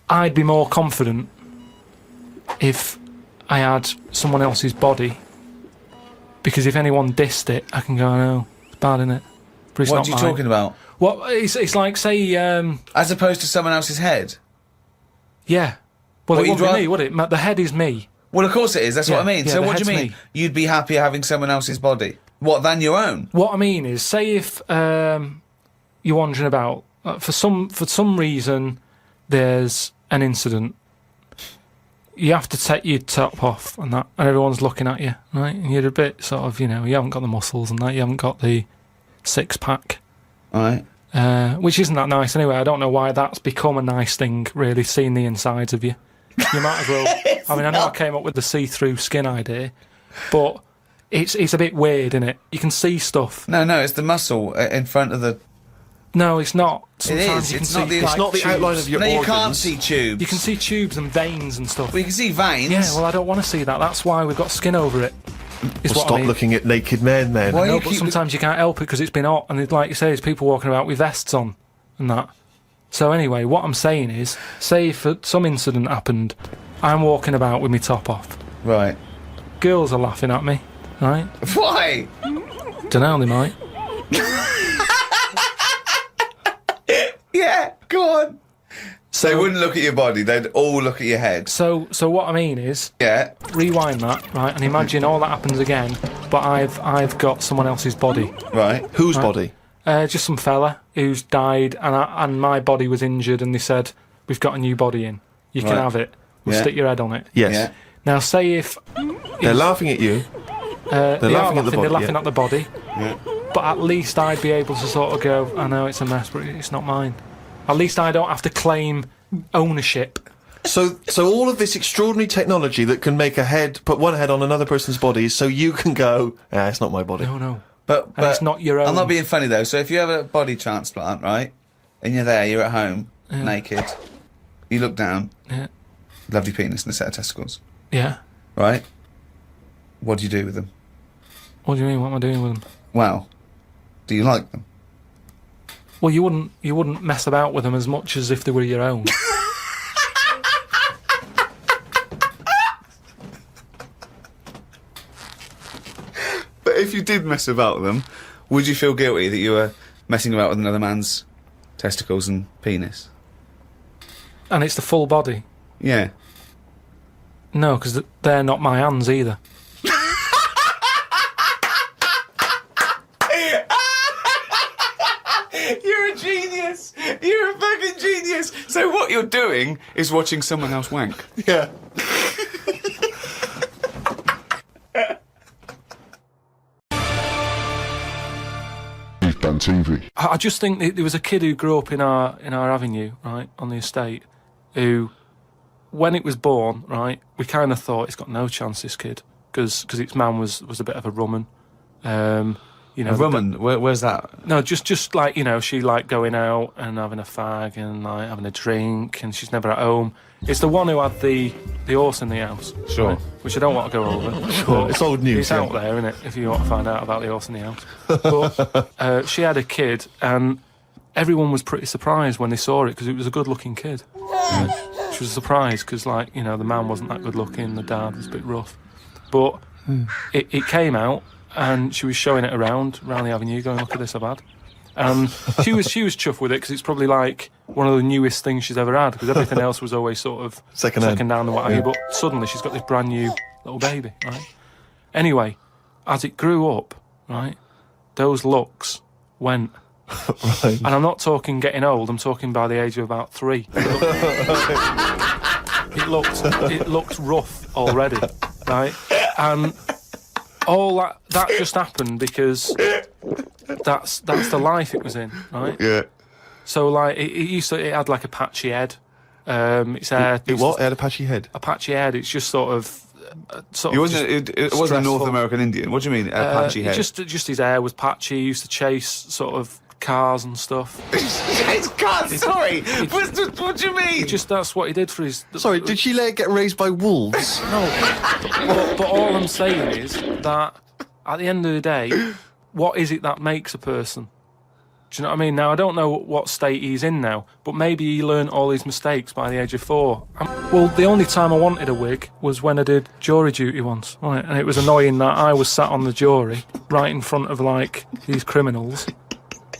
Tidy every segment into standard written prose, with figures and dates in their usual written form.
I'd be more confident if I had someone else's body, because if anyone dissed it, I can go, no, it's bad, innit? But it's What not are you mine. talking about? Well, it's like, say... As opposed to someone else's head? yeah. Well, What, it you'd wouldn't be me, would it? The head is me. Well, of course it is. That's what I mean. Yeah, So the what do you head's mean? me. You'd be happier having someone else's body? What, than your own? What I mean is, say if you're wandering about, for some reason, there's an incident. You have to take your top off and that, and everyone's looking at you, right? And you're a bit sort of, you haven't got the muscles and that, you haven't got the six-pack. Right. Which isn't that nice anyway. I don't know why that's become a nice thing, really, seeing the insides of you. You might as well... I mean, I know I came up with the see-through skin idea, but it's a bit weird, isn't it? You can see stuff. No, it's the muscle in front of the... No, it's not. It is. Sometimes you can It's see, not the- like, it's not the tubes. outline of your No, you organs. can't see tubes. You can see tubes and veins and stuff. Well, you can see veins. Yeah, well, I don't want to see that. That's why we've got skin over it. Is Well, what stop I mean. looking at naked men, then. Why- No, you but keep- sometimes you can't help it because it's been hot, and like you say, there's people walking about with vests on and that. So anyway, what I'm saying is, say if some incident happened, I'm walking about with my top off. Right. Girls are laughing at me, right? Why? Dunno, they might. Yeah, go on. So they wouldn't look at your body, they'd all look at your head. So what I mean is, Yeah. rewind that, right, and imagine all that happens again, but I've got someone else's body. Right. Whose body? Just some fella who's died, and my body was injured, and they said, we've got a new body in. You can Right. have it. We'll Yeah. stick your head on it. Yes. Yeah. Now, say if... They're laughing at you. they are laughing at the body, They're laughing yeah. at the body. Yeah. But at least I'd be able to sort of go, I know it's a mess, but it's not mine. At least I don't have to claim ownership. So all of this extraordinary technology that can make put one head on another person's body, so you can go, it's not my body. No. But And it's not your own. I'm not being funny though. So if you have a body transplant, right, and you're there, you're at home, naked, you look down, Yeah. lovely penis and a set of testicles, Yeah. right? What do you do with them? What do you mean? What am I doing with them? Well, do you like them? Well, you wouldn't mess about with them as much as if they were your own. But if you did mess about with them, would you feel guilty that you were messing about with another man's testicles and penis? And it's the full body. Yeah. No, because they're not my hands either. You're a genius! You're a fucking genius! So what you're doing is watching someone else wank. Yeah. TV. I just think there was a kid who grew up in our avenue, right, on the estate, who, when it was born, right, we kind of thought it's got no chance, this kid, because its man was a bit of a rumman. You know, A woman? Where's that? No, just like, she like going out and having a fag and like having a drink, and she's never at home. It's the one who had the horse in the house. Sure. Right, which I don't want to go over. Sure, it's old news. It's out there, isn't it, if you want to find out about the horse in the house. But she had a kid, and everyone was pretty surprised when they saw it, because it was a good-looking kid. Right? She was surprised, because, like, the man wasn't that good-looking, the dad was a bit rough. But it came out, and she was showing it around the avenue, going, look at this I've had. And she was chuffed with it, because it's probably like one of the newest things she's ever had, because everything else was always sort of Second hand. down and what have you. But suddenly she's got this brand new little baby, right? Anyway, as it grew up, right, those looks went. Right. And I'm not talking getting old, I'm talking by the age of about 3. It looked rough already, right? And all that just happened because that's the life it was in, right? Yeah. So like it had like a patchy head. Its hair. It what? It had a patchy head. A patchy head. It's just sort of. It wasn't a North stressful. American Indian. What do you mean? A patchy head? Just his hair was patchy. He used to chase sort of cars and stuff. It's God, sorry. What do you mean? That's what he did for his. Sorry, did she let it get raised by wolves? No. but all I'm saying is that at the end of the day, what is it that makes a person? Do you know what I mean? Now, I don't know what state he's in now, but maybe he learned all his mistakes by the age of 4. Well, the only time I wanted a wig was when I did jury duty once, right? And it was annoying that I was sat on the jury right in front of, like, these criminals,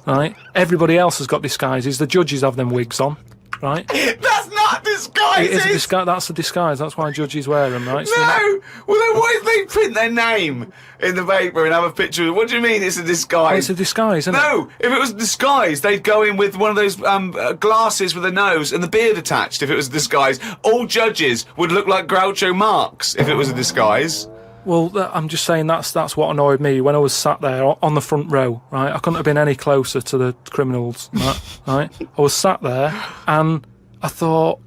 right? Everybody else has got disguises. The judges have them wigs on, right? That's not disguises! It is a disguise. That's a disguise. That's why judges wear them, right? So No! Well, then what if they print their name in the paper and have a picture? What do you mean it's a disguise? it's a disguise, isn't it? No! If it was a disguise, they'd go in with one of those glasses with a nose and the beard attached if it was a disguise. All judges would look like Groucho Marx if it was a disguise. Well, I'm just saying that's what annoyed me when I was sat there on the front row, right? I couldn't have been any closer to the criminals, right? I was sat there and I thought,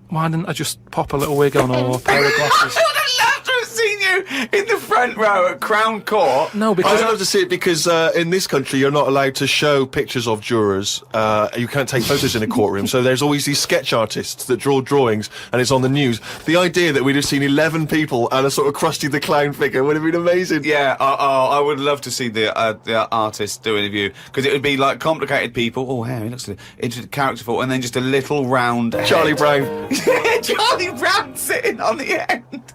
why didn't I just pop a little wig on or a pair of glasses? I would have loved to have seen you in the front row at Crown Court. No, I'd because love to see it because in this country you're not allowed to show pictures of jurors. You can't take photos in a courtroom, so there's always these sketch artists that draw drawings, and it's on the news. The idea that we'd have seen 11 people and a sort of Krusty the Clown figure would have been amazing. Yeah, I would love to see the artist do an interview, because it would be like complicated people. Oh, hey, he looks characterful, and then just a little round Charlie head. Brown. Charlie Brown sitting on the end.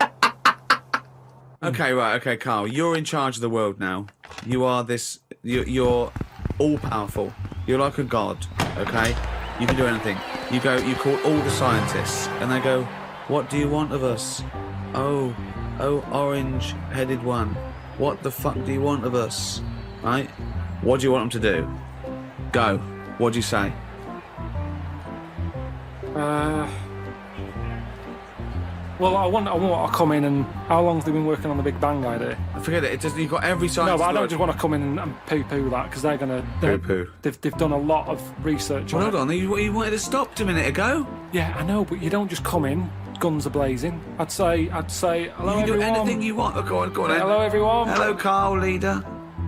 Okay, Carl, you're in charge of the world now. You are this. You're all powerful. You're like a god. Okay, you can do anything. You call all the scientists, and they go, "What do you want of us?" Oh, orange-headed one. What the fuck do you want of us? Right? What do you want them to do? Go. What do you say? well, I want to come in and how long have they been working on the Big Bang idea? Forget it. You've got every No, science. but I don't just want to come in and poo-poo that because they're gonna Poo-poo. They've done a lot of research. Well, on hold it. on. You wanted to stop a minute ago. Yeah, I know, but you don't just come in, guns are blazing. I'd say, hello You can do everyone. anything you want. Oh, go on then. Hello everyone. Hello, Carl, leader.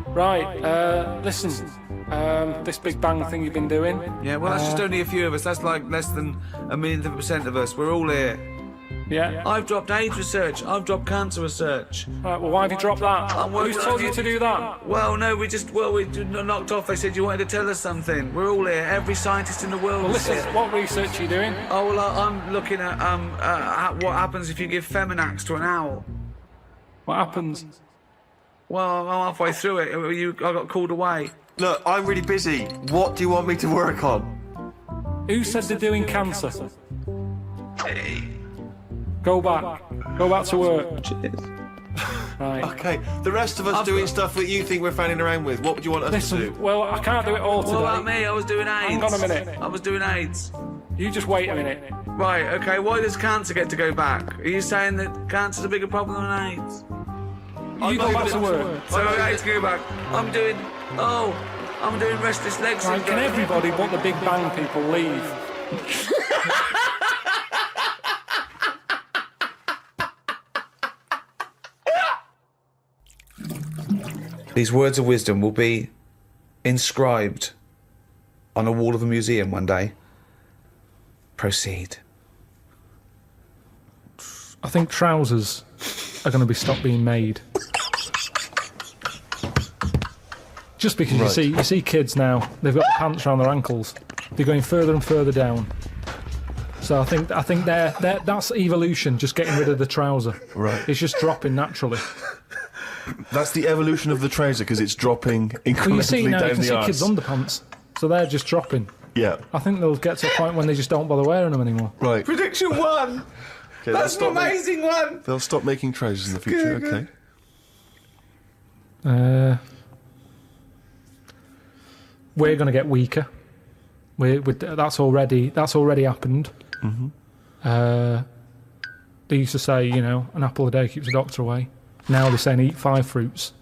Right, listen, this Big Bang thing you've been doing. Yeah, well, that's just only a few of us. That's like less than 1,000,000% of us. We're all here. Yeah. I've dropped AIDS research. I've dropped cancer research. Right, well, why have you dropped that? I'm working Who's told on you it. to do that? Well, no, we knocked off. They said you wanted to tell us something. We're all here. Every scientist in the world Well, is listen, here. what research are you doing? Oh, well, I'm looking at what happens if you give Feminax to an owl. What happens? Well, I'm halfway through it. I got called away. Look, I'm really busy. What do you want me to work on? Who said they're doing cancer? Go back to work. Cheers. Right. Okay, the rest of us doing stuff that you think we're fanning around with. What would you want us to Listen, do? well, I can't do it all today. What about me? I was doing AIDS. Hang on a minute. I was doing AIDS. You just wait a minute. Right, okay, why does cancer get to go back? Are you saying that cancer's a bigger problem than AIDS? You go back to work. So AIDS go back. I'm doing restless leg Right, syndrome. can everybody but the Big Bang people leave? These words of wisdom will be inscribed on a wall of a museum one day. Proceed. I think trousers are going to be stopped being made. Just because you see kids now, they've got pants around their ankles. They're going further and further down. So I think that's evolution, just getting rid of the trouser. Right. It's just dropping naturally. That's the evolution of the trouser because it's dropping incrementally Well, you see now, you down can the see arse. kids' underpants, so they're just dropping. Yeah. I think they'll get to a point when they just don't bother wearing them anymore. Right. Prediction 1! Okay, That's an amazing one! They'll stop making trousers in the future. Good, Okay. We're going to get weaker. That's already happened. Mm-hmm. They used to say, an apple a day keeps the doctor away. Now they're saying eat 5 fruits.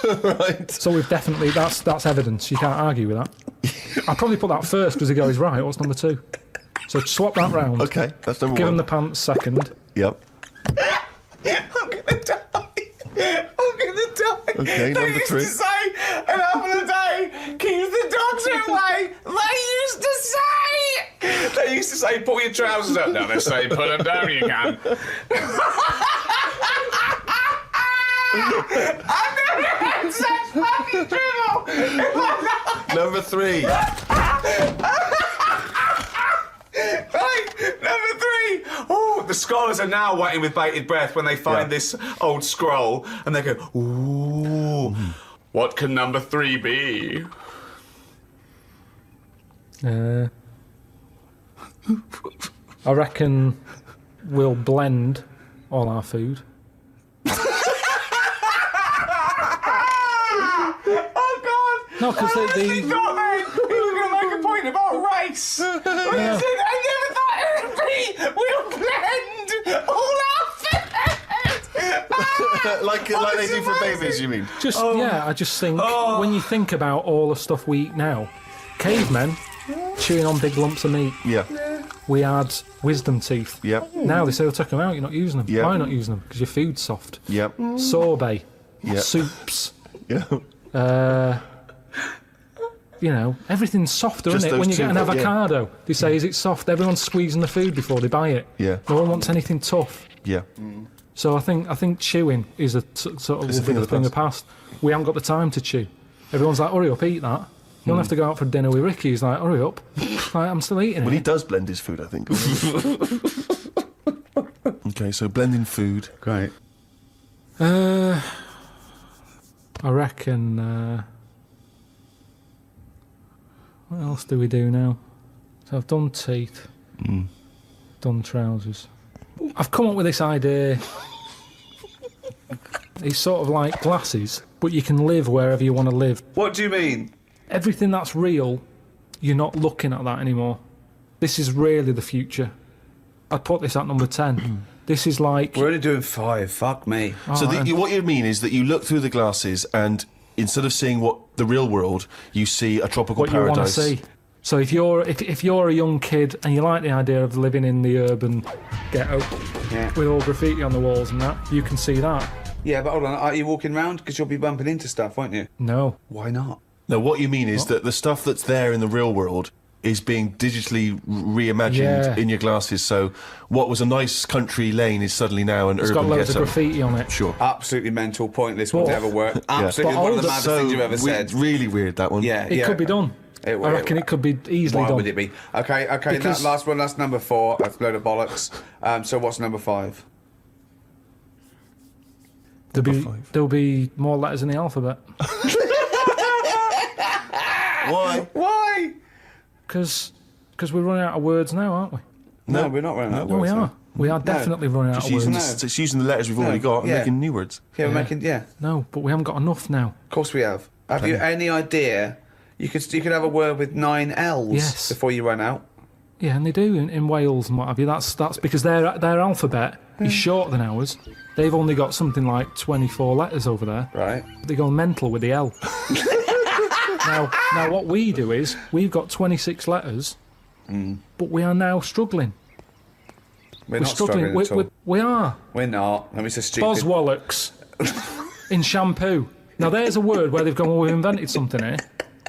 Right. So we've definitely that's evidence. You can't argue with that. I'd probably put that first because the guy's right. What's number 2? So swap that round. Okay, that's number 1. Give him the pants second. Yep. I'm gonna die. Okay, They number used 3. to say, an apple a day keeps the doctor away. They used to say, pull your trousers up. Now they say, put them down, you can. I've never had such fucking dribble in my life. Number 3. Right, number 3. Oh, the scholars are now waiting with bated breath when they find this old scroll, and they go, ooh, what can number 3 be? I reckon we'll blend all our food. Oh, God! No, because I honestly thought then he was going to make a point about race. When he said, I never thought it would be, we'll blend all our food. like they do for babies, you mean? I just think when you think about all the stuff we eat now, cavemen chewing on big lumps of meat. Yeah. We had wisdom teeth. Yep. Now they say they'll take them out, you're not using them. Yep. Why are you not using them? Because your food's soft. Yep. Sorbet. Yep. Soups. Yeah. Everything's softer, Just isn't it? those When you get an two, yeah. avocado, they say, is it soft? Everyone's squeezing the food before they buy it. Yeah. No one wants anything tough. Yeah. So I think chewing is a sort of It's a thing of the thing of the past. We haven't got the time to chew. Everyone's like, hurry up, eat that. You don't have to go out for dinner with Ricky. He's like, hurry up. Like, I'm still eating Well, it. he does blend his food, I think. Okay, so blending food. Great. I reckon... what else do we do now? So I've done teeth. Done trousers. I've come up with this idea. It's sort of like glasses, but you can live wherever you want to live. What do you mean? Everything that's real, you're not looking at that anymore. This is really the future. I'd put this at number 10. This is like... We're only doing 5. Fuck me. So what you mean is that you look through the glasses and instead of seeing the real world, you see a tropical what paradise. you want to see. So if you're a young kid and you like the idea of living in the urban ghetto with all graffiti on the walls and that, you can see that. Yeah, but hold on. Are you walking around? Because you'll be bumping into stuff, won't you? No. Why not? No, what you mean is that the stuff that's there in the real world is being digitally reimagined in your glasses. So what was a nice country lane is suddenly now an It's urban got loads ghetto. of graffiti on it. Sure. Absolutely mental, pointless, would What? never work. Absolutely But one of the older- maddest things you've ever said. Really weird, that one. Yeah, It could be done. I reckon it could be easily Why done. would it be? Okay, Because- last one, that's number 4. That's a load of bollocks. So what's number 5? There'll be more letters in the alphabet. Why? Why? Because we're running out of words now, aren't we? No, we're not running out of No, we words are. now. We are definitely running out Just of using, words. just using the letters we've already got and yeah. making new words. Yeah, we're making, yeah. No, but we haven't got enough now. Of course we have. Have you any idea? You could have a word with 9 L's Yes. before you run out. Yeah, and they do in Wales and what have you. That's because their alphabet is shorter than ours. They've only got something like 24 letters over there. Right. They go mental with the L. now, what we do is we've got 26 letters, but we are now struggling. We're We're not struggling at all. We are. We're not. Let me say stupid. Boswallocks in shampoo. Now there's a word where they've gone, well, we've invented something here.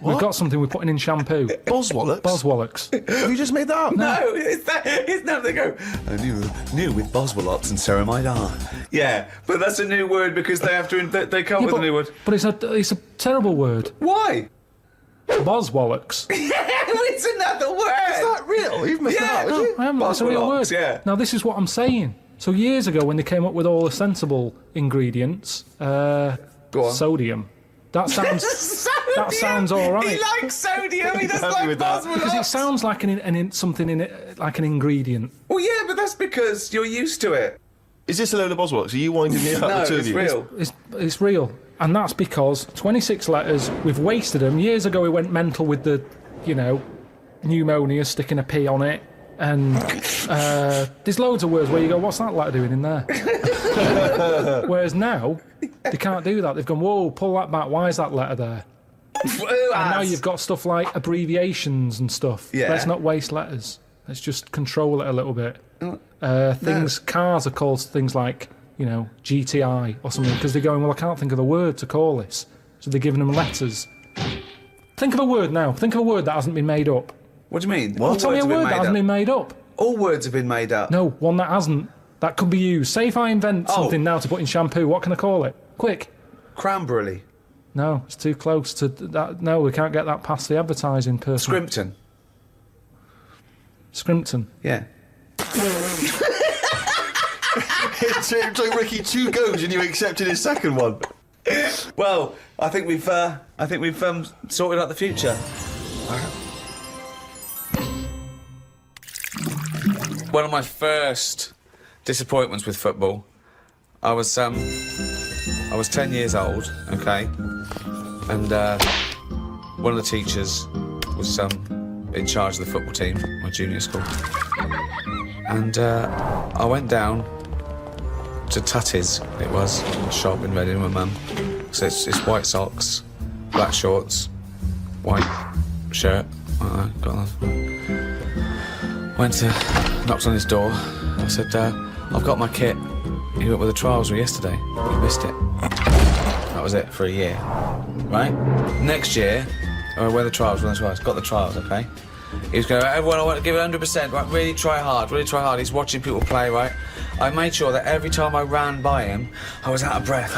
We've got something we're putting in shampoo. Boswallocks? Boswallocks. Have you just made that up? No, it's no, they go, new with Boswellots and ceramide R. Yeah, but that's a new word because they have to, they come up with a new word. But it's a terrible word. Why? Boswallocks. It's another word. Is that real? You've made that up, have you? I haven't. That's a real word. Boswellocks, yeah. Now this is what I'm saying. So years ago, when they came up with all the sensible ingredients, Go on. sodium. That sounds. That sounds all right. He likes sodium. He doesn't happy like with that. Because it Boswellots. sounds like something in it, like an ingredient. Well, yeah, but that's because you're used to it. Is this a load of Boswallocks? Are you winding me up? No, the two it's of you? real. It's real, and that's because 26 letters. We've wasted them. Years ago, we went mental with the, pneumonia, sticking a P on it, and there's loads of words where you go, "What's that letter doing in there?" Whereas now, they can't do that. They've gone, "Whoa, pull that back. Why is that letter there?" And now you've got stuff like abbreviations and stuff. Yeah. Let's not waste letters. Let's just control it a little bit. Cars are called things like, GTI or something, because they're going, well, I can't think of a word to call this. So they're giving them letters. Think of a word now. Think of a word that hasn't been made up. What do you mean? What? All Tell me a words have word been that made hasn't up. been made up. All words have been made up. No, one that hasn't. That could be used. Say if I invent something now to put in shampoo, what can I call it? Quick. Cranberry. No, it's too close to that. No, we can't get that past the advertising person. Scrimpton. Scrimpton. Yeah. It took Ricky 2 goes and you accepted his second one. Well, I think we've sorted out the future. One of my first disappointments with football, I was 10 years old, okay, and one of the teachers was in charge of the football team, my junior school, and I went down to Tutty's, it was, a shop in Reading with Mum. So it's white socks, black shorts, white shirt. Got that. Knocked on his door. I said, I've got my kit. You went with the trouser yesterday. You missed it. That was it for a year. Right? Next year, I wear the trousers. Got the trousers, okay? He was going, everyone, I want to give it 100%, right? Really try hard. He's watching people play, right? I made sure that every time I ran by him, I was out of breath.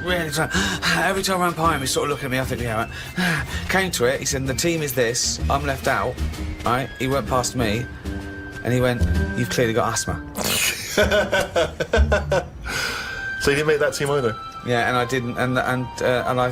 Really trying. Every time I ran by him, he sort of looked at me, I think, yeah, right. Came to it, he said, the team is this, I'm left out, right? He went past me, and he went, you've clearly got asthma. So you didn't make that team either? Yeah, and I didn't, and I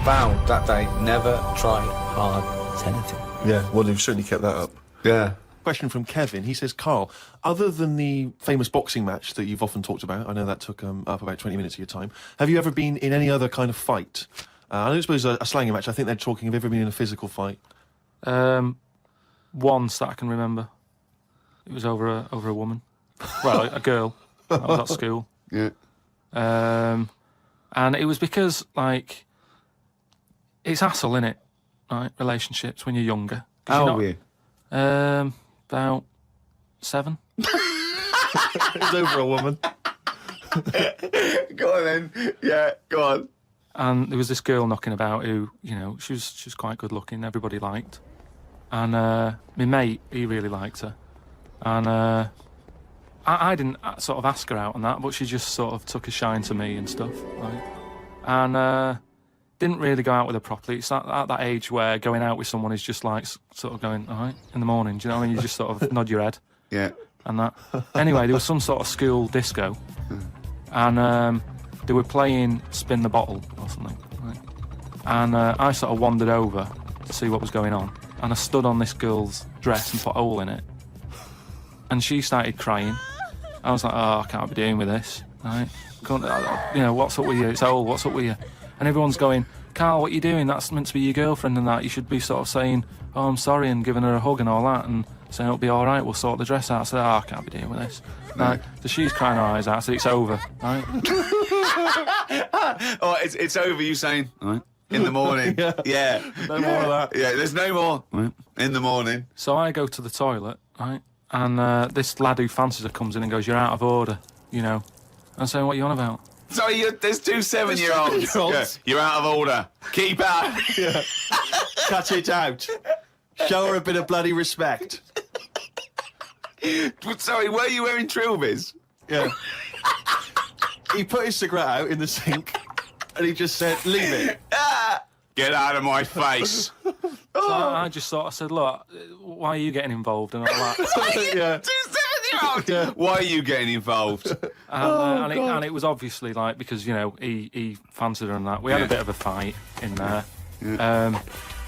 vowed that day, never try hard at anything. Yeah, well, you've certainly kept that up. Yeah. Question from Kevin. He says, Carl, other than the famous boxing match that you've often talked about, I know that took up about 20 minutes of your time, have you ever been in any other kind of fight? I don't suppose a slangy match. I think they're talking, have you ever been in a physical fight? Once that I can remember. It was over a woman. Well, a girl. I was at school. Yeah. And it was because, like, it's hassle, innit? Right? Relationships when you're younger. How old were you? About 7. It was over a woman. Go on then. Yeah, go on. And there was this girl knocking about who, you know, she was quite good looking, everybody liked. And my mate, he really liked her. And I didn't sort of ask her out on that, but she just sort of took a shine to me and stuff. Right? And didn't really go out with her properly. It's at that age where going out with someone is just like sort of going, all right, in the morning, do you know what I mean? You just sort of nod your head. Yeah. And that. Anyway, there was some sort of school disco. And they were playing Spin the Bottle or something. Right? And I sort of wandered over to see what was going on. And I stood on this girl's dress and put a hole in it. And she started crying. I was like, oh, I can't be doing with this. Right? You know, what's up with you? It's old, what's up with you? And everyone's going, Carl, what are you doing? That's meant to be your girlfriend and that. You should be sort of saying, oh, I'm sorry, and giving her a hug and all that, and saying it'll be all right, we'll sort the dress out. I said, oh, I can't be dealing with this. Right? So she's crying her eyes out, so it's over, right? Oh, it's over, you saying, all right, in the morning. Yeah. No more of that. Yeah, there's no more. Right. In the morning. So I go to the toilet, right? And this lad who fancies her comes in and goes, you're out of order, you know. I'm saying, what are you on about? Sorry, there's 2 7-year-olds. Yeah, you're out of order. Keep out. Yeah. Cut it out. Show her a bit of bloody respect. Sorry, were you wearing trilbies? Yeah. He put his cigarette out in the sink and he just said, leave it. Get out of my face. So I just sort of said, look, why are you getting involved and all that? Yeah. 2 7-year-olds. Yeah. Why are you getting involved? And it was obviously like, because, you know, he fancied her and that. We had a bit of a fight in there. Yeah.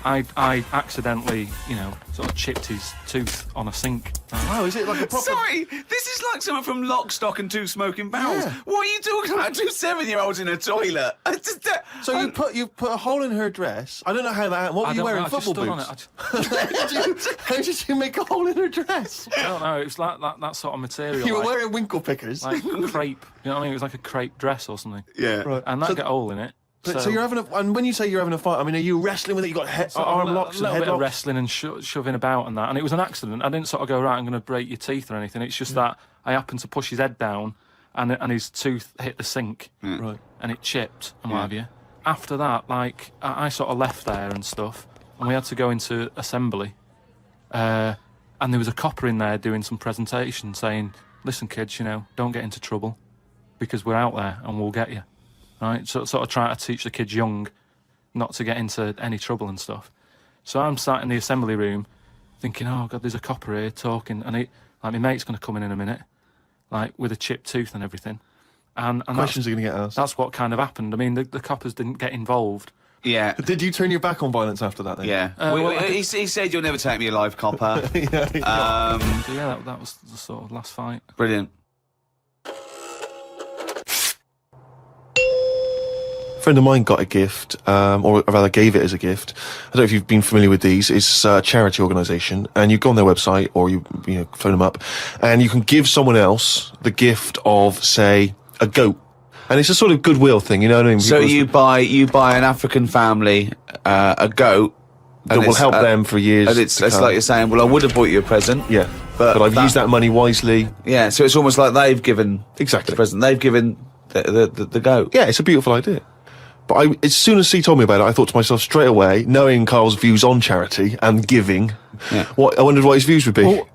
I accidentally, you know, sort of chipped his tooth on a sink. Oh, is it like a proper... Sorry, this is like someone from Lock, Stock and 2 Smoking Barrels. Yeah. What are you talking about? 2 7-year-olds in a toilet. So you put a hole in her dress. I don't know how that happened. What were you wearing? Football boots? How did you make a hole in her dress? I don't know. It was like that sort of material. You were like, wearing winkle pickers. like crepe. You know what I mean? It was like a crepe dress or something. Yeah. Right. And that got a hole in it. So you're having and when you say you're having a fight, I mean, are you wrestling with it? You got arm locks and a little head bit locks? of wrestling and shoving about and that. And it was an accident. I didn't sort of go, right, I'm going to break your teeth or anything. It's just that I happened to push his head down and his tooth hit the sink. Right. And it chipped and what have you. After that, like, I sort of left there and stuff. And we had to go into assembly. And there was a copper in there doing some presentation saying, listen, kids, you know, don't get into trouble because we're out there and we'll get you. right? So sort of try to teach the kids young not to get into any trouble and stuff. So I'm sat in the assembly room thinking, oh, God, there's a copper here talking. And my mate's going to come in a minute, like, with a chipped tooth and everything. And Questions are going to get asked. That's what kind of happened. I mean, the coppers didn't get involved. Yeah. Did you turn your back on violence after that then? Yeah. He said, you'll never take me alive, copper. So yeah, that was the sort of last fight. Brilliant. A friend of mine got a gift, or rather gave it as a gift. I don't know if you've been familiar with these. It's a charity organisation, and you go on their website or you phone them up, and you can give someone else the gift of, say, a goat. And it's a sort of goodwill thing, you know what I mean? So you buy an African family a goat that will help them for years. And it's like you're saying, well, I would have bought you a present. Yeah, but I've used that money wisely. Yeah, so it's almost like they've given exactly the present. They've given the goat. Yeah, it's a beautiful idea. But as soon as he told me about it, I thought to myself straight away, knowing Karl's views on charity and giving, I wondered what his views would be. Well,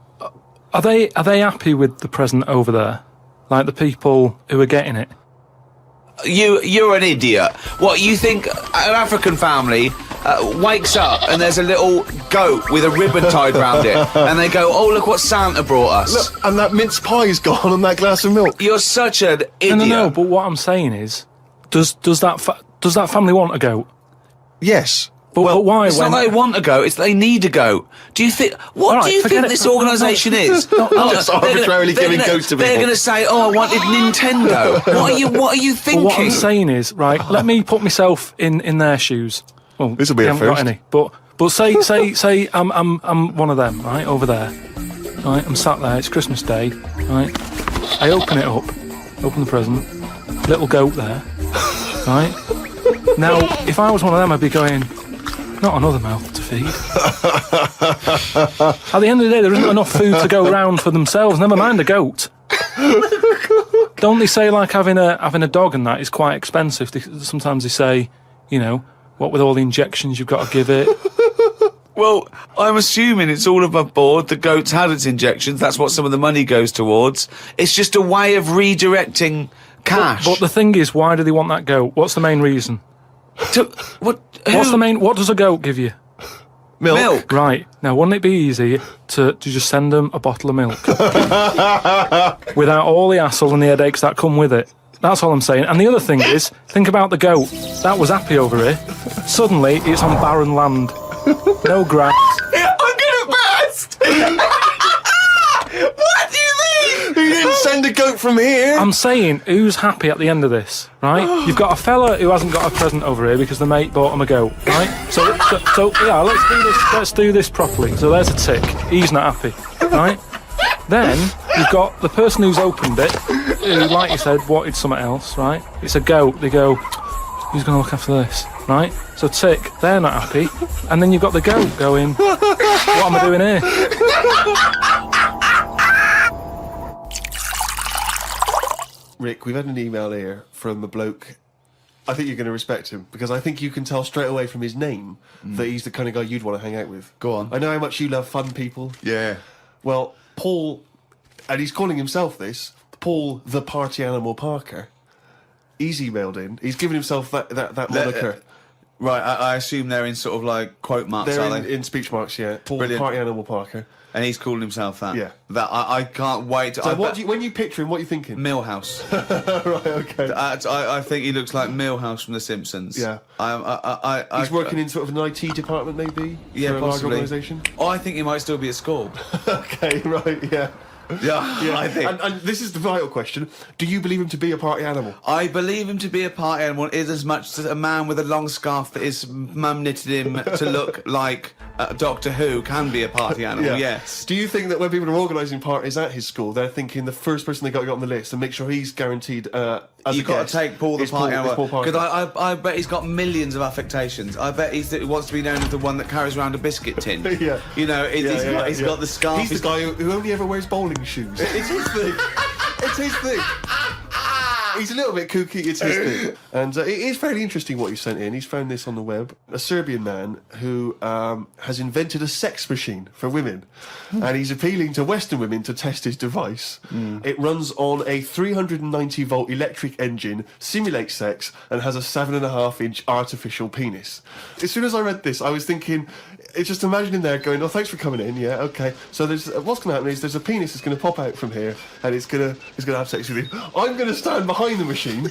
are they happy with the present over there? Like the people who are getting it? You're an idiot. What, you think an African family wakes up and there's a little goat with a ribbon tied round it, and they go, oh, look what Santa brought us. Look, and that mince pie's gone on that glass of milk. You're such an idiot. No, but what I'm saying is, does that family want a goat? Yes. But why? It's not they want a goat, it's they need a goat. Do you think... What do you think this organisation is? Just arbitrarily giving goats to people. They're going to say, oh, I wanted Nintendo. What are you thinking? Well, what I'm saying is, right, let me put myself in their shoes. Well, this will be they a haven't first. got any. But say I'm one of them, right, over there. Right, I'm sat there, it's Christmas Day, right? I open it up, open the present, little goat there, right? Now, if I was one of them, I'd be going, not another mouth to feed. At the end of the day, there isn't enough food to go round for themselves, never mind a goat. Don't they say, like, having a dog and that is quite expensive? Sometimes they say, what with all the injections you've got to give it. Well, I'm assuming it's all above board. The goat's had its injections. That's what some of the money goes towards. It's just a way of redirecting cash. But the thing is, why do they want that goat? What's the main reason? What does a goat give you? Milk. Right. Now, wouldn't it be easy to just send them a bottle of milk? Without all the hassle and the headaches that come with it. That's all I'm saying. And the other thing is, think about the goat. That was happy over here. Suddenly, it's on barren land. No grass. I'm gonna burst! What do you mean? You didn't send a goat from here. I'm saying, who's happy at the end of this, right? You've got a fella who hasn't got a present over here because the mate bought him a goat, right? So yeah, let's do this properly. So there's a tick. He's not happy, right? Then you've got the person who's opened it, who, like you said, wanted something else, right? It's a goat. They go, who's going to look after this, right? So tick, they're not happy. And then you've got the goat going, what am I doing here? Rick, we've had an email here from a bloke. I think you're going to respect him, because I think you can tell straight away from his name that he's the kind of guy you'd want to hang out with. Go on. I know how much you love fun people. Yeah. Well, Paul, and he's calling himself this, Paul the Party Animal Parker. He's emailed in. He's given himself that moniker. Right, I assume they're in sort of like quote marks, They're are they? in speech marks, yeah. Paul Brilliant. the Party Animal Parker. And he's calling himself that. Yeah. That I can't wait. So when you picture him, what are you thinking? Millhouse. Right, okay. I think he looks like Millhouse from The Simpsons. Yeah. He's He's working in sort of an IT department, maybe? Yeah, for a large possibly. organisation? Oh, I think he might still be at school. Okay, right, yeah. Yeah, I think. And this is the vital question. Do you believe him to be a party animal? I believe him to be a party animal is as much as a man with a long scarf that his mum knitted him to look like Doctor Who can be a party animal, yes. Do you think that when people are organising parties at his school, they're thinking the first person they got to get on the list and make sure he's guaranteed as You've a got guest to take Paul the is party animal. Parker. Because I bet he's got millions of affectations. I bet he wants to be known as the one that carries around a biscuit tin. Yeah. He's got the scarf. He's the guy who only ever wears bowling shoes. It's his thing. It's his thing. He's a little bit kooky, it's his thing. And it is fairly interesting what he sent in. He's found this on the web. A Serbian man who has invented a sex machine for women. And he's appealing to Western women to test his device. It runs on a 390-volt electric engine, simulates sex, and has a 7.5-inch artificial penis. As soon as I read this, I was thinking, it's just imagining there going, oh, thanks for coming in, yeah, okay. So there's what's going to happen is there's a penis that's going to pop out from here, and it's going to have sex with you. I'm going to stand behind the machine.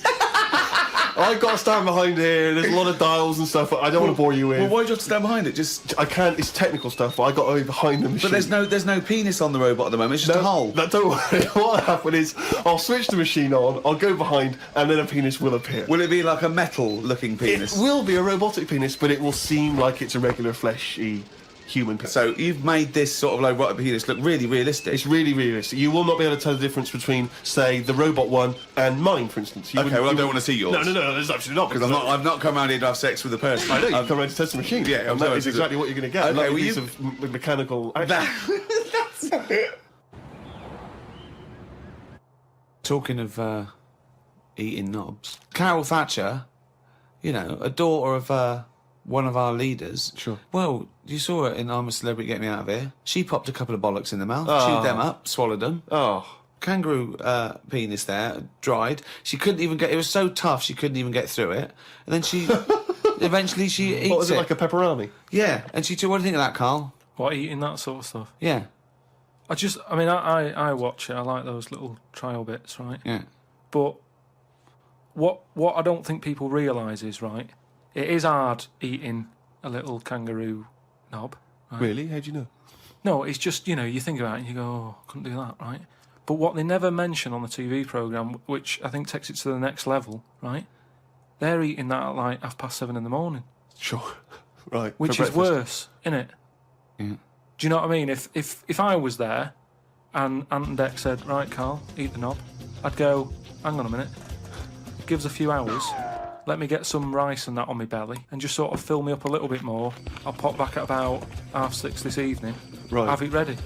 I've got to stand behind here. There's a lot of dials and stuff. I don't want to bore you with. Well, why do you have to stand behind it? Just I can't. It's technical stuff, but I got to be behind the machine. But there's no penis on the robot at the moment. It's just a hole. No, don't worry. What'll happen is I'll switch the machine on. I'll go behind, and then a penis will appear. Will it be like a metal-looking penis? It will be a robotic penis, but it will seem like it's a regular fleshy human penis. So you've made this sort of like robotic penis look really realistic. It's really realistic. You will not be able to tell the difference between, say, the robot one and mine, for instance. Okay, well, I don't want to see yours. No, there's absolutely not. Because I've not come around here to have sex with a person. I know, you've come around to test the machine. Yeah, and that is exactly what you're going to get. Okay, a piece of mechanical action. That's it. Talking of eating knobs, Carol Thatcher, you know, a daughter of one of our leaders. Sure. Well, you saw her in I'm a Celebrity, Get Me Out of Here. She popped a couple of bollocks in the mouth, chewed them up, swallowed them. Oh. Kangaroo penis there, dried. She couldn't even get... It was so tough, she couldn't even get through it. And then she... eventually she eats it. What was it, like a pepperoni? Yeah. And she... What do you think of that, Carl? What, eating that sort of stuff? Yeah. I watch it. I like those little trial bits, right? Yeah. But what I don't think people realise is, right, it is hard eating a little kangaroo knob. Right? Really? How do you know? No, it's just, you know, you think about it and you go, oh, I couldn't do that, right? But what they never mention on the TV programme, which I think takes it to the next level, right, they're eating that at like 7:30 in the morning. Sure. Right. Which is worse, innit? Yeah. Do you know what I mean? If I was there and Ant and Dec said, right, Carl, eat the knob, I'd go, hang on a minute, give us a few hours, let me get some rice and that on my belly and just sort of fill me up a little bit more. I'll pop back at about 6:30 this evening, Right. have it ready.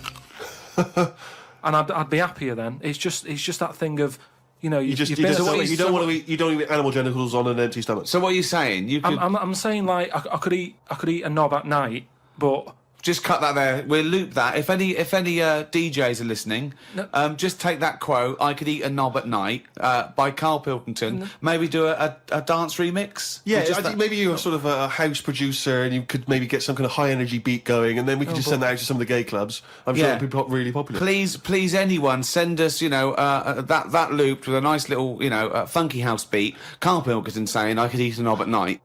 And I'd be happier then. It's just that thing of, you know, you don't want to eat animal genitals on an empty stomach. So what are you saying? You could... I'm saying, like, I could eat a knob at night, but... Just cut that there. We'll loop that. If any DJs are listening, No. Just take that quote, I could eat a knob at night, by Karl Pilkington. No. Maybe do a dance remix. Yeah, Just I think maybe you're sort of a house producer and you could maybe get some kind of high energy beat going and then we could just send that out to some of the gay clubs. I'm sure it'd be really popular. Please, anyone, send us, you know, that looped with a nice little, you know, funky house beat. Karl Pilkington saying, I could eat a knob at night.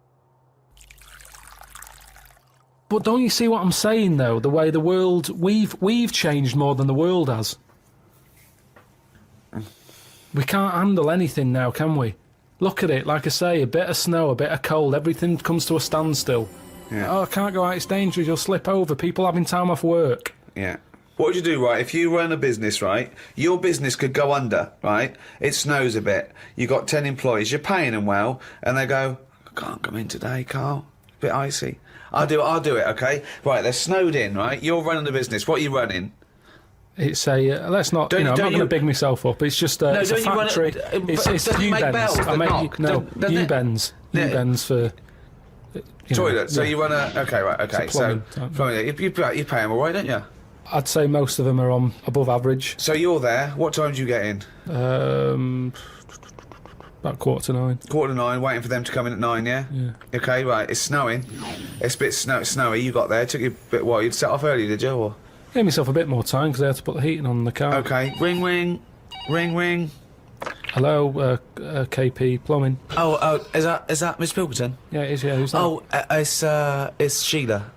But don't you see what I'm saying, though? The way the world... We've changed more than the world has. We can't handle anything now, can we? Look at it, like I say, a bit of snow, a bit of cold, everything comes to a standstill. Yeah. Oh, I can't go out, it's dangerous, you'll slip over, people having time off work. Yeah. What would you do, right? If you run a business, right, your business could go under, right? It snows a bit. You've got 10 employees, you're paying them well, and they go, I can't come in today, Carl. A bit icy. I'll do it, okay? Right, they're snowed in, right? You're running the business. What are you running? It's a... let's not... I'm not going to big myself up. It's just it's a factory. It's U-bends. U-bends. U-bends for... Toilet. So you run a... Okay, right, okay. So plumbing, you pay them all right, don't you? I'd say most of them are on above average. So you're there. What time do you get in? About 9:15. 9:15, waiting for them to come in at 9, yeah? Yeah. Okay, right, it's snowing. It's a bit snowy. You got there. It took you a bit while. You'd set off early, did you? Or? Gave myself a bit more time because I had to put the heating on the car. Okay, ring. Hello, KP Plumbing. Oh, is that Miss Pilkington? Yeah, it is, yeah. Who's that? Oh, it's Sheila.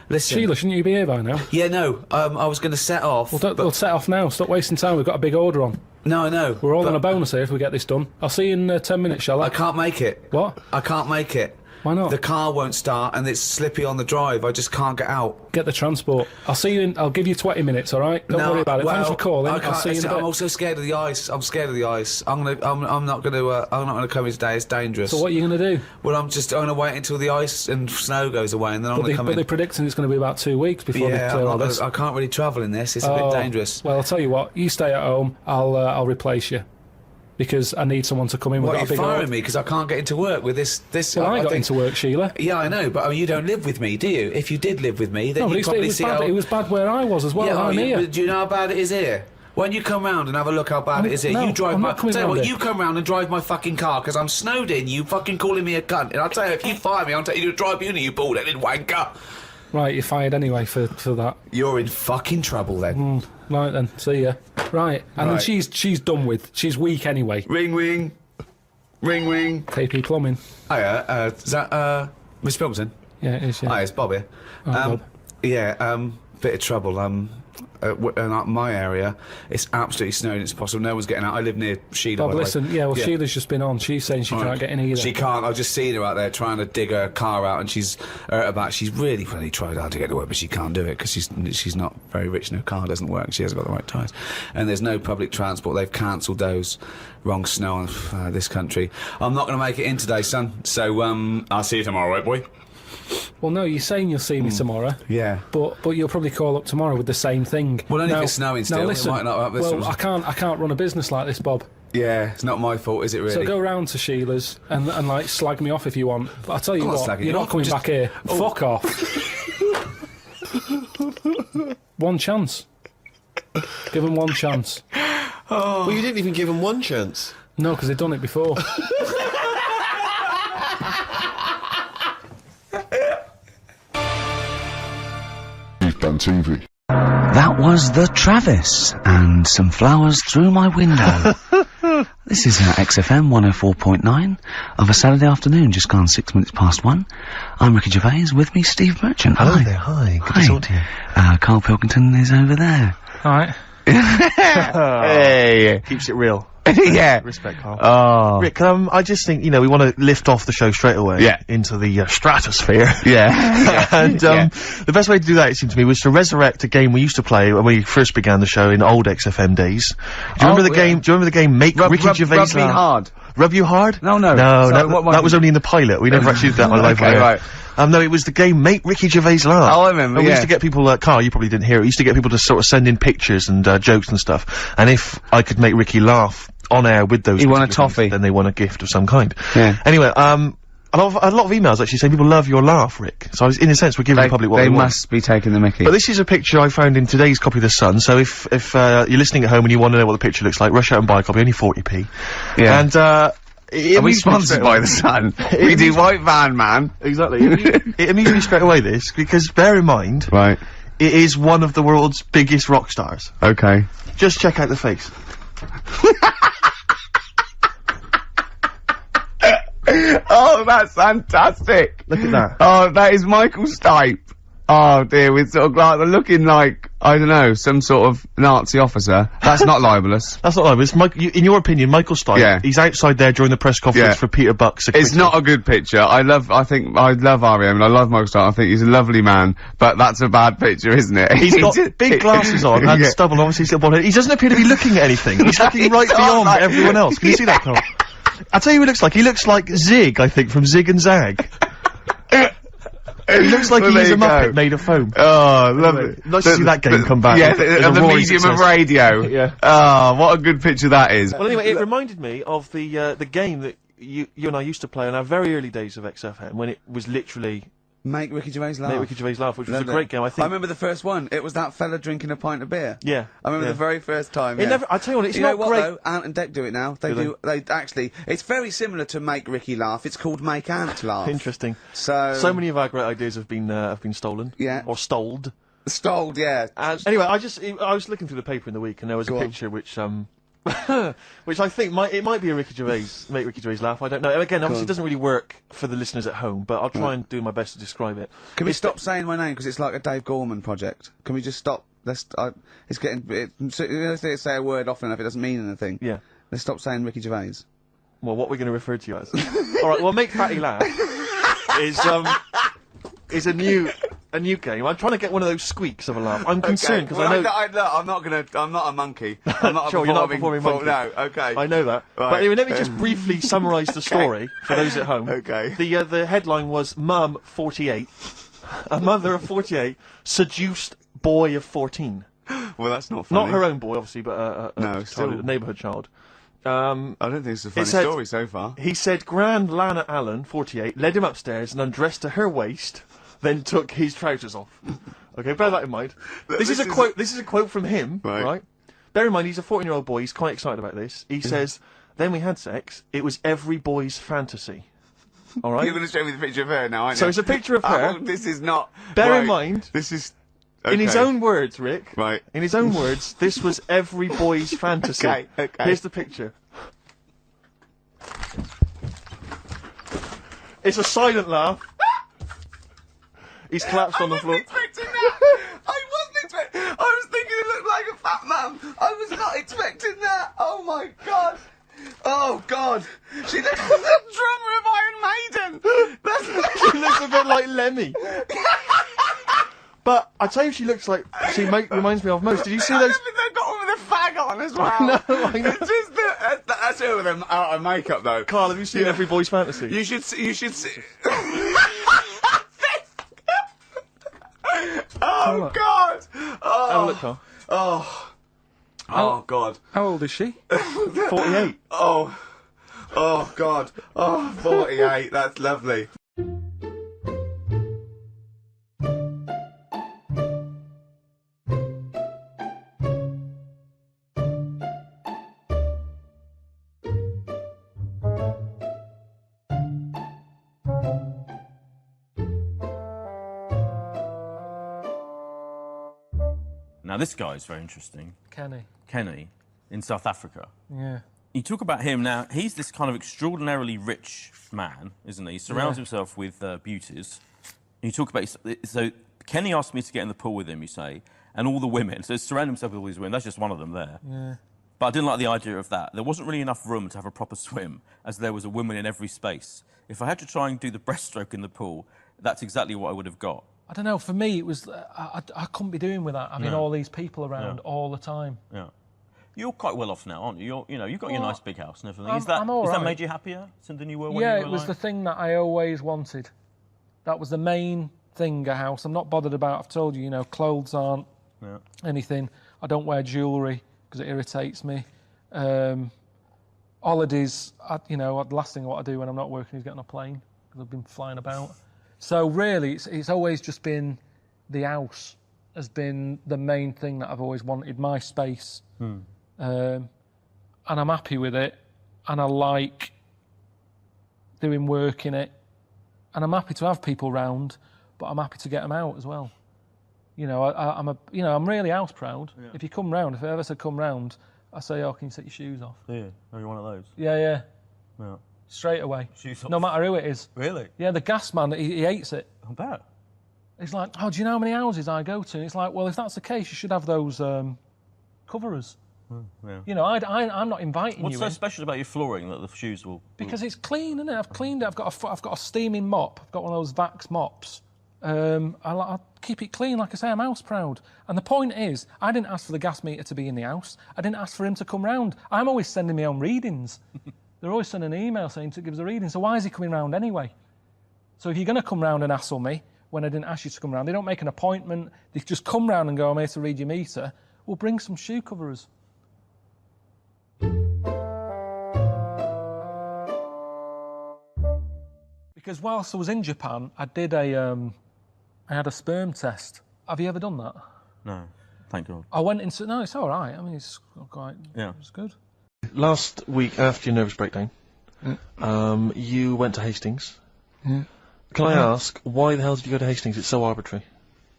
Listen. Sheila, shouldn't you be here by now? Yeah, no, I was going to set off. We'll set off now. Stop wasting time. We've got a big order on. No, I know. We're all on a bonus here if we get this done. I'll see you in 10 minutes, shall I? I can't make it. What? I can't make it. Why not? The car won't start and it's slippy on the drive. I just can't get out. Get the transport. I'll see you in... I'll give you 20 minutes, all right? Don't worry about it. Thanks for calling. I'll see you in a bit. I'm also scared of the ice. I'm scared of the ice. I'm not gonna come in today. It's dangerous. So what are you going to do? Well, I'm gonna wait until the ice and snow goes away and then I'm gonna come in. But they're predicting it's going to be about 2 weeks before they clear all this. I can't really travel in this. It's a bit dangerous. Well, I'll tell you what. You stay at home. I'll replace you. because I need someone to come in with What, a you're big firing old... me because I can't get into work with this. Well, I got think- into work, Sheila. Yeah, I know, but I mean, you don't live with me, do you? If you did live with me, then No, but you'd it probably was see bad. how... It was bad where I was as well. Yeah, I'm here. but do you know how bad it is here? When you come round and have a look how bad it is here, no, you drive I'm my... not coming Tell you round what, here. you come round and drive my fucking car because I'm snowed in, you fucking calling me a cunt. And I'll tell you, if you fire me, I'll take you to drive uni, you bald-headed wanker. Right, you're fired anyway for that. You're in fucking trouble then. Right then, see ya. Right, and then Right. she's done with. She's weak anyway. Ring, ring. Ring, ring. KP Plumbing. Hiya, is that, Miss Pilkington? Yeah, it is. Yeah. Hi, it's Bob here. Bob. Yeah, bit of trouble. In my area, it's absolutely snowing. It's possible. No one's getting out. I live near Sheila. Bob, by the way. listen. Yeah, well, Sheila's just been on. She's saying she can't get in either. She can't. I've just seen her out there trying to dig her car out, and she's hurt her back. She's really tried hard to get to work, but she can't do it because she's not very rich, and her car doesn't work. She hasn't got the right tyres, and there's no public transport. They've cancelled those. Wrong snow on this country. I'm not going to make it in today, son. So I'll see you tomorrow, right, boy? Well, no, you're saying you'll see me tomorrow. Yeah. But you'll probably call up tomorrow with the same thing. Well, only if it's snowing still. Now It listen. might not. Well, I can't run a business like this, Bob. Yeah, it's not my fault, is it? Really? So go round to Sheila's and like slag me off if you want. But I'll tell you I'm not what, slagging you're you not off, coming just- back here. Oh. Fuck off. One chance. Give them one chance. Well, you didn't even give him one chance. No, because they've done it before. TV. That was the Travis, and some flowers through my window. This is XFM 104.9 of a Saturday afternoon, just gone 6 minutes past 1. I'm Ricky Gervais, with me Steve Merchant. Hello Hi. there, hi. Good Hi. to talk to you. Karl Pilkington is over there. All right. Hey! Keeps it real. Yeah. Respect, Carl. Oh. Rick, I just think, we want to lift off the show straight away. Yeah. Into the stratosphere. Yeah. And the best way to do that, it seemed to me, was to resurrect a game we used to play when we first began the show in old XFM days. Do you remember the game? Do you remember the game Make Ricky Gervais Rub me Laugh? hard. Rub you hard? No. No, So what that was only in the pilot. We never actually did that on live. Okay, right. No, it was the game Make Ricky Gervais Laugh. Oh, I remember, And we used yeah. to get people, Carl, you probably didn't hear it, we used to get people to sort of send in pictures and jokes and stuff. And if I could make Ricky laugh on air with those He won a particular toffee. things, then they won a gift of some kind. Yeah. Anyway, a lot of emails actually saying people love your laugh, Rick. So in a sense, we're giving the public what They they want. must be taking the mickey. But this is a picture I found in today's copy of The Sun, so if you're listening at home and you want to know what the picture looks like, rush out and buy a copy, only 40p. Yeah. And, Are we sponsored by the Sun? We do White Van Man. Exactly. It amused me straight away, this, because bear in mind, Right. it is one of the world's biggest rock stars. Okay. Just check out the face. Oh, that's fantastic. Look at that. Oh, that is Michael Stipe. Oh dear, with sort of like looking like, I don't know, some sort of Nazi officer. That's not libelous. That's not like it's in your opinion, Michael Stipe. Yeah. He's outside there during the press conference Yeah. for Peter Buck's. It's not a good picture. I love R.E.M. and I love Michael Stipe. I think he's a lovely man, but that's a bad picture, isn't it? He's got big glasses on and Yeah. stubble, obviously he's got bald head. He doesn't appear to be looking at anything. He's looking right He's beyond like- everyone else. Can you see that, Carl? I'll tell you who he looks like. He looks like Zig, I think, from Zig and Zag. He looks like Well, he is a there you Muppet go. made of foam. Oh, lovely. Nice to see that game come back. Yeah, It's a the roaring medium of success. radio. Yeah. Oh, what a good picture that is. Well, anyway, it reminded me of the game that you and I used to play in our very early days of XFM, when it was literally Make Ricky Gervais laugh. Make Ricky Gervais Laugh, which was a Remember great game. I I think. remember the first one. It was that fella drinking a pint of beer. Yeah. I remember yeah. the very first time. It yeah. never. I tell you what, it's You not know what great. though? Ant and Dec do it now. They Do do. They actually. It's very similar to Make Ricky Laugh. It's called Make Ant Laugh. Interesting. So many of our great ideas have been stolen. Yeah. Or stoled. Stoled, yeah. And anyway, I was looking through the paper in the week, and there was Go a on. picture which which I think might be a Ricky Gervais Make Ricky Gervais Laugh. I don't know. Again, obviously, it doesn't really work for the listeners at home, but I'll try and do my best to describe it. Can we stop saying my name because it's like a Dave Gorman project? Can we just stop? It's getting. Let's say a word often enough, it doesn't mean anything. Yeah. Let's stop saying Ricky Gervais. Well, what we're going to refer to you as. All right. Well, Make Fatty Laugh is a new game. I'm trying to get one of those squeaks of a laugh. I'm concerned because I know. I'm not a monkey. I'm not Sure, a you're not a performing performing monkey. No, okay. I know that. Right. But anyway, let me just briefly summarise the story for those at home. Okay. The headline was Mum 48, a mother of 48 seduced boy of 14. Well, that's not funny. Not her own boy, obviously, but No, a still- neighbourhood child. I don't think it's a funny said- story so far. He said Grand Lana Allen, 48, led him upstairs and undressed to her waist, then took his trousers off. Okay, bear that in mind. This is a quote. This is a quote from him, right? Bear in mind, he's a 14-year-old boy. He's quite excited about this. He says, "Then we had sex. It was every boy's fantasy." All right. You're going to show me the picture of her now, aren't you? So it's a picture of her. This is not... Bear in mind, This is... in his okay. own words, Rick. Right. In his own words, this was every boy's fantasy. Okay. Here's the picture. It's a silent laugh. He's collapsed on the floor. Expecting that. I wasn't expecting... I was thinking it looked like a fat man. I was not expecting that. Oh, my God. Oh, God. She looks like the drummer of Iron Maiden. That's... She looks a bit like Lemmy. But I tell you, she looks like reminds me of most. Did you see those? They've got one with a fag on as well. No, I know. It's just that's it with them out of makeup though. Carl, have you seen Every Boy's Fantasy? You should see. Oh God! Have a Oh, look, Carl. oh God! How old is she? 48. Oh God! Oh, 48. That's lovely. Now, this guy is very interesting. Kenny, in South Africa. Yeah. You talk about him now, he's this kind of extraordinarily rich man, isn't he? He surrounds himself with beauties. And you talk about, so Kenny asked me to get in the pool with him, you say, and all the women, so surround himself with all these women, that's just one of them there. Yeah. But I didn't like the idea of that. There wasn't really enough room to have a proper swim, as there was a woman in every space. If I had to try and do the breaststroke in the pool, that's exactly what I would have got. I don't know, for me it was, I couldn't be doing with that, having all these people around all the time. Yeah. You're quite well off now, aren't you? You've got your nice big house and everything. I'm all has that right. made you happier than you were when Yeah, you were it was the thing that I always wanted. That was the main thing, a house. I'm not bothered about, I've told you, clothes aren't anything. I don't wear jewellery because it irritates me. Holidays, the last thing I want to do when I'm not working is get on a plane because I've been flying about. So really, it's always just been the house has been the main thing that I've always wanted, my space. And I'm happy with it, and I like doing work in it, and I'm happy to have people round, but I'm happy to get them out as well. I'm really house proud. Yeah. If you come round, if I ever said come round, I say, "Oh, can you take your shoes off?" Yeah, are you one of those? Yeah. Yeah. Straight away. Shoes off. No matter who it is. Really? Yeah, the gas man, he hates it. I bet. He's like, "Oh, do you know how many houses I go to?" And it's like, well, if that's the case, you should have those coverers. Yeah. I'm not inviting What's you so in. special about your flooring that the shoes will... Because it's clean, isn't it? I've cleaned it. I've got a steaming mop. I've got one of those Vax mops. I keep it clean, like I say. I'm house proud. And the point is, I didn't ask for the gas meter to be in the house. I didn't ask for him to come round. I'm always sending my own readings. They're always sending an email saying to give us a reading. So why is he coming round anyway? So if you're going to come round and hassle me when I didn't ask you to come round, they don't make an appointment. They just come round and go, "I'm here to read your meter." Well, bring some shoe coverers. Because whilst I was in Japan, I had a sperm test. Have you ever done that? No, thank God. I went into... No, it's all right. I mean, it's quite... Yeah. It's good. Last week, after your nervous breakdown, you went to Hastings. Can I ask, why the hell did you go to Hastings? It's so arbitrary.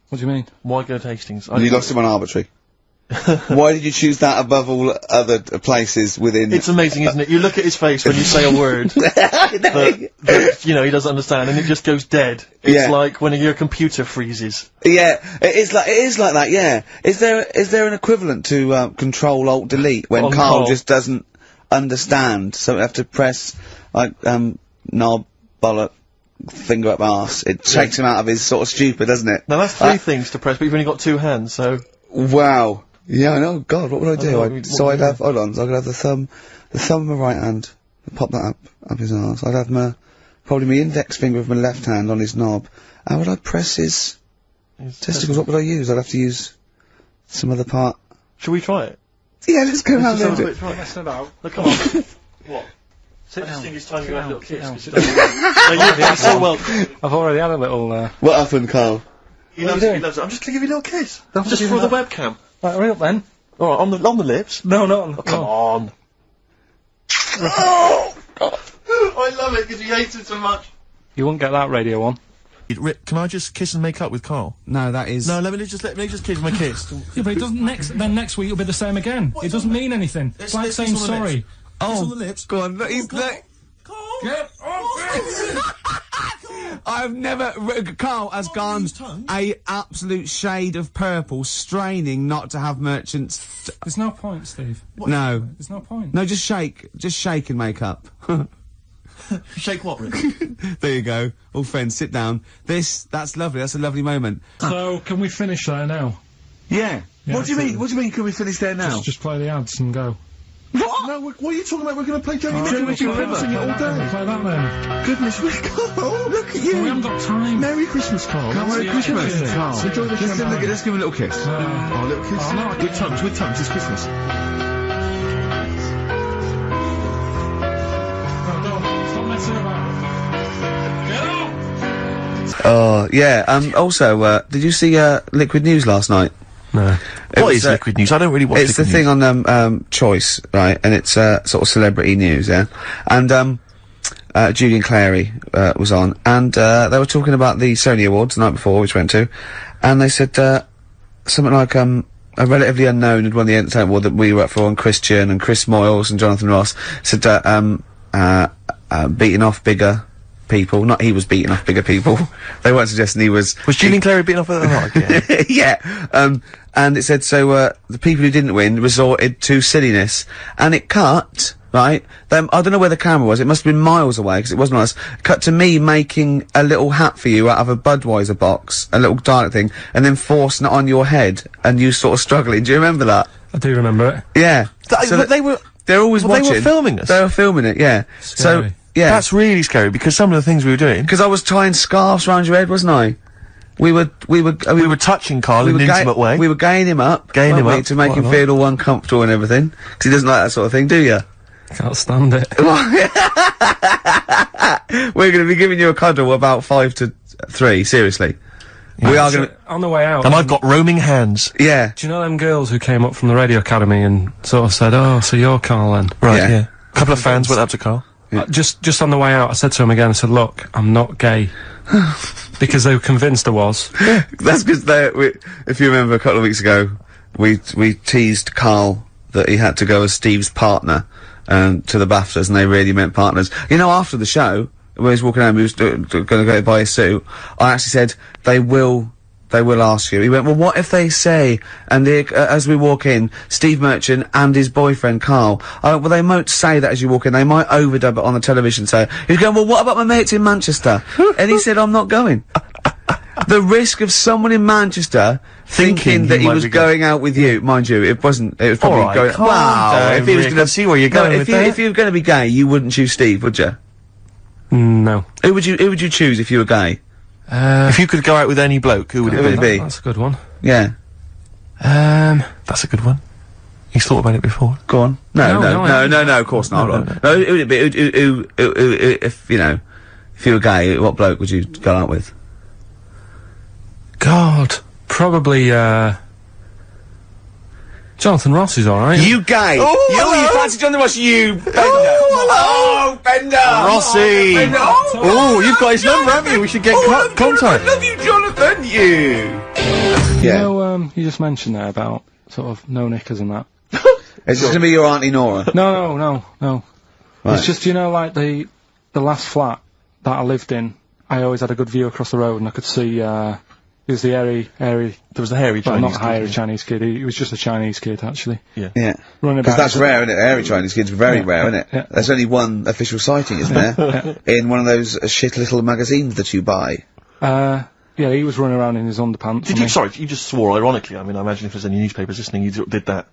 What do you mean? Why go to Hastings? You lost him on arbitrary. Why did you choose that above all other places within... It's amazing, isn't it? You look at his face when you say a word that he doesn't understand, and it just goes dead. It's like when your computer freezes. Yeah, it is like that, yeah. Is there an equivalent to Control Alt Delete when Carl just doesn't understand, so we have to press, like, knob, bollock, finger up arse. It takes him out of his sort of stupid, doesn't it? Now that's three things to press, but you've only got two hands, so... Wow. Yeah, I know. God, what would I do? I'd have, hold on, so I could have the thumb of my right hand, pop that up his arse. I'd have probably my index finger of my left hand on his knob. How would I press his testicles? What would I use? I'd have to use some other part. Shall we try it? Yeah, let's go round there. Messing about. Look, come on. What? Sit down. I think it's time you had a little kiss. down. 'cause you don't- You're so welcome. I've already had a little. What happened, Carl? He loves it. I'm just gonna give you a little kiss. Just for the webcam. Right, hurry up then. All right, on the lips. No, not on. Oh, come on. Oh, God. I love it because he hates it so much. You won't get that radio on. Rick, can I just kiss and make up with Carl? No, that is... No, let me just kiss my kiss. Yeah, but it doesn't. Next week it'll be the same again. It doesn't mean anything. It's like saying sorry. Oh, on the lips. Go on, look, he's... Carl. Get off I've never... Carl has gone a absolute shade of purple, straining not to have merchants... There's no point, Steve. No. There's no point. No, just shake. Just shake and make up. Shake what, Rick? There you go. All friends, sit down. That's lovely. That's a lovely moment. So, can we finish there now? Yeah. Yeah, What do you mean? absolutely. What do you mean? Can we finish there now? Just play the ads and go. What? No, what are you talking about? We're going to play Johnny Alright, Mitchell we'll River. play Sing it all that day. Play that then. Goodness, we Carl, look at We you. haven't got time. Merry Christmas, Carl. Merry Yeah, Christmas, yeah. Carl. Enjoy the Let's give him- champagne. let's give him a little kiss. Oh, little kiss. Oh, no, I with tongues, it's Christmas. No, don't. Stop messing about. Get off! Oh, yeah. Also, did you see, Liquid News last night? No. What is Liquid News? I don't really watch It's the Liquid thing News. on, Choice, right? And it's, sort of celebrity news, yeah? And, Julian Clary, was on, and, they were talking about the Sony Awards the night before, which we went to, and they said, something like, a relatively unknown had won the Entertainment Award that we were up for, and Christian, and Chris Moyles, and Jonathan Ross, said, beating off bigger people. Not he was beating off bigger people. They weren't suggesting he was... Was Julian Clary beaten off at the night again? Yeah. And it said, so, the people who didn't win resorted to silliness. And it cut, right? I don't know where the camera was. It must have been miles away, because it wasn't us. Cut to me making a little hat for you out of a Budweiser box, a little dialect thing, and then forcing it on your head, and you sort of struggling. Do you remember that? I do remember it. Yeah. So But they were... they're always Well, they watching. were filming us? They were filming it, yeah. Scary. So, yeah. That's really scary, because some of the things we were doing... Because I was tying scarves round your head, wasn't I? We were touching Carl in an intimate way. We were gaying him up. Gaying him weren't we, up, to make quite him a lot. feel all uncomfortable and everything. Because he doesn't like that sort of thing, do you? Can't stand it. We're going to be giving you a cuddle about 5 to 3, seriously. We are going to... On the way out. And I've got roaming hands. Yeah. Do you know them girls who came up from the radio academy and sort of said, "Oh, so you're Carl then?" Right, Yeah. yeah. A couple of fans went up to Carl. Just on the way out, I said to him again. I said, "Look, I'm not gay," because they were convinced I was. That's because if you remember a couple of weeks ago, we teased Carl that he had to go as Steve's partner, to the BAFTAs, and they really meant partners. You know, after the show, when he was walking home, he was going to go buy his suit, I actually said, they will ask you. He went, well, what if they say, and as we walk in, Steve Merchant and his boyfriend Carl, I went, well, they won't say that as you walk in, they might overdub it on the television, so he's going, well, what about my mates in Manchester? And he said, I'm not going. The risk of someone in Manchester thinking that he might was be going out with you, mind you, it was probably Alright, going, calm wow, down, if he was Rick, gonna, I see where you're going with that. if you were gonna be gay, you wouldn't choose Steve, would you? No. Who would you choose if you were gay? If you could go out with any bloke, who would Who it would be? it be? That's a good one. Yeah. That's a good one. He's thought about it before. Go on. No, No, of course not. No, who would it be? Who, if, you know, if you were gay, what bloke would you go out with? God, probably Jonathan Ross is alright. You gay? Oh, you fancy Jonathan Ross, you Bender? Oh, Bender! Rossi! Bender! Oh, you've got his number, haven't you? We should get contact. Love you, Jonathan, you! You know, you just mentioned there about sort of no knickers and that. Is this gonna be your Auntie Nora? No. Right. It's just, you know, like the last flat that I lived in, I always had a good view across the road and I could see, it was the hairy, There was the hairy well, Chinese not hairy kid. Chinese kid, he was just a Chinese kid, actually. Yeah. Running Because about. that's rare, isn't it? Hairy Chinese kids, very rare, isn't it? yeah. There's only one official sighting, isn't there? In one of those shit little magazines that you buy. Yeah, he was running around in his underpants. Did and you, he- sorry, you just swore ironically. I mean, I imagine if there's any newspapers listening, you did that.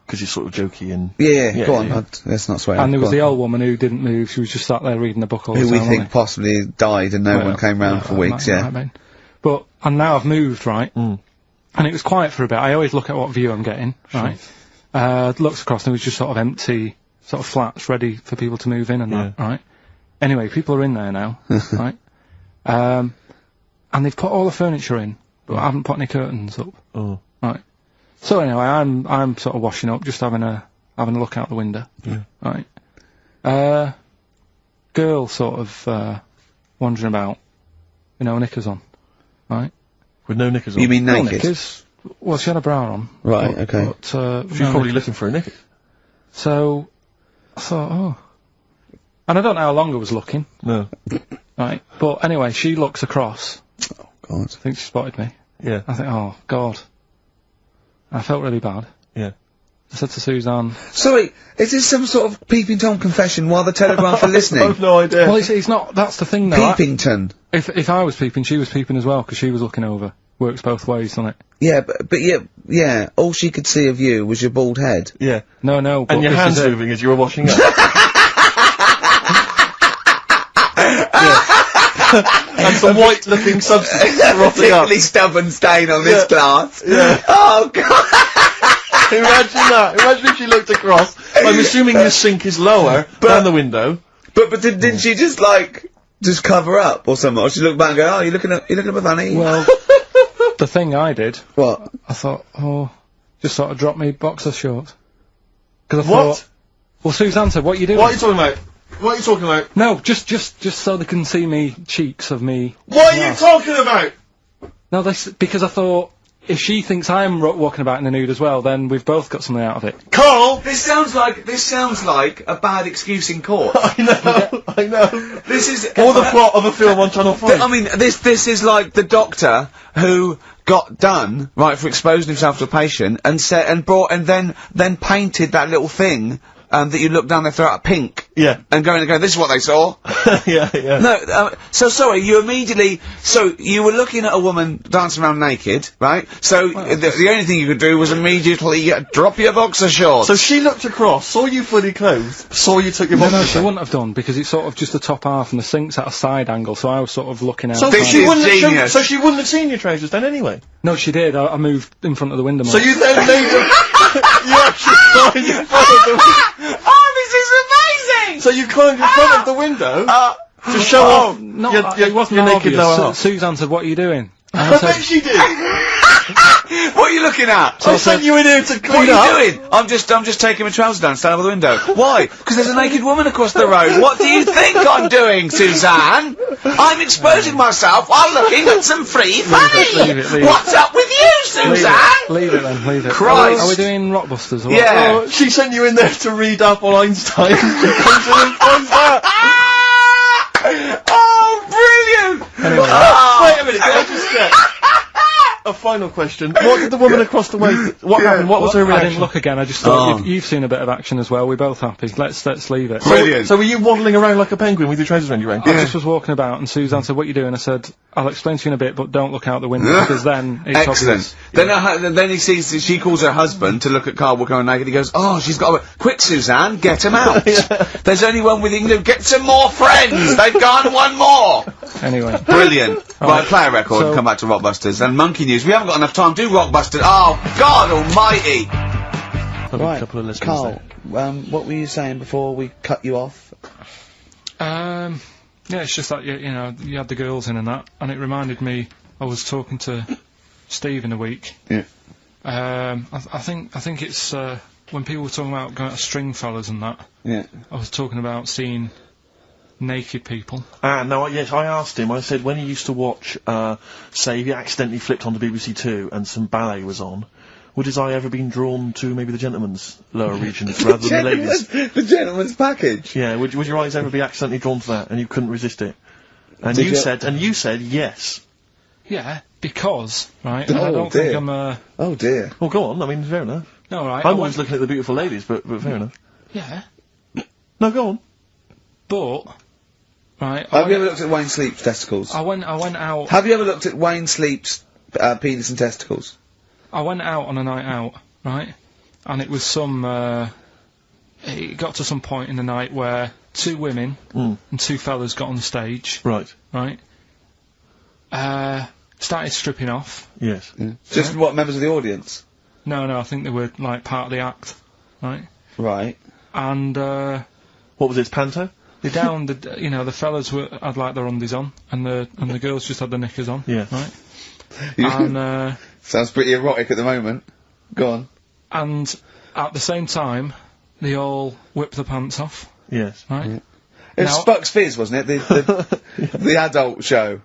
Because you're sort of jokey and... Yeah, go on, yeah. let's not swear. And there Go was on. the old woman who didn't move, she was just sat there reading the book all the Who time. we wasn't think possibly died and no Well, one came round for weeks, yeah. might be. But, and now I've moved, right? And it was quiet for a bit. I always look at what view I'm getting, right? Looks across and it was just sort of empty, sort of flats ready for people to move in and that, right? Anyway, people are in there now, right? And they've put all the furniture in, but I haven't put any curtains up. Oh. Right. So anyway, I'm sort of washing up, just having a look out the window. Yeah. Right. Girl sort of wandering about, knickers on. Right. With no knickers on. You mean No naked? knickers. Well, she had a bra on. Right, okay. But, She's no probably knickers. looking for a knicker. So, I thought, oh. And I don't know how long I was looking. No. Right. But anyway, she looks across. Oh, God. I think she spotted me. Yeah. I think, oh, God. I felt really bad. Yeah. I said to Suzanne... Sorry, is this some sort of Peeping Tom confession while the Telegraph are listening? I've no idea. Well, it's not, that's the thing though. Peepington. If I was peeping, she was peeping as well, because she was looking over. Works both ways, doesn't it? Yeah, but yeah, all she could see of you was your bald head. Yeah. No, but And your this hands is it. moving as you were washing up. And some white-looking substance rotting up. Particularly stubborn stain on this glass. Yeah. Oh, God. Imagine that. Imagine if she looked across. I'm assuming the sink is lower than the window. But didn't she just cover up or something? Or she looked back and go, oh, you looking at me, honey? Well, the thing I did, What? I thought, just sort of drop me boxer shorts. Because I What? thought... Well, Suzanne said, what are you doing? What are you talking about? What are you talking about? No, just so they can see me cheeks of me. What are you talking about? No, because I thought, if she thinks I'm walking about in the nude as well, then we've both got something out of it. Carl! This sounds like a bad excuse in court. I know. This is Or the plot of a film on Channel 5. I mean, this is like the doctor who got done right for exposing himself to a patient and then painted that little thing that you look down their throat at pink. Yeah. And go, this is what they saw. yeah. No, so sorry, you were looking at a woman dancing around naked, right? So the only thing you could do was immediately drop your boxer shorts. So she looked across, saw you fully clothed, saw you took your No, boxers she off. wouldn't have done, because it's sort of just the top half and the sink's at a side angle, so I was sort of looking out. So This she is wouldn't genius. so she wouldn't have seen your trousers then anyway. No, she did. I moved in front of the window. So more. you then made them. You actually climbed in front of the window. Oh, this is amazing! So you climbed in front of the window to show off No, your it wasn't your naked obvious. lower half. Suzanne said, what are you doing? And I I said, bet she did. What are you looking at? I sent you in here to What clean are up. you doing? I'm just taking my trousers down, standing over the window. Why? Because there's a naked woman across the road. What do you think I'm doing, Suzanne? I'm exposing myself while looking at some free funny. leave it. What's up with you, Suzanne? leave it then, leave it. Christ. Are we doing Rockbusters? Or what? Yeah. Oh, she sent you in there to read up on Einstein. She comes in and finds that. Oh, brilliant! Anyway. Wait a minute, can I just get a final question? What did the woman across the way? What happened? What was her I reaction? didn't look again. I just thought you've seen a bit of action as well. We're both happy. Let's leave it. Brilliant. So were you waddling around like a penguin with your trousers around your ankles? I just was walking about, and Suzanne said, "What are you doing?" I said, "I'll explain to you in a bit, but don't look out the window because then it's Excellent. obvious." Then he sees, she calls her husband to look at Carl walking around naked. He goes, oh, she's got quick, Suzanne, get him out. There's only one with you can do. Get some more friends. They've gone one more. Anyway, Brilliant. Right, play a record So- and come back to Rockbusters. And Monkey News. We haven't got enough time. Do Rockbusters. Oh, God almighty. Probably a couple of listeners Carl, there. what were you saying before we cut you off? yeah, it's just that you had the girls in and that, and it reminded me. I was talking to Steve in a week. Yeah. I think it's when people were talking about going out to string fellas and that. Yeah. I was talking about seeing naked people. No, yes, I asked him, I said, when he used to watch, say, he accidentally flipped onto BBC Two and some ballet was on, would his eye ever been drawn to maybe the gentleman's lower regions rather than the ladies'? The gentleman's package. Yeah, would your eyes ever be accidentally drawn to that and you couldn't resist it? And Did you you- said yes. Yeah, because right. Oh, and I don't dear. think I'm. Oh, dear. Well, go on, I mean, fair enough. No, right. I'm always looking at the beautiful ladies, but fair enough. Yeah, No, go on. but right. Have you ever looked at Wayne Sleep's testicles? I went out. Have you ever looked at Wayne Sleep's penis and testicles? I went out on a night out, right? And it was it got to some point in the night where two women and two fellas got on the stage, Right. right? Started stripping off. Yes. Just what, members of the audience? No, I think they were, like, part of the act. right? Right. And, What was it, Panto? they downed, the fellas had like their undies on, and the girls just had their knickers on. Yeah. Right? And, Sounds pretty erotic at the moment. Go on. and at the same time, they all whipped the pants off, Yes. right? It was Now- Spuck's Fizz, wasn't it? The adult show.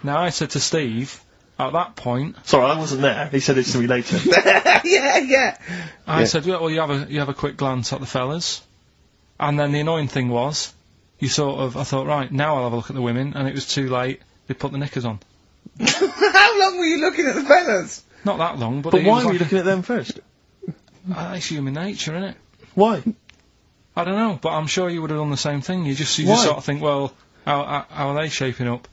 Now, I said to Steve, at that point, Sorry, I wasn't there. He said it's to me later. yeah. I said, well, you have a quick glance at the fellas. And then the annoying thing was, I thought, right, now I'll have a look at the women, and it was too late. They put the knickers on. How long were you looking at the fellas? Not that long, but But it why was were you like looking at them first? it's human nature, innit? Why? I don't know, but I'm sure you would have done the same thing. You just Why? sort of think, well, how are they shaping up?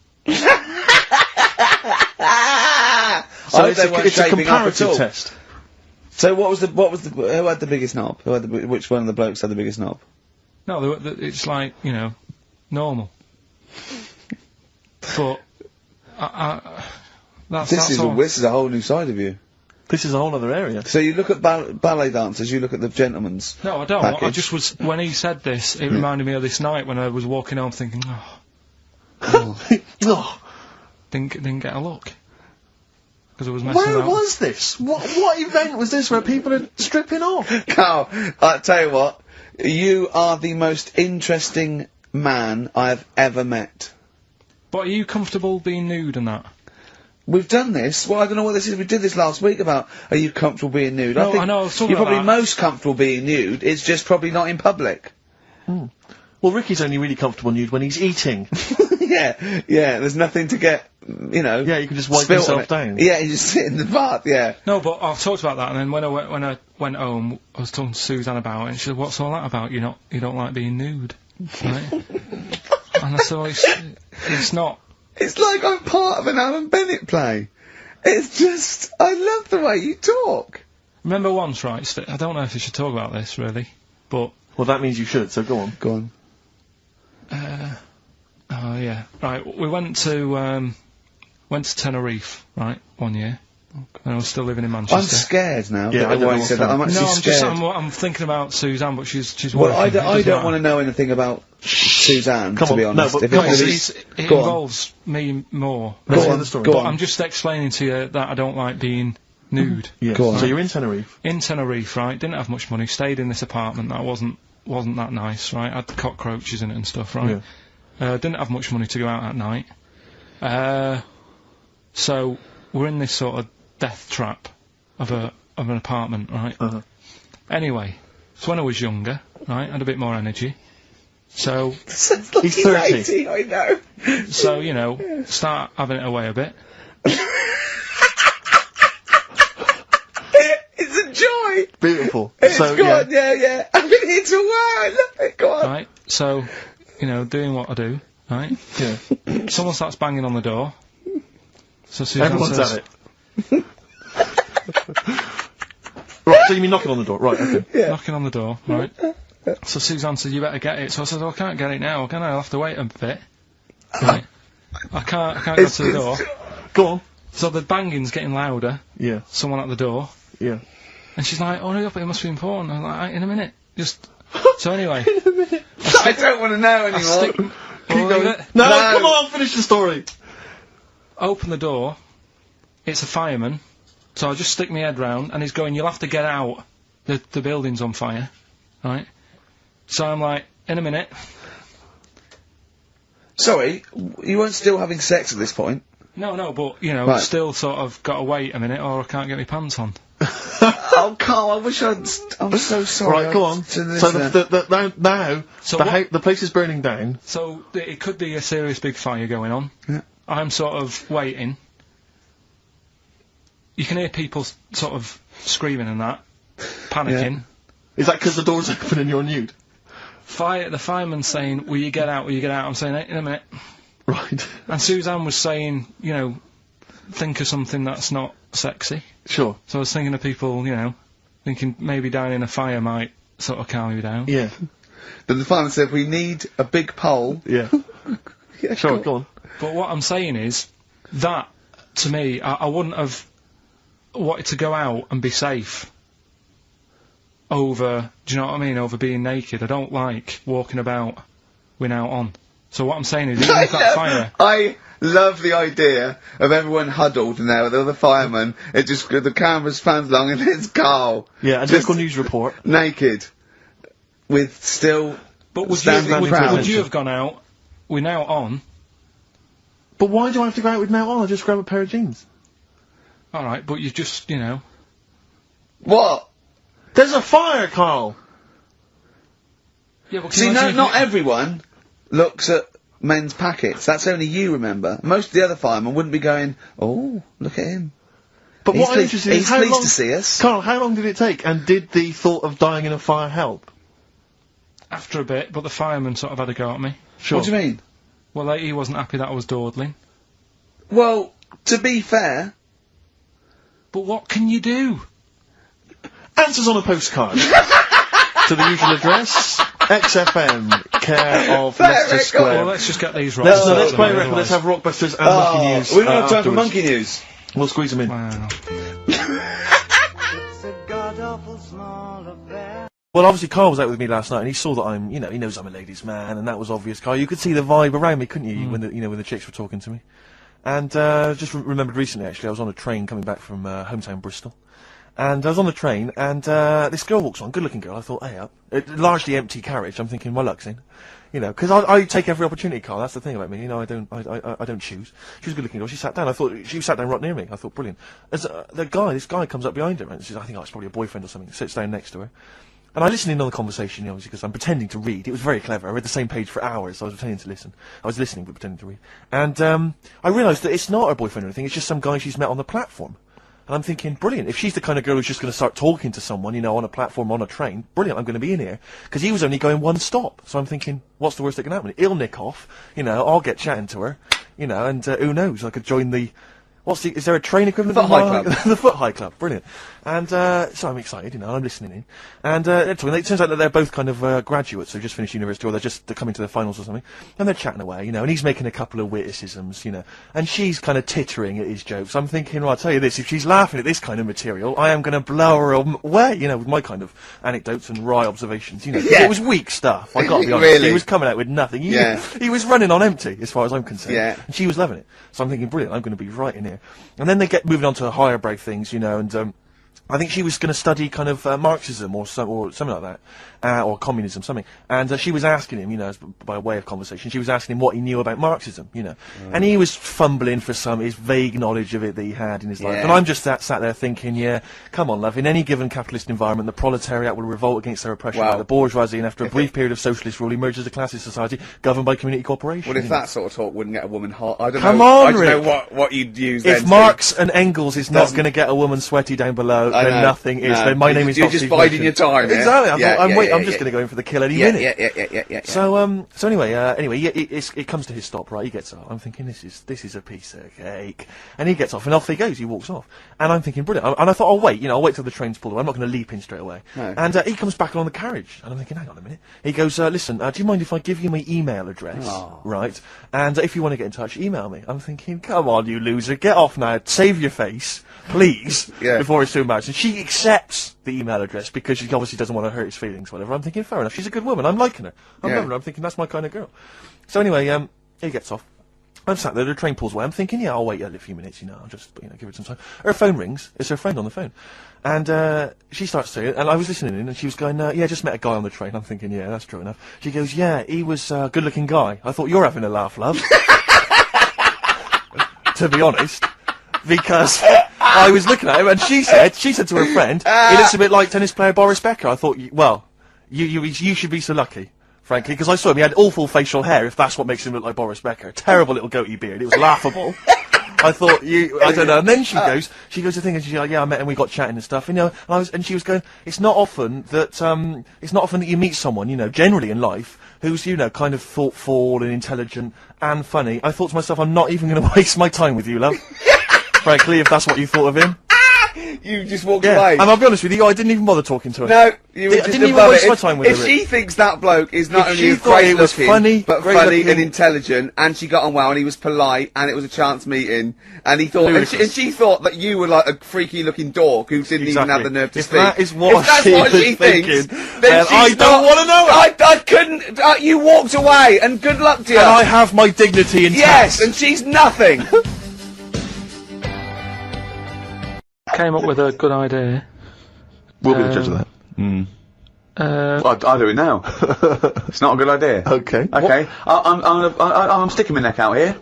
So it's a comparative test. So who had the biggest knob? Which one of the blokes had the biggest knob? No, it's like, normal. But, This is a whole new side of you. This is a whole other area. So you look at ballet dancers, you look at the gentlemen's. No, I don't. package. I just was, when he said this, it reminded me of this night when I was walking home thinking, Oh, didn't get a look. Because I was messing where out. was this? What event was this where people are stripping off? Carl, I tell you what, you are the most interesting man I have ever met. But are you comfortable being nude and that? We've done this. Well, I don't know what this is. We did this last week about, are you comfortable being nude? No, I think I know, I was talking you're about probably that. most comfortable being nude. It's just probably not in public. Well, Ricky's only really comfortable nude when he's eating. yeah. There's nothing to get, Yeah, you can just wipe spilt on yourself it. down. Yeah, you just sit in the bath. Yeah. No, but I've talked about that, and then when I went home, I was talking to Suzanne about it, and she said, "What's all that about? You don't like being nude, right?" And I said, well, "It's not." It's like I'm part of an Alan Bennett play. It's just, I love the way you talk. Remember once, right? I don't know if I should talk about this really, but Well, that means you should, so go on. Go on. oh yeah, right. We went to Tenerife, right, one year. And I was still living in Manchester. I'm scared now. Yeah, I don't know why you said that. I'm actually No, scared. I'm thinking about Suzanne, but she's Well, working. I don't want to know anything about Suzanne, Come to be on, no, honest. but If come on, it's- please. It Go on. involves me more. Let's Go hear on, the story. go But on. I'm just explaining to you that I don't like being nude. Yes. Go on. So you're in Tenerife. In Tenerife, right? Didn't have much money. Stayed in this apartment that wasn't that nice, right? Had cockroaches in it and stuff, right? Didn't have much money to go out at night. So we're in this sort of death trap of an apartment, right? Anyway, so when I was younger, right, had a bit more energy. So Sounds like He's 30. 80, I know. so start having it away a bit. It's a joy. Beautiful. It's so, good, yeah. I've been here to a while. I love it. Go on. Right, so, doing what I do, right? Yeah. Someone starts banging on the door. So Suzanne Everyone's says, at it. Right, so you mean knocking on the door? Right, okay. knocking on the door, right? So Suzanne said, you better get it. So I said, I can't get it now, can I? I'll have to wait a bit. Right. I can't go to the door. Go on. So the banging's getting louder. Yeah, Someone at the door. yeah. And she's like, oh, hurry up, it must be important. I'm like, in a minute. Just... So anyway, I don't want to know I stick... anymore. We'll leave it. No, No. come on, finish the story. Open the door. It's a fireman. So I just stick my head round, and he's going, you'll have to get out. The building's on fire. Right? So I'm like, in a minute. Sorry, you weren't still having sex at this point? No, but, Right. still sort of got to wait a minute, or I can't get my pants on. Oh, Carl, I wish I'm so sorry. Right, go on. To the So listener. now So the place is burning down. So it could be a serious big fire going on. Yeah. I'm sort of waiting. You can hear people sort of screaming and that, panicking. Is that because the door's open and you're nude? The fireman's saying, will you get out, will you get out? I'm saying, in a minute. Right. And Suzanne was saying, think of something that's not sexy. Sure. So I was thinking of people, thinking maybe down in a fire might sort of calm you down. Yeah. Then the fireman said, we need a big pole. Yeah. Yeah, Sure, go on. But what I'm saying is, that, to me, I wouldn't have wanted to go out and be safe. over, do you know what I mean, over being naked. I don't like walking about without on. So what I'm saying is, even with that fire... I love the idea of everyone huddled in there with all the firemen. It just, the camera's pans along and it's Carl. Yeah, a local news report. Naked. With still... But would you have gone out without on? But why do I have to go out with now on? I just grab a pair of jeans. Alright, but you just, you know... What? There's a fire, Carl! Yeah, but see, not everyone looks at men's packets. That's only you, remember. Most of the other firemen wouldn't be going, oh, look at him. But what I'm interested in is he's pleased to see us. Carl, how long did it take? And did the thought of dying in a fire help? After a bit, but the fireman sort of had a go at me. Sure. What do you mean? Well, like, he wasn't happy that I was dawdling. Well, to be fair... But what can you do? Answers on a postcard. To the usual address, XFM, care of Leicester Square. Well, let's just get these right. Let's play a record, let's have Rockbusters and Monkey News. We don't have time for Monkey News. We'll squeeze them in. Wow. Well, obviously Carl was out with me last night, and he saw that I'm, you know, he knows I'm a ladies' man, and that was obvious, Carl. You could see the vibe around me, couldn't you, when the chicks were talking to me. And, just remembered recently, actually, I was on a train coming back from, hometown Bristol. And I was on the train, and, this girl walks on, good-looking girl. I thought, hey up. Largely empty carriage. I'm thinking, my luck's in. You know, because I take every opportunity, Carl. That's the thing about me. You know, I don't choose. She was a good-looking girl. She sat down. I thought, she sat down right near me. I thought, brilliant. As, this guy comes up behind her, and says, I think it's probably a boyfriend or something, sits down next to her. And I listened in on the conversation, obviously, because I'm pretending to read. It was very clever. I read the same page for hours, so I was pretending to listen. I was listening, but pretending to read. And, I realised that it's not her boyfriend or anything, it's just some guy she's met on the platform. And I'm thinking, brilliant, if she's the kind of girl who's just going to start talking to someone, you know, on a platform, on a train, brilliant, I'm going to be in here. Because he was only going one stop. So I'm thinking, what's the worst that can happen? He'll nick off, you know, I'll get chatting to her, you know, and, who knows, I could join the... is there a train equivalent? Foot High Club. The Foot High Club, brilliant. And, so I'm excited, you know, I'm listening in. And, they're talking, it turns out that they're both kind of, graduates, they've just finished university, or they're coming to their finals or something. And they're chatting away, you know, and he's making a couple of witticisms, you know. And she's kind of tittering at his jokes. I'm thinking, well, I'll tell you this, if she's laughing at this kind of material, I am gonna blow her away, you know, with my kind of anecdotes and wry observations, you know. Yeah. It was weak stuff, I gotta be honest. Really? He was coming out with nothing. He was running on empty, as far as I'm concerned. Yeah. And she was loving it. So I'm thinking, brilliant, I'm gonna be right in here. And then they get moving on to higher brow things, you know, and, I think she was going to study kind of Marxism or something like that, or communism, something. And she was asking him, you know, by way of conversation, she was asking him what he knew about Marxism, you know. And he was fumbling for his vague knowledge of it that he had in his life. And I'm just sat there thinking, yeah, come on, love, in any given capitalist environment, the proletariat will revolt against their oppression by the bourgeoisie, and after a brief period of socialist rule, emerges a classist society governed by community cooperation. Well, if that sort of talk wouldn't get a woman hot, I don't come know. on, I don't Rick. know what you'd use. If Marx and Engels is not going to get a woman sweaty down below, then nothing is. Then my name is. You're just biding your time. Exactly. I'm just going to go in for the kill any minute. Yeah. So anyway, it comes to his stop, right? He gets off. I'm thinking this is a piece of cake, and he gets off, and off he goes. He walks off, and I'm thinking brilliant. And I thought, I'll wait. You know, I'll wait till the train's pulled away. I'm not going to leap in straight away. No. And he comes back along the carriage, and I'm thinking, hang on a minute. He goes, listen, do you mind if I give you my email address, right? And if you want to get in touch, email me. I'm thinking, come on, you loser, get off now. Save your face, please, before it's too much. And she accepts the email address because she obviously doesn't want to hurt his feelings, whatever. I'm thinking, fair enough. She's a good woman. I'm liking her. I'm loving her. I'm thinking that's my kind of girl. So anyway, he gets off. I'm sat there, the train pulls away. I'm thinking, yeah, I'll wait a few minutes, you know, I'll just, you know, give it some time. Her phone rings. It's her friend on the phone. And, she starts saying, and I was listening in, and she was going, yeah, just met a guy on the train. I'm thinking, yeah, that's true enough. She goes, yeah, he was a good-looking guy. I thought, you're having a laugh, love. To be honest. Because I was looking at him, and she said to her friend, he looks a bit like tennis player Boris Becker. I thought, well, you should be so lucky, frankly, because I saw him, he had awful facial hair, if that's what makes him look like Boris Becker. Terrible little goatee beard, it was laughable. I thought, I don't know, and then she goes to think, and she's like, yeah, I met him, we got chatting and stuff, you know, and she was going, it's not often that you meet someone, you know, generally in life, who's, you know, kind of thoughtful and intelligent and funny. I thought to myself, I'm not even going to waste my time with you, love. Frankly, if that's what you thought of him. You just walked Yeah, away. and I'll be honest with you, I didn't even bother talking to her. No, you were I just didn't even above waste it. my time with If her. she thinks that bloke is not If only she thought great it was looking, funny, but great funny looking- and intelligent, and she got on well, and he was polite, and it was a chance meeting, and he thought, and she thought that you were like a freaky looking dork who didn't even have the nerve to If speak. that is what if that's she what was she thinks, thinking, then then she's I don't not- wanna know it. I couldn't. You walked away, and good luck to you. And I have my dignity intact. Yes, and she's nothing. Came up with a good idea. We'll be the judge of that. I'll do it now. It's not a good idea. Okay. Okay. I'm sticking my neck out here.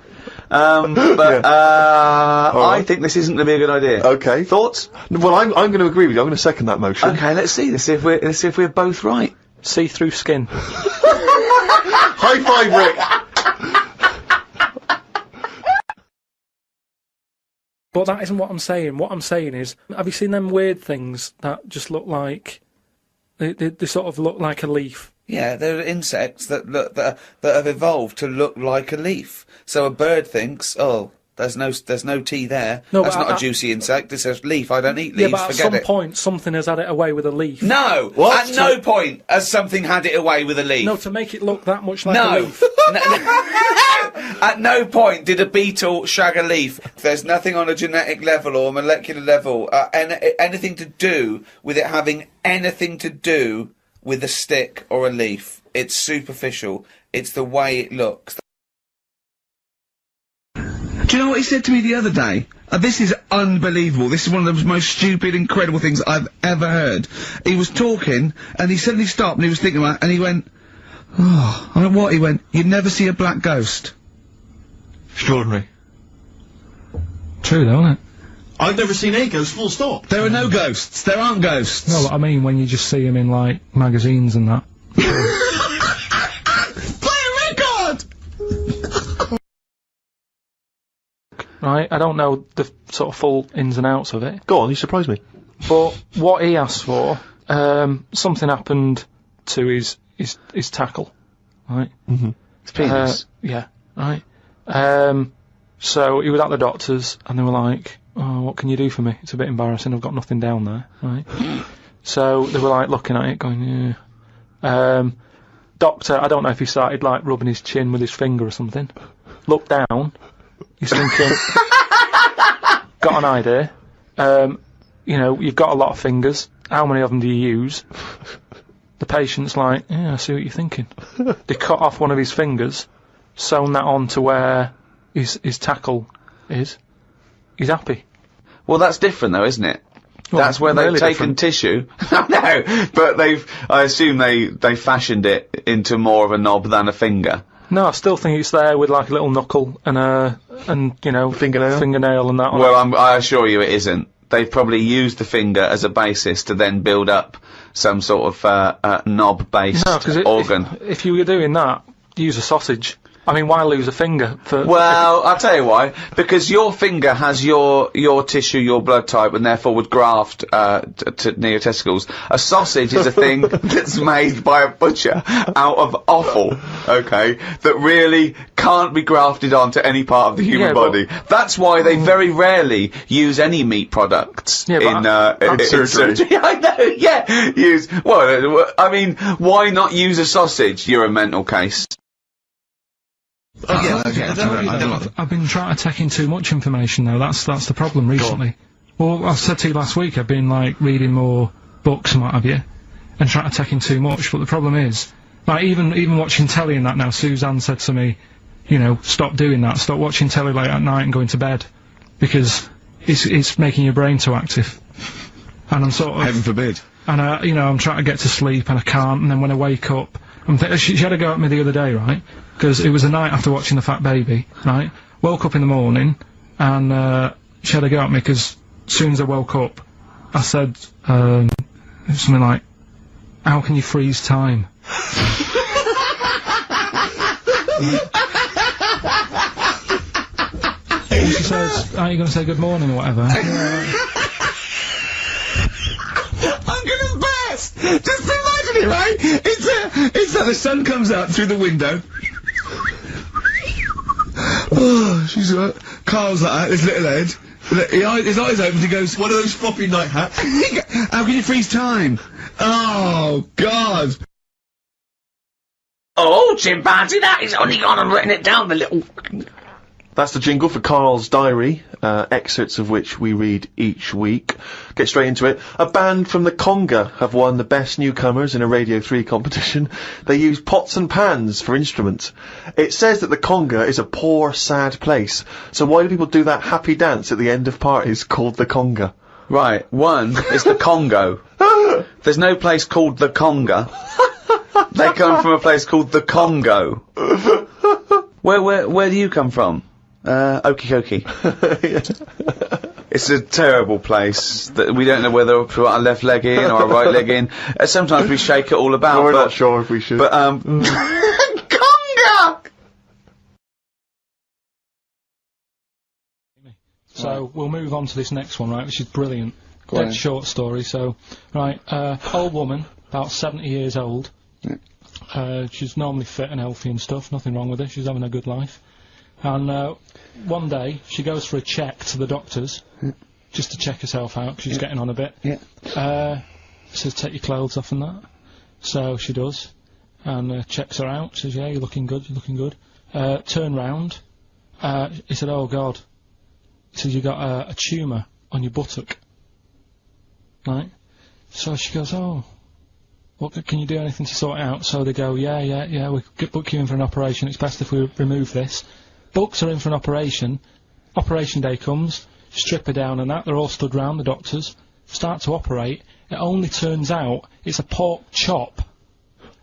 But I think this isn't going to be a good idea. Okay. Thoughts? Well, I'm going to agree with you. I'm going to second that motion. Okay, let's see. Let's see if we're both right. See-through skin. High five, Rick. But that isn't what I'm saying. What I'm saying is, have you seen them weird things that just look like... They sort of look like a leaf? Yeah, there are insects that have evolved to look like a leaf. So a bird thinks, oh, there's no tea there. No, That's but not a juicy insect. It's a leaf. I don't eat leaves. Yeah, but at Forget some it. point, something has had it away with a leaf. No. What? At no point has something had it away with a leaf. No, to make it look that much like a No. leaf. At no point did a beetle shag a leaf. There's nothing on a genetic level or molecular level, anything to do with it having anything to do with a stick or a leaf. It's superficial. It's the way it looks. Do you know what he said to me the other day? This is unbelievable. This is one of the most stupid, incredible things I've ever heard. He was talking, and he suddenly stopped, and he was thinking about it, and he went, oh, I went, what? He went, you'd never see a black ghost. Extraordinary. True, though, isn't it? I've never seen a ghost, full stop. There are no ghosts. There aren't ghosts. No, what I mean, when you just see them in, like, magazines and that. Play a record! Right, I don't know the sort of full ins and outs of it. Go on, you surprised me. But what he asked for, something happened to his tackle, right? Mm-hmm. It's penis. Yeah, right. So he was at the doctor's, and they were like, oh, what can you do for me? It's a bit embarrassing, I've got nothing down there, right? So they were like looking at it, going, yeah. Doctor, I don't know if he started like rubbing his chin with his finger or something. Looked down, he's thinking, got an idea. You know, you've got a lot of fingers. How many of them do you use? The patient's like, yeah, I see what you're thinking. They cut off one of his fingers, sewn that on to where his tackle is. He's happy. Well, that's different though, isn't it? Well, That's where they've really taken different. tissue. No, but I assume they fashioned it into more of a knob than a finger. No, I still think it's there with like a little knuckle and you know, fingernail and that on Well, I assure you it isn't. They've probably used the finger as a basis to then build up some sort of knob-based No, 'cause organ. if you were doing that, use a sausage. I mean, why lose a finger for... Well, I'll tell you why. Because your finger has your tissue, your blood type, and therefore would graft near your testicles. A sausage is a thing that's made by a butcher out of offal, okay, that really can't be grafted onto any part of the human body. That's why they very rarely use any meat products in surgery. I know, yeah. Well, I mean, why not use a sausage? You're a mental case. I've been trying to take in too much information though, that's the problem recently. Well, I said to you last week, I've been like reading more books and what have you, and trying to take in too much, but the problem is, like even watching telly and that now, Suzanne said to me, you know, stop doing that, stop watching telly late at night and going to bed, because it's making your brain too active. And I'm sort of... Heaven forbid. And you know, I'm trying to get to sleep and I can't, and then when I wake up, she had a go at me the other day, right? Because it was the night after watching The Fat Baby, right? Woke up in the morning, and she had a go at me because as soon as I woke up, I said something like, "How can you freeze time?" And she says, "Are you going to say good morning or whatever?" I'm gonna burst! Just imagine it, right? It's that the sun comes out through the window. Oh, she's Carl's like that, his little head. His eyes open, he goes, One of those floppy night hats. how can you freeze time? Oh, God. Oh, chimpanzee, that is only gone and written it down, the little... That's the jingle for Karl's diary, excerpts of which we read each week. Get straight into it. A band from the Conga have won the Best Newcomers in a Radio 3 competition. They use pots and pans for instruments. It says that the Conga is a poor, sad place. So why do people do that happy dance at the end of parties called the Conga? Right, one is the Congo. There's no place called the Conga. They come from a place called the Congo. Where do you come from? Okie dokie. It's a terrible place that we don't know whether to put our left leg in or our right leg in. Sometimes we shake it all about. We're not sure if we should. But, Conga! So we'll move on to this next one, right, which is brilliant. Dead short story. So, right, old woman, about 70 years old. She's normally fit and healthy and stuff, nothing wrong with her, she's having a good life. And one day, she goes for a check to the doctors, just to check herself out, 'cause she's getting on a bit. Says, take your clothes off and that. So she does, and checks her out, says, yeah, you're looking good, you're looking good. Turn round, he said, oh God. He says, you got a tumour on your buttock. Right? So she goes, oh. What, can you do anything to sort it out? So they go, yeah, we could book you in for an operation, it's best if we remove this. Books are in for an operation, operation day comes, strip her down and that, they're all stood round, the doctors, start to operate, it only turns out it's a pork chop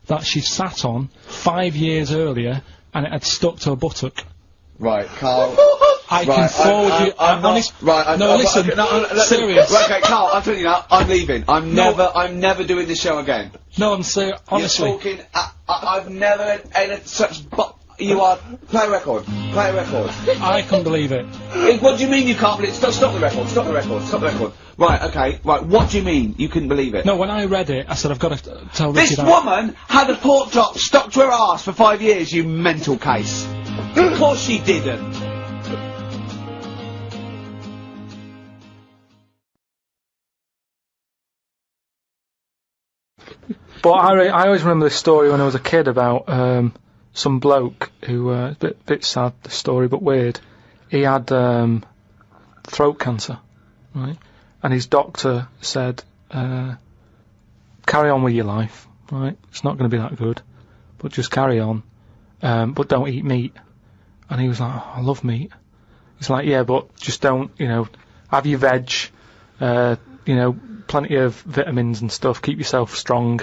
that she sat on 5 years earlier and it had stuck to her buttock. Right, Karl. I can forward you. I'm not. Honest, Right. no, listen. Serious. Right, okay, Karl. I'm telling you now. I'm leaving. I'm never doing this show again. No, I'm serious. Honestly. You're talking. I've never had such. You are. Play a record. Play a record. I couldn't believe it. What do you mean you can't believe it? Stop the record. Stop the record. Stop the record. Right. Okay. Right. What do you mean you couldn't believe it? No, when I read it, I said I've got to tell Ricky This woman had a pork chop stuck to her ass for 5 years. You mental case. Of course she didn't. But I always remember this story when I was a kid about some bloke who, a bit sad, the story, but weird. He had throat cancer, right? And his doctor said, carry on with your life, right? It's not going to be that good, but just carry on, but don't eat meat. And he was like, oh, I love meat. He's like, yeah, but just don't, have your veg, plenty of vitamins and stuff, keep yourself strong,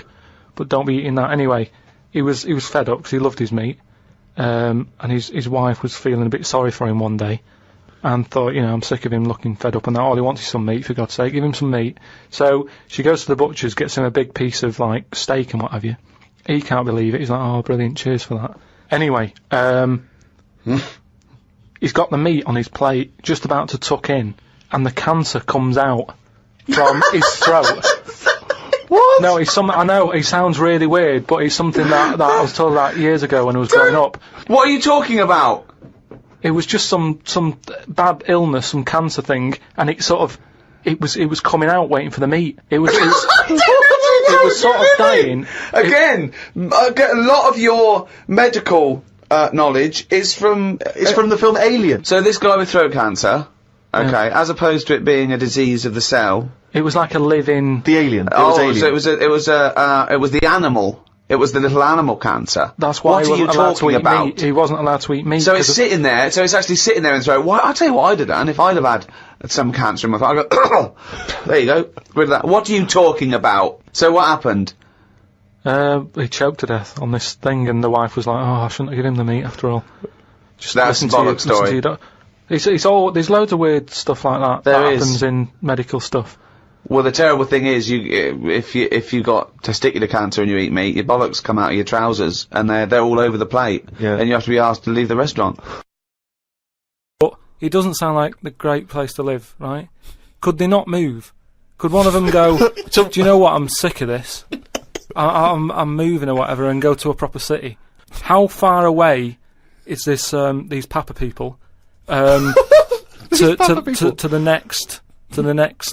but don't be eating that. Anyway, he was fed up because he loved his meat, and his wife was feeling a bit sorry for him one day, and thought, I'm sick of him looking fed up and that, all he wants is some meat, for God's sake, give him some meat. So she goes to the butcher's, gets him a big piece of, like, steak and what have you. He can't believe it, he's like, oh, brilliant, cheers for that. Anyway, he's got the meat on his plate, just about to tuck in, and the cancer comes out from his throat. What? No, I know, it sounds really weird, but it's something that I was told about years ago when I was growing up. What are you talking about? It was just some bad illness, some cancer thing, and it was coming out waiting for the meat. It was sort of dying. Again, a lot of your medical knowledge is from the film Alien. So this guy with throat cancer, okay, as opposed to it being a disease of the cell. It was like a living... The alien. It was alien. So it was the animal. It was the little animal cancer. That's why what he are you wasn't allowed talking to eat about? meat. He wasn't allowed to eat meat. So it's sitting there. So it's actually sitting there and throat. Why? I'll tell you what I'd have done if I'd have had some cancer in my throat. I'd go, there you go, rid of that. What are you talking about? So what happened? He choked to death on this thing, and the wife was like, "Oh, I shouldn't have given him the meat after all." Just that's a bollock story. It's all. There's loads of weird stuff like that that happens in medical stuff. Well, the terrible thing is, if you got testicular cancer and you eat meat, your bollocks come out of your trousers, and they're all over the plate, and you have to be asked to leave the restaurant. But it doesn't sound like the great place to live, right? Could they not move? Could one of them go, do you know what, I'm sick of this. I'm moving or whatever, and go to a proper city. How far away is this, these Papa people? to the next.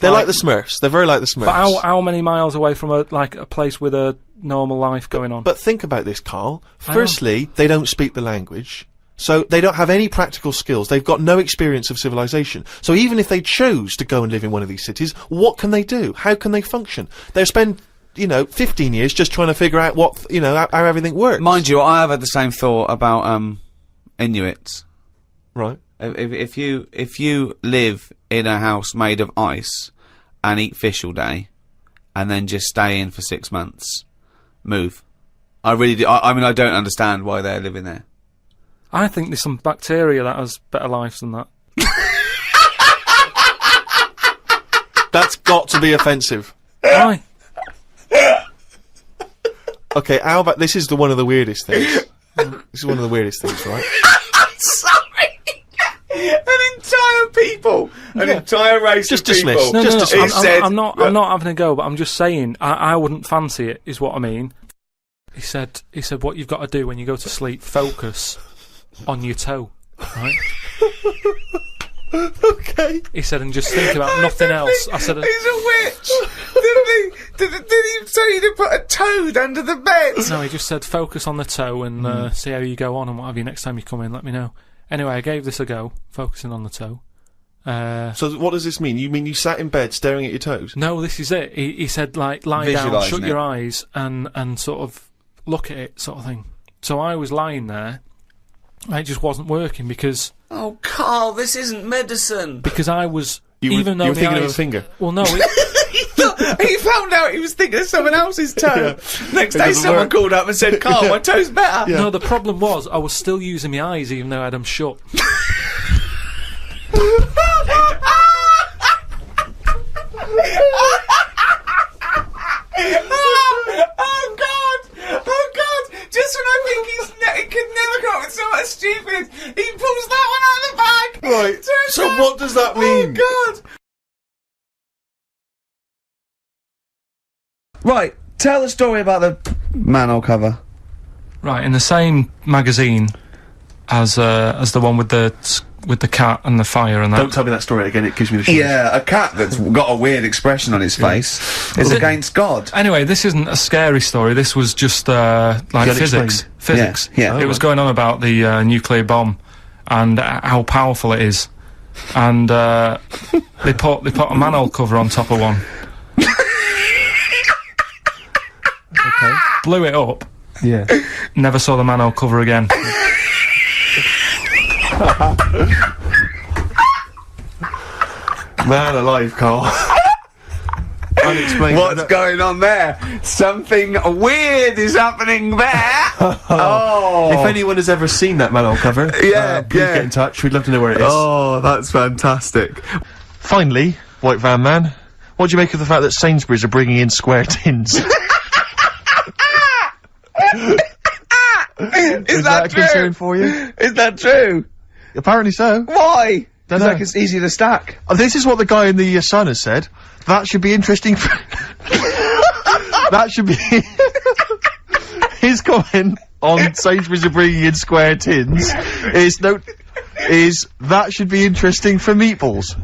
They're like the Smurfs. They're very like the Smurfs. But how many miles away from a place with a normal life going on? But think about this, Carl. Firstly, they don't speak the language, so they don't have any practical skills. They've got no experience of civilization. So even if they chose to go and live in one of these cities, what can they do? How can they function? They'll spend 15 years just trying to figure out how everything works. Mind you, I have had the same thought about Inuits. Right. If you live in a house made of ice and eat fish all day, and then just stay in for 6 months, move. I really do. I mean, I don't understand why they're living there. I think there's some bacteria that has better lives than that. That's got to be offensive. Why? Okay, how about this is one of the weirdest things. This is one of the weirdest things, right? Sorry! An entire race Just of people. dismiss. No, Just no, dismiss. I'm not having a go, but I'm just saying I wouldn't fancy it. Is what I mean. He said what you've got to do when you go to sleep, focus on your toe, right? Okay. He said, and just think about nothing else. I said, he's a witch. Did he say you to put a toad under the bed? no, he just said focus on the toe and see how you go on and what have you. Next time you come in, let me know. Anyway, I gave this a go, focusing on the toe. So what does this mean? You mean you sat in bed staring at your toes? No, this is it. He said, lie down, shut your eyes, and sort of look at it, sort of thing. So I was lying there, and it just wasn't working because... Oh, Carl, this isn't medicine. Because I was... You were thinking of a finger? Well, no. He found out he was thinking of someone else's toe. Next day someone called up and said, Carl, my toe's better. No, the problem was I was still using my eyes even though I had them shut. Oh God! Just when I think he could never come up with so much stupid, he pulls that one out of the bag. Right. So what does that mean? Oh God! Right. Tell the story about the manhole cover. Right, in the same magazine as the one with the cat and the fire and that. Don't tell me that story again, it gives me the shivers. Yeah, a cat that's got a weird expression on its face is against God. Anyway, this isn't a scary story. This was just like physics. Physics. Yeah. It was going on about the nuclear bomb and how powerful it is, and they put a manhole cover on top of one. Okay. Blew it up. Yeah. Never saw the manhole cover again. Man alive, Carl. Unexplained. What's going on there? Something weird is happening there. Oh. If anyone has ever seen that manhole cover, please get in touch. We'd love to know where it is. Oh, that's fantastic. Finally, White Van Man, what do you make of the fact that Sainsbury's are bringing in square tins? Is that a concern for you? Is that true? Apparently so. Why? Don't It's know. like it's easy to stack. This is what the guy in the Sun has said. That should be interesting for... That should be... His comment on Sainsbury's are bringing in square tins is that should be interesting for meatballs.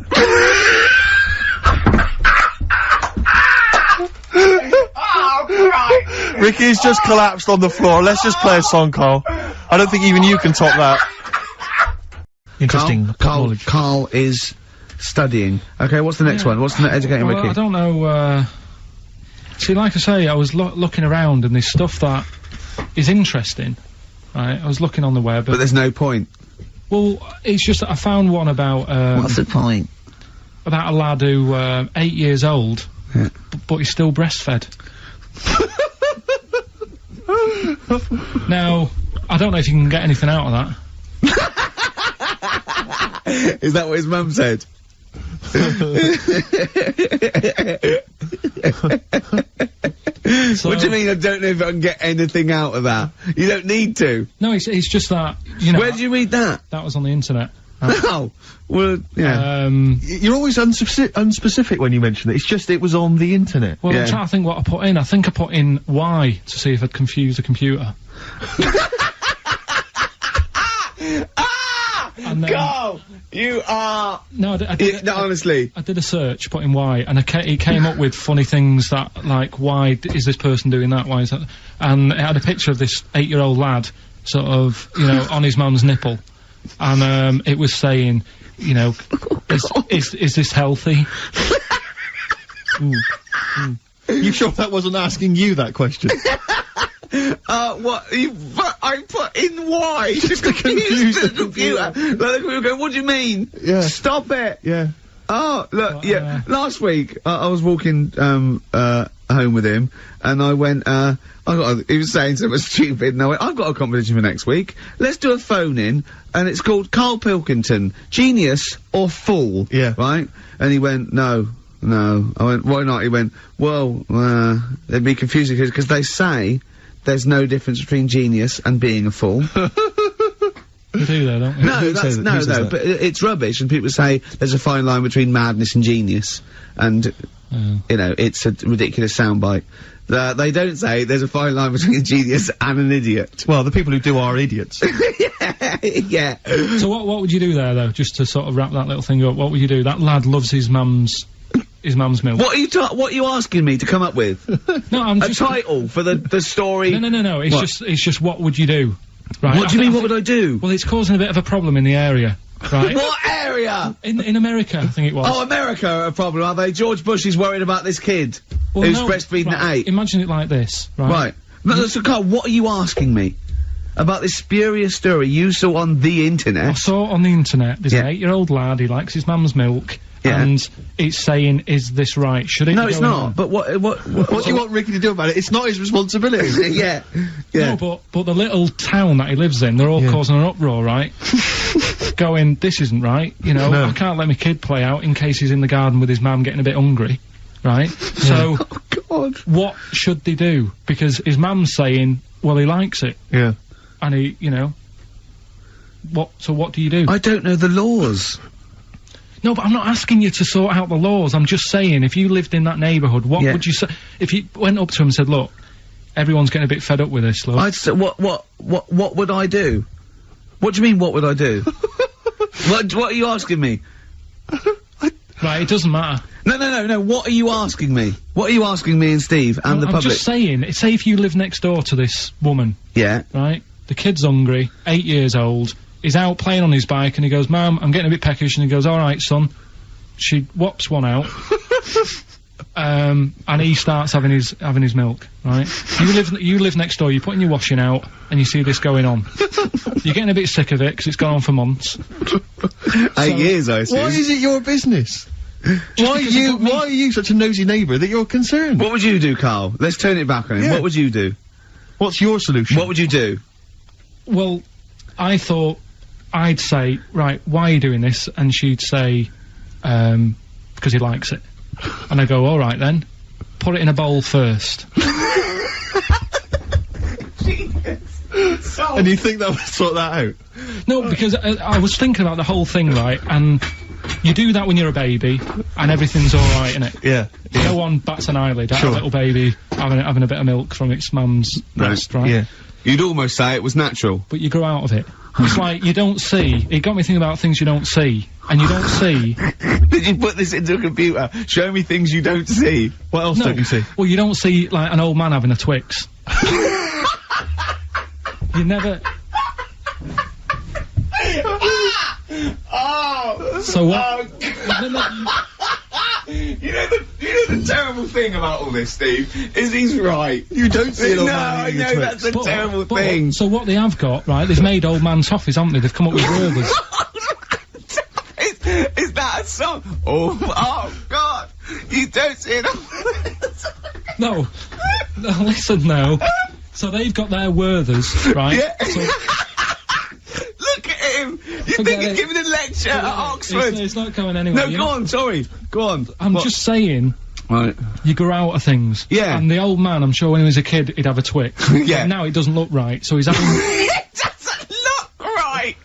Ricky's just collapsed on the floor. Let's just play a song, Carl. I don't think even you can top that. Interesting. Carl is studying. Okay, what's the next one? What's the educating Well, Ricky? I don't know. See, like I say, I was looking around and there's stuff that is interesting. Right, I was looking on the web. But there's no point. Well, it's just that I found one about. What's the point? About a lad who 8 years old, but he's still breastfed. Now, I don't know if you can get anything out of that. Is that what his mum said? So, What do you mean I don't know if I can get anything out of that? You don't need to. No, it's just that, you know... Where did you read that? That was on the internet. Oh, well, yeah. You're always unspecific when you mention it. It's just it was on the internet. Well, I'm trying to think what I put in. I think I put in Y to see if I'd confuse a computer. And, Carl, you are... No, honestly. I did a search, put in why, and it came up with funny things that, like, why is this person doing that? Why is that? And it had a picture of this 8-year-old lad, sort of, you know, on his mum's nipple, and it was saying, you know, is this healthy? You sure that wasn't asking you that question? What? I put in why? Just to confuse the computer. Like, the computer go, what do you mean? Yeah. Stop it! Yeah. Oh, look, yeah. Last week, I was walking, home with him, and I went, he was saying something stupid, and I went, I've got a competition for next week. Let's do a phone-in, and it's called Karl Pilkington, Genius or Fool. Yeah. Right? And he went, no. I went, why not? He went, well, it'd be confusing, because they say there's no difference between genius and being a fool. You do that, don't you? No, but it's rubbish, and people say there's a fine line between madness and genius, and, you know, it's a ridiculous soundbite. They don't say there's a fine line between a genius and an idiot. Well, the people who do are idiots. Yeah. So what would you do there, though, just to sort of wrap that little thing up? What would you do? That lad loves his mum's milk. What are you asking me to come up with? No, I'm a just... title for the story? No, it's just what would you do? Right. What do you mean, what would I do? Well, it's causing a bit of a problem in the area, right? What area? In America, I think it was. Oh, America are a problem, are they? George Bush is worried about this kid who's breastfeeding at 8. Imagine it like this, right? Right. No, so, Carl, what are you asking me? About this spurious story you saw on the internet? I saw it on the internet. There's an 8-year-old lad, he likes his mum's milk. Yeah. And it's saying, is this right? Should it? No, it's not. On? But what do you want Ricky to do about it? It's not his responsibility. Yeah. No, but the little town that he lives in, they're all causing an uproar, right? Going, this isn't right. You know, I can't let my kid play out in case he's in the garden with his mum getting a bit hungry, right? So, oh God, what should they do? Because his mum's saying, well, he likes it. Yeah. And he, you know, so what do you do? I don't know the laws. No, but I'm not asking you to sort out the laws. I'm just saying, if you lived in that neighbourhood, what would you say? If you went up to him and said, look, everyone's getting a bit fed up with this, look. I'd say, what would I do? What do you mean, what would I do? What are you asking me? Right, it doesn't matter. No, what are you asking me? What are you asking me and Steve and the public? I'm just saying, say if you live next door to this woman. Yeah. Right? The kid's hungry, 8 years old. He's out playing on his bike and he goes, Mum, I'm getting a bit peckish, and he goes, alright, son. She whops one out. And he starts having his milk, right? You live next door, you're putting your washing out, and you see this going on. You're getting a bit sick of it, because it's gone on for months. 8 years, I see. Why is it your business? Why are you such a nosy neighbour that you're concerned? What would you do, Carl? Let's turn it back on him. What would you do? What's your solution? What would you do? Well, I thought I'd say, right, why are you doing this? And she'd say, because he likes it. And I go, alright then, put it in a bowl first. And you think that would sort that out? No, because I was thinking about the whole thing, right, and you do that when you're a baby, and everything's alright, innit? Yeah. No one bats an eyelid at a little baby having a bit of milk from its mum's breast, right? Yeah. You'd almost say it was natural. But you grow out of it. It's like, you don't see. It got me thinking about things you don't see. And you don't see. Did you put this into a computer? Show me things you don't see. What else don't you see? Well, you don't see, like, an old man having a Twix. You never... So what? You know the terrible thing about all this, Steve, is he's right. You don't see an old man I eating a know, Twix. that's a terrible thing. So what they have got, right, they've made old man toffees, haven't they? They've come up with burgers. Is that a song? Oh God! You don't see it. No, listen now. So they've got their Werthers, right? Yeah. So, look at him! You think he's giving a lecture at Oxford? It's not going anywhere. No, go on, sorry. Go on. I'm just saying, right, you grow out of things. Yeah. And the old man, I'm sure when he was a kid, he'd have a Twix. Yeah. But now it doesn't look right, so he's having... It doesn't look right!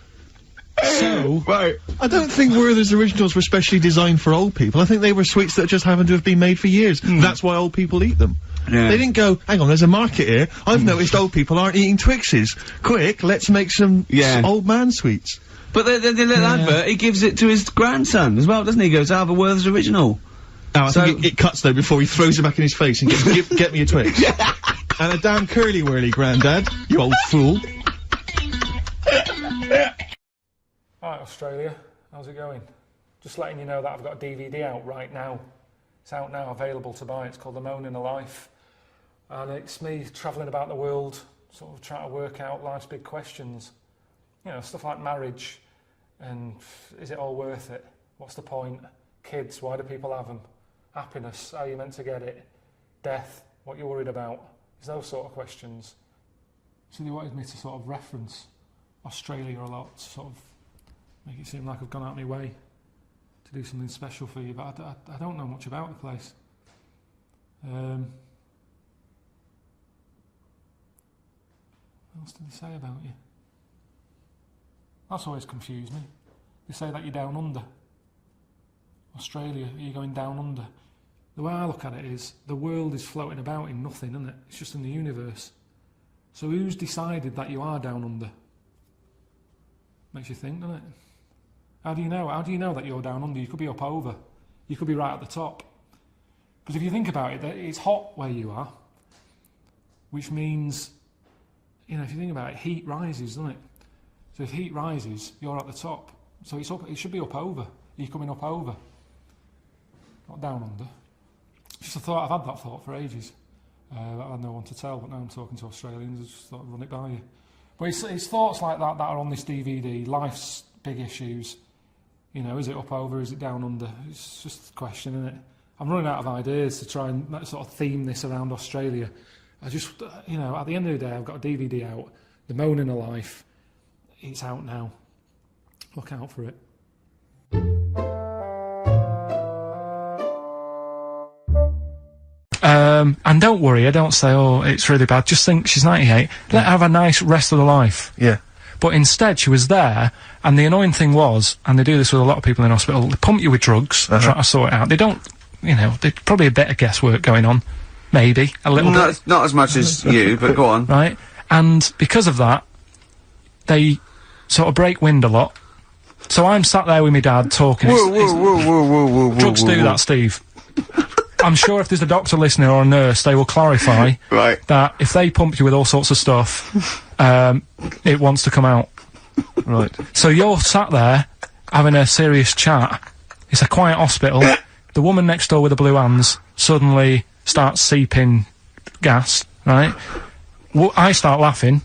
So... Right. I don't think Werther's originals were specially designed for old people. I think they were sweets that just happened to have been made for years. That's why old people eat them. Yeah. They didn't go, hang on, there's a market here. I've noticed old people aren't eating Twixes. Quick, let's make some old man sweets. But the little advert, he gives it to his grandson as well, doesn't he? He goes, "I have a Werther's original." Oh, I think it cuts though before he throws it back in his face and goes, get me a Twix. And a damn curly whirly, Grandad, you old fool. Alright, Australia, how's it going? Just letting you know that I've got a DVD out right now. It's out now, available to buy. It's called The Moaning of Life. And it's me travelling about the world, sort of trying to work out life's big questions. You know, stuff like marriage, and is it all worth it? What's the point? Kids, why do people have them? Happiness, how are you meant to get it? Death, what you're worried about? It's those sort of questions. So they wanted me to sort of reference Australia a lot, to sort of make it seem like I've gone out of my way to do something special for you, but I don't know much about the place. What else did they say about you? That's always confused me. They say that you're down under. Australia, are you going down under? The way I look at it is, the world is floating about in nothing, isn't it? It's just in the universe. So who's decided that you are down under? Makes you think, doesn't it? How do you know? How do you know that you're down under? You could be up over. You could be right at the top. Because if you think about it, it's hot where you are, which means, you know, if you think about it, heat rises, doesn't it? So if heat rises, you're at the top. So it's up. It should be up over. You're coming up over, not down under. Just a thought. I've had that thought for ages. I had no one to tell, but now I'm talking to Australians. I just thought I'd run it by you. But it's thoughts like that are on this DVD. Life's big issues. You know, is it up over? Is it down under? It's just a question, isn't it? I'm running out of ideas to try and sort of theme this around Australia. I just, you know, at the end of the day, I've got a DVD out. The Moaning of Life. It's out now. Look out for it. And don't worry, I don't say, oh, it's really bad. Just think she's 98. Let her have a nice rest of the life. Yeah. But instead, she was there, and the annoying thing was, and they do this with a lot of people in hospital, they pump you with drugs, try to sort it out. They don't, you know, there's probably a bit of guesswork going on. Maybe. A little bit. Not as much as you, but go on. Right? And because of that, they sort of break wind a lot. So I'm sat there with my dad talking. Drugs do that, Steve. I'm sure if there's a doctor listening or a nurse, they will clarify that if they pump you with all sorts of stuff, it wants to come out. Right. So you're sat there having a serious chat. It's a quiet hospital. The woman next door with the blue hands suddenly starts seeping gas, right? I start laughing.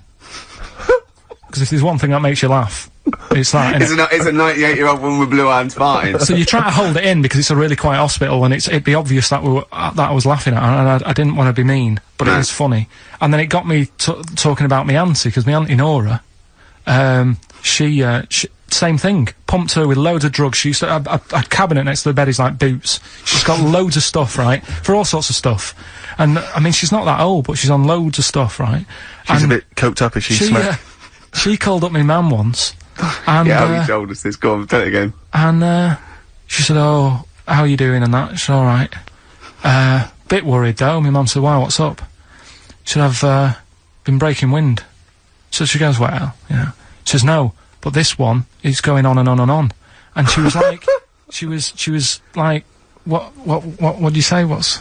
Because if there's one thing that makes you laugh, it's that. It's a 98-year-old woman with blue hands farting. So you try to hold it in because it's a really quiet hospital, and it'd be obvious that that I was laughing at, and I didn't want to be mean, but it was funny. And then it got me talking about my auntie, because my auntie Nora, she same thing, pumped her with loads of drugs. She used to have a cabinet next to the bed is like boots. She's got loads of stuff, right, for all sorts of stuff. And I mean, she's not that old, but she's on loads of stuff, right? She's a bit coked up, is she? She called up my mum once. And, yeah, you told us this. Go on, tell it again. And she said, "Oh, how are you doing?" And that. She said, "All right." Bit worried though. My mum said, "Why? What's up?" She said, "I've been breaking wind." So she goes, "Well, you know." She says, "No, but this one is going on and on and on." And she was like, she was like, what do you say? What's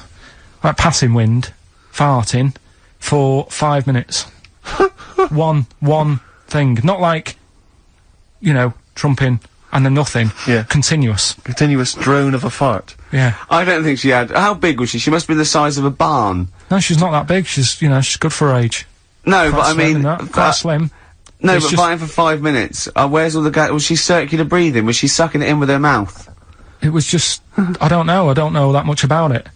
like passing wind, farting for 5 minutes. one thing, not like, you know, trumping and then nothing. Yeah. Continuous Drone of a fart. Yeah. I don't think she had. How big was she? She must be the size of a barn. No, she's not that big. She's, you know, she's good for her age. No, but I mean, quite slim. No, but fine for 5 minutes. Where's all the gas? Was she circular breathing? Was she sucking it in with her mouth? It was just, I don't know that much about it.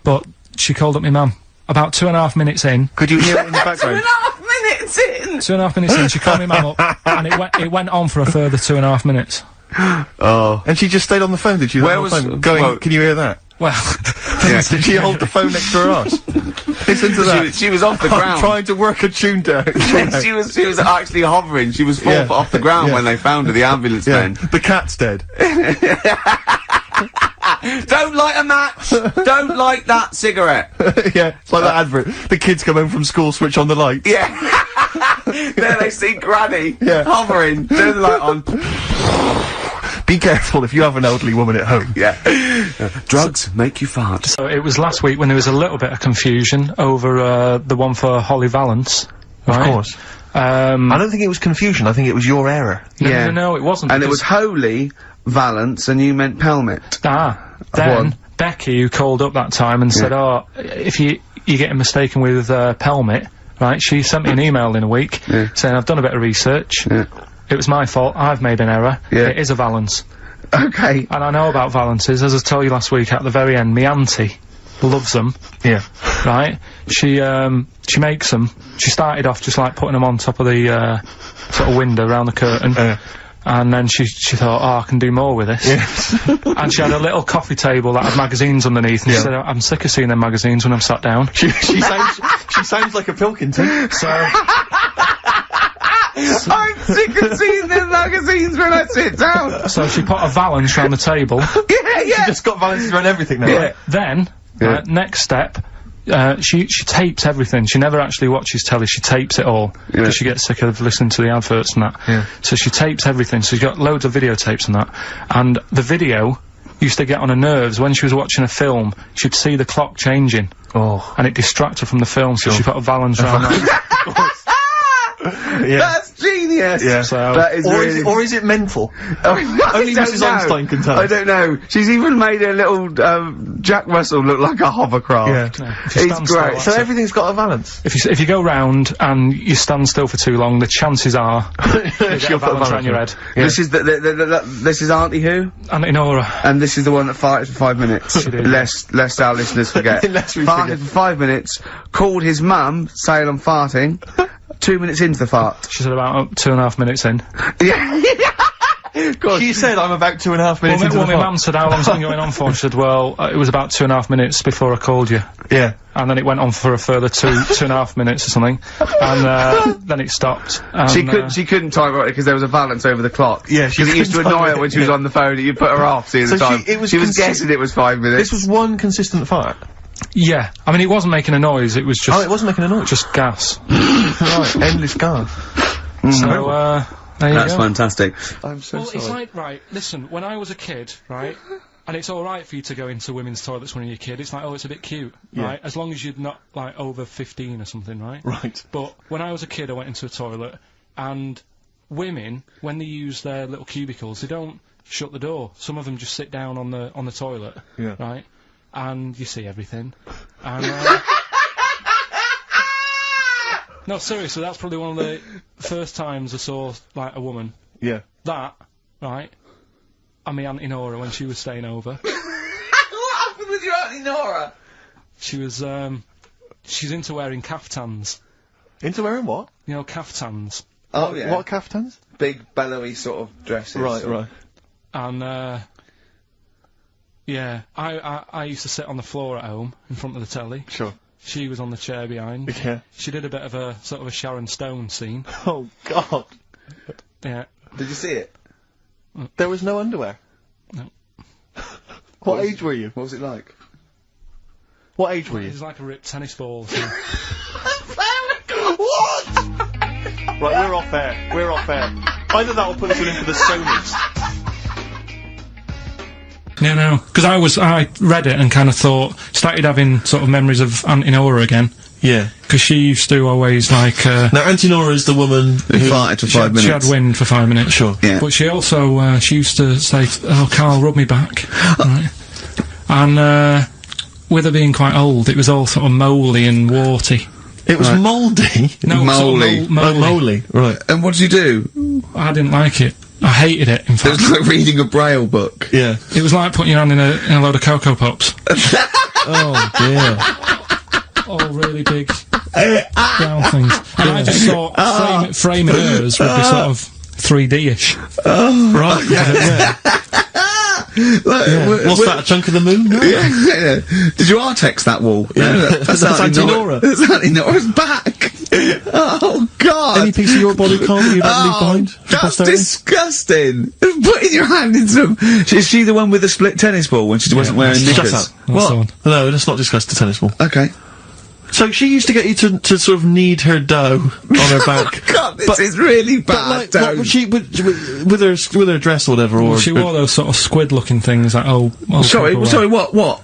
But she called up my mum. About 2.5 minutes in. Could you hear it in the background? 2.5 minutes in! 2.5 minutes in, she called my mum up, and it went on for a further 2.5 minutes. Oh. And she just stayed on the phone, did she? Where was... Going, can you hear that? Well... yeah. Did she hold the phone next to her arse? Listen to that. She was off the ground. Trying to work a tune down. she was actually hovering. She was 4 foot off the ground when they found her, the ambulance men. The cat's dead. Don't light a match! Don't light that cigarette! Yeah, it's like that advert. The kids come home from school, switch on the light. Yeah! There they see Granny Yeah. hovering, turn the light on. Be careful if you have an elderly woman at home. Yeah. Drugs make you fart. So it was last week when there was a little bit of confusion over the one for Holly Valance. Of right? course. I don't think it was confusion, I think it was your error. No, it wasn't. And it because- was Holy Valance, and you meant Pelmet. Then Becky, who called up that time and said, "Oh, if you're getting mistaken with Pelmet, right?" She sent me an email in a week saying, "I've done a bit of research. It was my fault. I've made an error. It is a Valance." Okay. And I know about Valances, as I told you last week. At the very end, me auntie loves them. Yeah. Right? She makes them. She started off just like putting them on top of the sort of window around the curtain. And then she thought, oh, I can do more with this. And she had a little coffee table that had magazines underneath, and she said, I'm sick of seeing them magazines when I'm sat down. She sounds like a Pilkington. So I'm sick of seeing them magazines when I sit down. so she put a Valance round the table. Yeah. She just got Valances around everything now. Yeah. Then, next step, she tapes everything. She never actually watches telly, she tapes it all. Because she gets sick of listening to the adverts and that. So she tapes everything, so she's got loads of videotapes and that. And the video used to get on her nerves. When she was watching a film, she'd see the clock changing. And it distracted her from the film, so she put a Valance round that. That's genius. Yeah. So, That is really... Or is it mental? Only Mrs. Einstein can tell. I don't know. She's even made a little Jack Russell look like a hovercraft. if you It's stand still, great. that's So it. everything's got a Valance. If you go round and you stand still for too long, the chances are you get She'll a put a Valance around your Valance. head. This is this is Auntie Who, And Nora. and this is the one that farted for 5 minutes. She did. Lest our listeners forget. Lest we farted forget. for 5 minutes. Called his mum, saying I'm farting. 2 minutes into the fart. She said about 2.5 minutes in. Yeah. God. She said I'm about 2.5 minutes into Well, the my fart. mum said, how long's it been going on for? And she said, well, it was about 2.5 minutes before I called you. Yeah. And then it went on for a further 2.5 minutes or something. And, then it stopped. And, She couldn't time it because there was a Valance over the clock. Yeah, she Because it used to couldn't annoy time her it, when she was yeah. on the phone that you put her off seeing the So time. it was She was consi- guessing it was 5 minutes. This was one consistent fart. Yeah. I mean, it wasn't making a noise, it was just... Oh, it wasn't making a noise. Just gas. Right, endless gas. So, there you That's go. fantastic. I'm so Well, sorry. it's like, right, listen, when I was a kid, right, and it's alright for you to go into women's toilets when you're a kid, it's like, oh, it's a bit cute, right, as long as you're not, like, over 15 or something, right? Right. But when I was a kid, I went into a toilet, and women, when they use their little cubicles, they don't shut the door. Some of them just sit down on the toilet, Yeah. right, and you see everything, and, no, seriously, that's probably one of the first times I saw, like, a woman. Yeah. That, right, and my Auntie Nora when she was staying over. What happened with your Auntie Nora? She was, she's into wearing caftans. Into wearing what? You know, caftans. Oh, yeah. What caftans? Big, bellowy sort of dresses. Right. And, yeah, I used to sit on the floor at home in front of the telly. Sure. She was on the chair behind. Yeah. She did a bit of a, sort of a Sharon Stone scene. Oh, God. Yeah. Did you see it? There was no underwear. No. What age were you? What was it like? What age were It you? was like a ripped tennis ball. So. What? Right, we're off air. We're off air. Either that or put us in for the Sonys. No, because I read it and kind of started having sort of memories of Auntie Nora again. Yeah. Because she used to always, like, Now, Auntie Nora is the woman Who farted for 5 minutes. she had wind for 5 minutes. Sure. Yeah. But she also, she used to say, oh, Carl, rub me back. Right. And, with her being quite old, it was all sort of mouldy and warty. It was mouldy. No, Mouldy. sort of mouldy. Mouldy. Right. And what did you do? I didn't like it. I hated it, in It fact. was like reading a Braille book. Yeah. It was like putting your hand in a load of Cocoa Pops. Oh, dear. All really big brown things. And I just thought framing hers would be sort of 3D-ish. Right. Yeah. What's that, a chunk of the moon? No. Yeah. Did you R-text that wall? Yeah. That's Auntie Nora. That's Auntie Nora's back. Oh, God. Any piece of your body, Carl, that you'd like to leave behind? for That's posterity? disgusting. Putting your hand in some... Is she the one with the split tennis ball when she wasn't wearing Shut knickers? up. That's the one. No, let's not discuss the tennis ball. Okay. So she used to get you to sort of knead her dough on her back. God, this is really bad. But like, what, she with her dress or whatever, or she wore those sort of squid-looking things. Like sorry, what?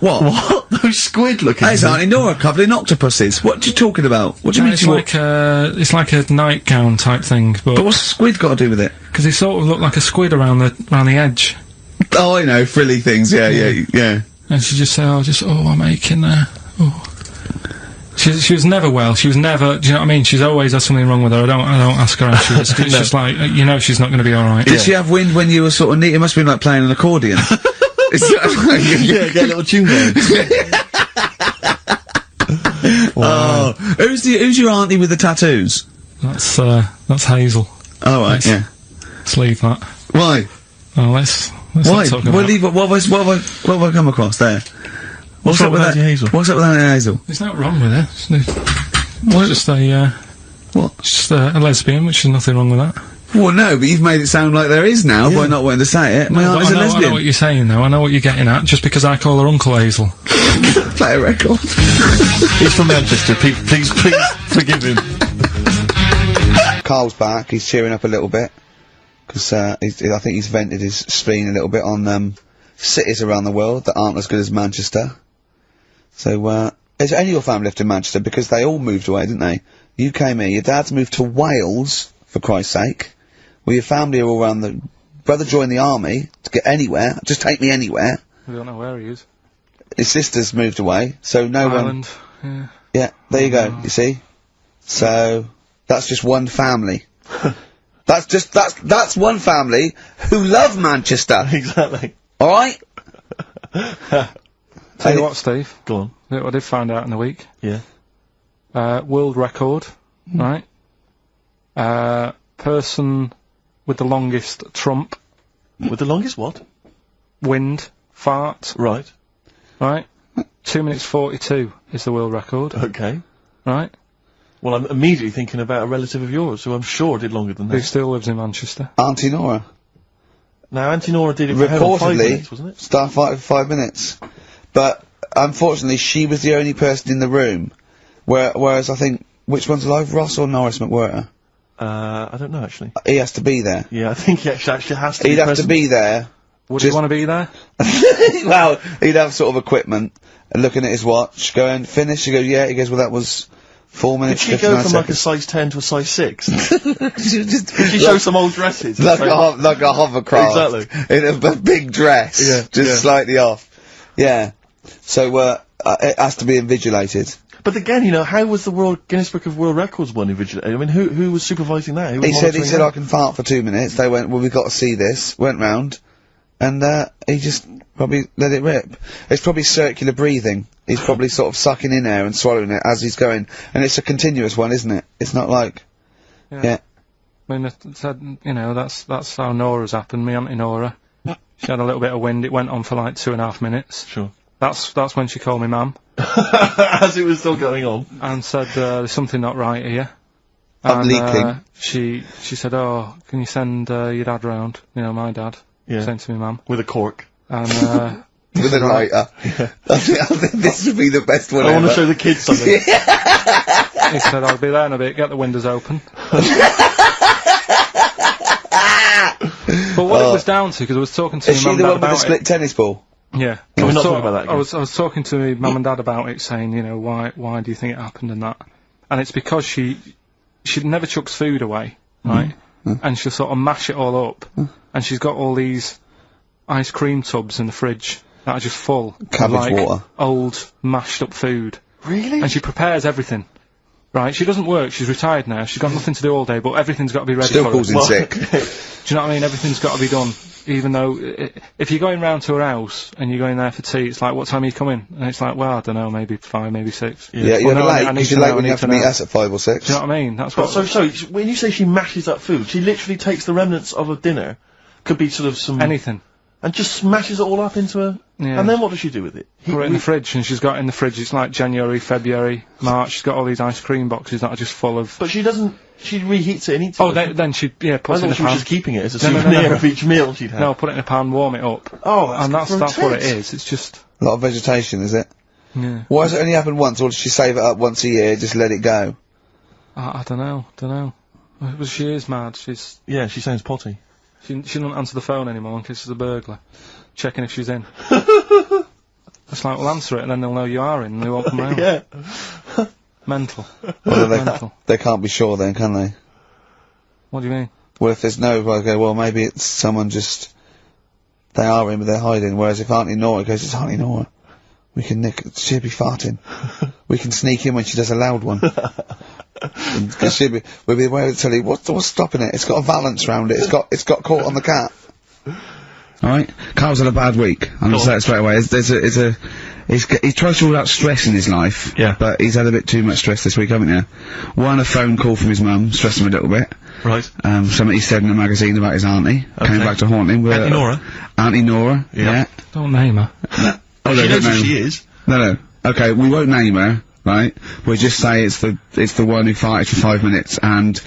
Those squid-looking. That's Auntie Nora covered in octopuses. What are you talking about? What do you mean? It's like a nightgown type thing. But what's squid got to do with it? Because it sort of looked like a squid around the edge. Oh, I know, frilly things. Yeah. And she just said, I'm aching there. Oh. She was never well. She was never. Do you know what I mean? She's always had something wrong with her. I don't ask her how she is. It's just like she's not going to be all right. Did she have wind when you were sort of neat? It must have been like playing an accordion. Yeah, get a little tune going. Wow. Oh, who's your auntie with the tattoos? That's Hazel. Oh right, Let's leave that. Why? Oh, let's why? not talk about Leave it. What have I come across there? What's up with Auntie Hazel? What's up with Auntie Hazel? There's nothing wrong with her. It's just a lesbian, which is nothing wrong with that. Well, no, but you've made it sound like there is now by not wanting to say it. My auntie's a lesbian. I know what you're saying, though. I know what you're getting at. Just because I call her Uncle Hazel. Play a record. He's from Manchester. Please forgive him. Carl's back. He's cheering up a little bit because I think he's vented his spleen a little bit on cities around the world that aren't as good as Manchester. So, has any of your family lived in Manchester? Because they all moved away, didn't they? You came here. Your dad's moved to Wales, for Christ's sake. Well, your family are all around the... Brother joined the army to get anywhere. Just take me anywhere. We don't know where he is. His sister's moved away, so no Ireland, one... Yeah, there you go, you see? So, that's just one family. That's one family who love Manchester. Exactly. Alright? Tell you what, Steve. Go on. I did find out in the week. Yeah. World record, right? Person with the longest trump. With the longest what? Wind. Fart. Right. Right? 2 minutes 42 is the world record. Okay. Right? Well, I'm immediately thinking about a relative of yours who I'm sure did longer than that. Who still lives in Manchester. Auntie Nora. Now, Auntie Nora did it for 5 minutes, wasn't it? Start fight for 5 minutes. But, unfortunately, she was the only person in the room. Whereas I think, which one's alive, Ross or Norris McWhirter? I don't know, actually. He has to be there. Yeah, I think he actually has to He'd have to be there. Would you want to be there? Well, he'd have sort of equipment, and looking at his watch, going, finish, you go, yeah, he goes, well, that was 4 minutes, Did she go from like a size 10 to a size 6? Did she show some old dresses? Like a hovercraft. Exactly. In a big dress. Just slightly off. Yeah. So, it has to be invigilated. But again, how was the Guinness Book of World Records one invigilated? I mean, who was supervising that? He said, I can fart for 2 minutes. They went, well, we've got to see this. Went round. And, he just probably let it rip. It's probably circular breathing. He's probably sort of sucking in air and swallowing it as he's going. And it's a continuous one, isn't it? It's not like... Yeah. I mean, that's how Nora's happened. Me Auntie Nora. She had a little bit of wind. It went on for like 2.5 minutes. Sure. That's when she called me Mum. As it was still going on. And said, there's something not right here. I'm leaking. She said, oh, can you send your dad round? My dad. Yeah. Sent to me Mum. With a cork. And, with a lighter. Yeah. I think this would be the best one I want to show the kids something. He said, I'll be there in a bit, get the windows open. But what it was down to, because I was talking to my mum and dad about it... Is she the one with the split tennis ball? Yeah. Can we not talk about that again? I was talking to my mum and dad about it, saying, why do you think it happened and that? And it's because she never chucks food away, right? And she'll sort of mash it all up. And she's got all these ice cream tubs in the fridge that are just full cabbage of, water. Old, mashed up food. Really? And she prepares everything. Right, she doesn't work, she's retired now, she's got nothing to do all day, but everything's got to be ready Still for calls in sick. Do you know what I mean? Everything's got to be done. Even though, if you're going round to her house, and you're going there for tea, it's like, what time are you coming? And it's like, well, I don't know, maybe 5, maybe 6. Yeah, you're late, because you're late when you have to meet us at 5 or 6. Do you know what I mean? That's what... So, when you say she mashes up food, she literally takes the remnants of a dinner, could be sort of some... Anything. And just smashes it all up into a... Yeah. And then what does she do with it? Put it in the fridge, and she's got in the fridge, it's like January, February, March, she's got all these ice cream boxes that are just full of... But she doesn't... She reheats it and eats it. Oh, then she, puts it in a pan. I thought she was just keeping it as a souvenir of each meal she'd had. No, put it in a pan, warm it up. Oh, that's what it is, it's just... A lot of vegetation, is it? Yeah. Why does it only happen once, or does she save it up once a year, just let it go? I don't know. Well, she is mad. Yeah, she sounds potty. She doesn't answer the phone anymore in case there's a burglar. Checking if she's in. It's like, well, answer it and then they'll know you are in and they won't come round. Yeah. Mental. Well, Mental. they can't be sure then, can they? What do you mean? Well, if there's no, okay, well, maybe it's someone just, they are in but they're hiding, whereas if Auntie Nora goes, it's Auntie Nora, we can she'll be farting. We can sneak in when she does a loud one. Because we'll be aware to tell you, what's stopping it? It's got a valance round it, it's got caught on the cap. Alright, Carl's had a bad week. I'm gonna say it straight away. He tries to rule out stress in his life. Yeah. But he's had a bit too much stress this week, haven't you? One, a phone call from his mum, stressed him a little bit. Right. Something he said in the magazine about his auntie. Okay. Came back to haunt him. Auntie Nora? Auntie Nora, yeah. Don't name her. Oh, She knows who she is. No. Okay, we won't name her, right? We'll just say it's the one who farted for 5 minutes and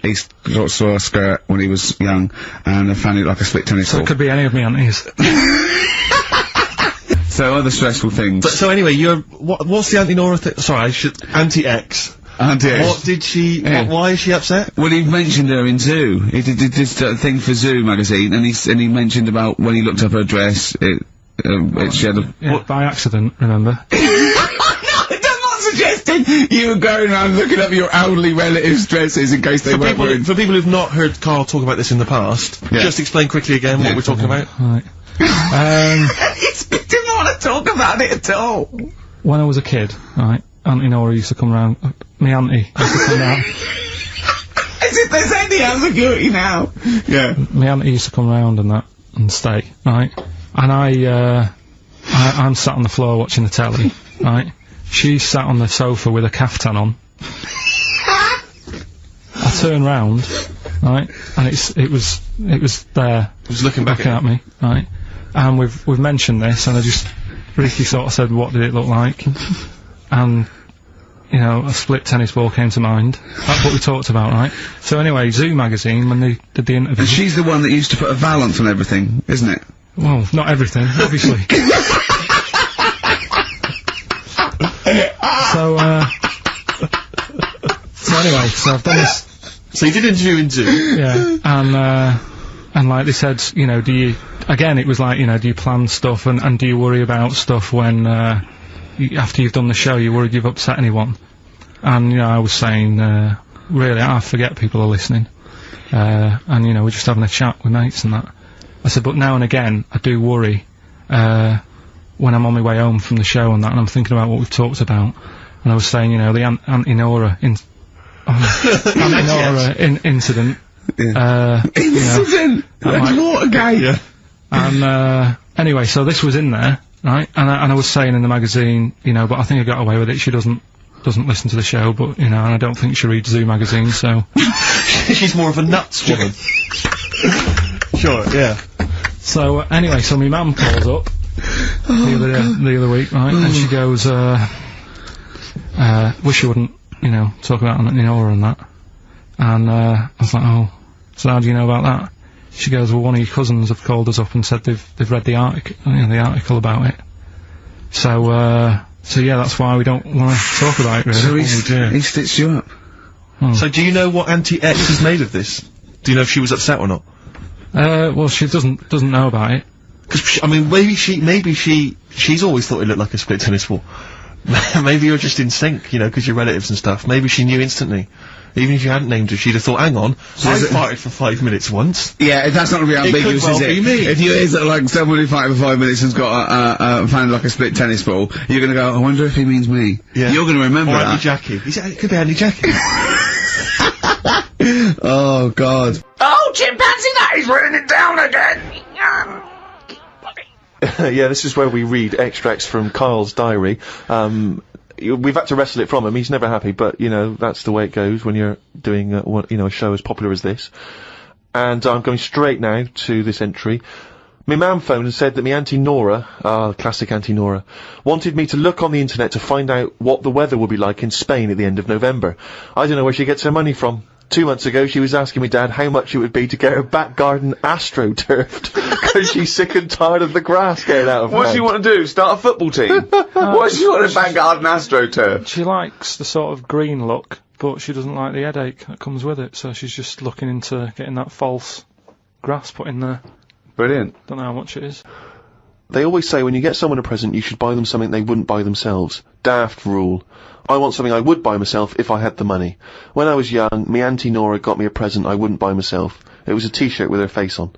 he saw a skirt when he was young and found it like a split tennis So ball. it could be any of me aunties. So other stressful things. So anyway, what's the Auntie Nora thing? Sorry, Auntie X. Auntie X. What did she, why is she upset? Well, he mentioned her in Zoo. He did this thing for Zoo magazine, and he mentioned about when he looked up her dress, she had a... Yeah, by accident, remember? I'm not suggesting you were going around looking up your elderly relatives' dresses in case they weren't wearing... For people who've not heard Karl talk about this in the past, just explain quickly again what we're talking about. Right. He didn't want to talk about it at all. When I was a kid, right, Auntie Nora used to come round. Me auntie used to come round. As if there's any ambiguity now. Yeah. Me auntie used to come round and stay, right? And I'm sat on the floor watching the telly, right? She's sat on the sofa with a caftan on. I turn round, right, and it was there. It was looking back at me, right? And we've mentioned this, and Ricky sort of said, what did it look like? And, you know, a split tennis ball came to mind. That's what we talked about, right? So anyway, Zoo magazine, when they did the interview... And she's the one that used to put a valance on everything, isn't it? Well, not everything, obviously. So anyway, so I've done this... So you did interview in Zoo? Yeah, and like they said, you know, again, it was like, you know, do you plan stuff and do you worry about stuff when, after you've done the show, you're worried you've upset anyone? And, you know, I was saying, really, I forget people are listening. And, you know, we're just having a chat with mates and that. I said, but now and again, I do worry, when I'm on my way home from the show and that, and I'm thinking about what we've talked about. And I was saying, you know, the Auntie Nora incident. Yeah. Incident! Watergate! Yeah. And, anyway, so this was in there, right? And I was saying in the magazine, you know, but I think I got away with it. She doesn't listen to the show, but, you know, and I don't think she reads Zoo magazine, so... She's more of a nuts woman. Sure, yeah. So, anyway, so my mum calls up the other week, right? And she goes, wish you wouldn't, you know, talk about Auntie Nora and that. And, I was like, oh, so how do you know about that? She goes, well, one of your cousins have called us up and said they've read the article about it. So yeah, that's why we don't want to talk about it, really. So he stitched you up. So do you know what Auntie X is made of this? Do you know if she was upset or not? Well, she doesn't know about it. Because, I mean, maybe she's always thought it looked like a split tennis ball. Maybe you're just in sync, you know, because you're relatives and stuff. Maybe she knew instantly. Even if you hadn't named her, she'd have thought, hang on, I farted for 5 minutes once. Yeah, that's not going to be ambiguous, could well is it? be me. If you hear that, like, someone who farted for 5 minutes and's got found like a split tennis ball, you're going to go, I wonder if he means me. Yeah. You're going to remember or that. Auntie Jackie. It could be Auntie Jackie. Oh, God. Oh, chimpanzee, that is raining down again! Yeah, this is where we read extracts from Karl's diary. We've had to wrestle it from him. He's never happy, but, you know, that's the way it goes when you're doing, a show as popular as this. And I'm going straight now to this entry. My mum phoned and said that me Auntie Nora, classic Auntie Nora, wanted me to look on the internet to find out what the weather will be like in Spain at the end of November. I don't know where she gets her money from. 2 months ago, she was asking me, Dad, how much it would be to get her back garden astroturfed because she's sick and tired of the grass getting out of What does she hand. want to do? Start a football team? Why does she want a back garden astroturf? She likes the sort of green look, but she doesn't like the headache that comes with it, so she's just looking into getting that false grass put in there. Brilliant. Don't know how much it is. They always say when you get someone a present, you should buy them something they wouldn't buy themselves. Daft rule. I want something I would buy myself if I had the money. When I was young, me Auntie Nora got me a present I wouldn't buy myself. It was a t-shirt with her face on.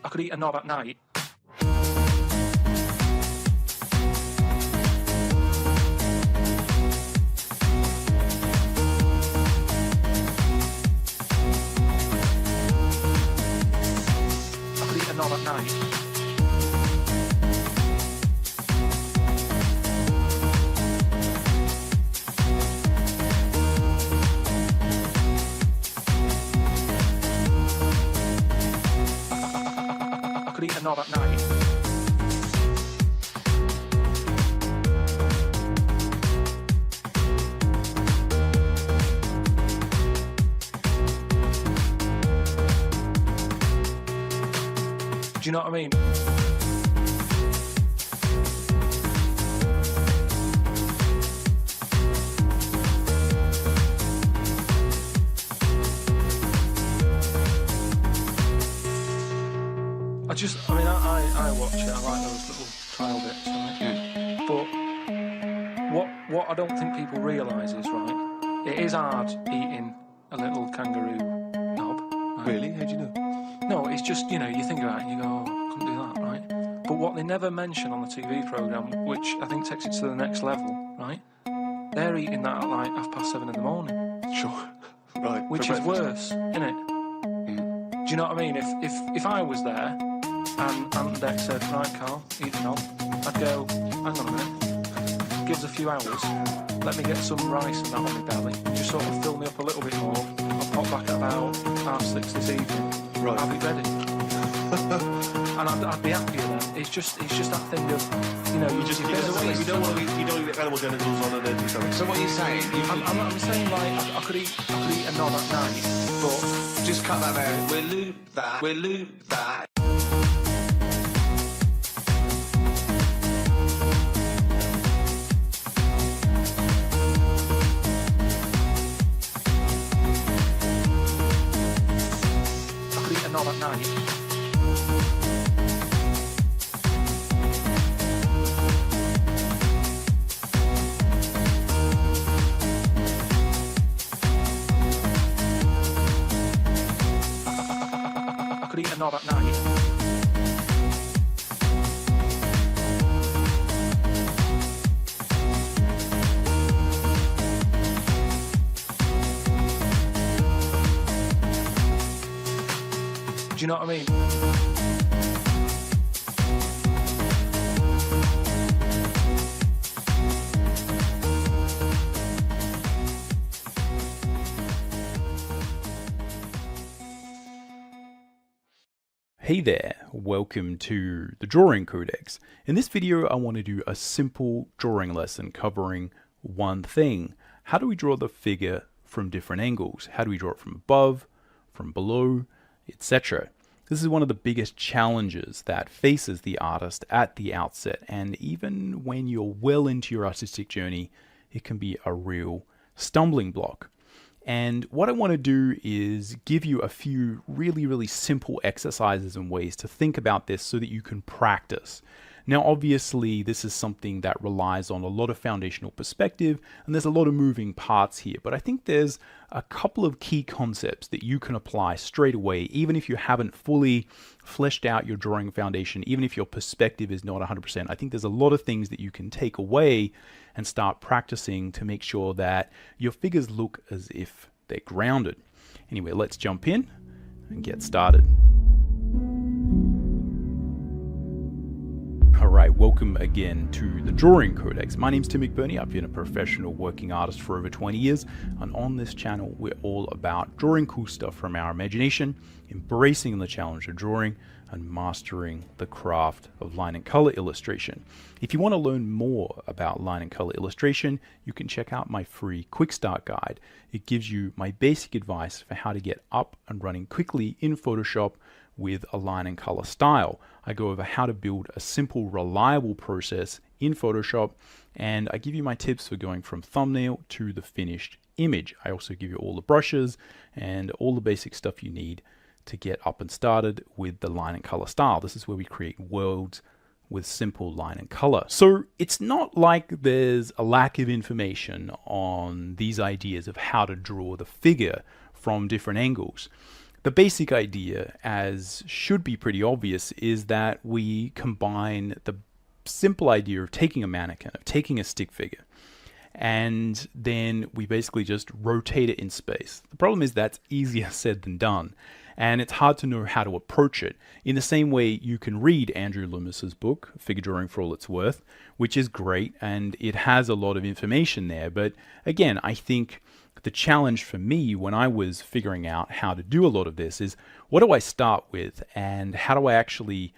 I could eat a knob at night. I could eat a knob at night. Eat a knob at night. Do you know what I mean? I watch it, I like those little trial bits on it. But what I don't think people realise is, right, it is hard eating a little kangaroo knob. Right? Really? How do you know? No, it's just, you know, you think about it and you go, oh, I couldn't do that, right? But what they never mention on the TV programme, which I think takes it to the next level, right, they're eating that at like 7:30 in the morning. Sure. Right. Which is worse, isn't it? Do you know what I mean? If I was there and Aunt Deck said, right, Carl, eat a knob, I'd go, hang on a minute, give us a few hours, let me get some rice and that on my belly, and just sort of fill me up a little bit more. I'll pop back at about 6:30 this evening. Right. I'll be ready. And I'd be happier then. It's just that thing of, you know, you don't want to get animal genitals on and then do something. So what are you saying? I'm saying like I could eat a knob at night, but Just cut that out. We'll loop that. I could eat a knob at night. I could eat a knob at night. Do you know what I mean? Hey there, welcome to the Drawing Codex. In this video I want to do a simple drawing lesson covering one thing. How do we draw the figure from different angles? How do we draw it from above, from below, etc.? This is one of the biggest challenges that faces the artist at the outset, and even when you're well into your artistic journey, it can be a real stumbling block. And what I want to do is give you a few really simple exercises and ways to think about this so that you can practice. Now, obviously, this is something that relies on a lot of foundational perspective, and there's a lot of moving parts here, but I think there's a couple of key concepts that you can apply straight away, even if you haven't fully fleshed out your drawing foundation, even if your perspective is not 100%. I think there's a lot of things that you can take away and start practicing to make sure that your figures look as if they're grounded. Anyway, let's jump in and get started. Alright, welcome again to the Drawing Codex. My name's Tim McBurney. I've been a professional working artist for over 20 years, and on this channel we're all about drawing cool stuff from our imagination, embracing the challenge of drawing, and mastering the craft of line and color illustration. If you want to learn more about line and color illustration, you can check out my free Quick Start Guide. It gives you my basic advice for how to get up and running quickly in Photoshop with a line and color style. I go over how to build a simple, reliable process in Photoshop, and I give you my tips for going from thumbnail to the finished image. I also give you all the brushes and all the basic stuff you need to get up and started with the line and color style. This is where we create worlds with simple line and color. So it's not like there's a lack of information on these ideas of how to draw the figure from different angles. The basic idea, as should be pretty obvious, is that we combine the simple idea of taking a mannequin, of taking a stick figure, and then we basically just rotate it in space. The problem is that's easier said than done, and it's hard to know how to approach it. In the same way, you can read Andrew Loomis's book, Figure Drawing for All It's Worth, which is great, and it has a lot of information there. But again, I think the challenge for me when I was figuring out how to do a lot of this is, what do I start with, and how do I actually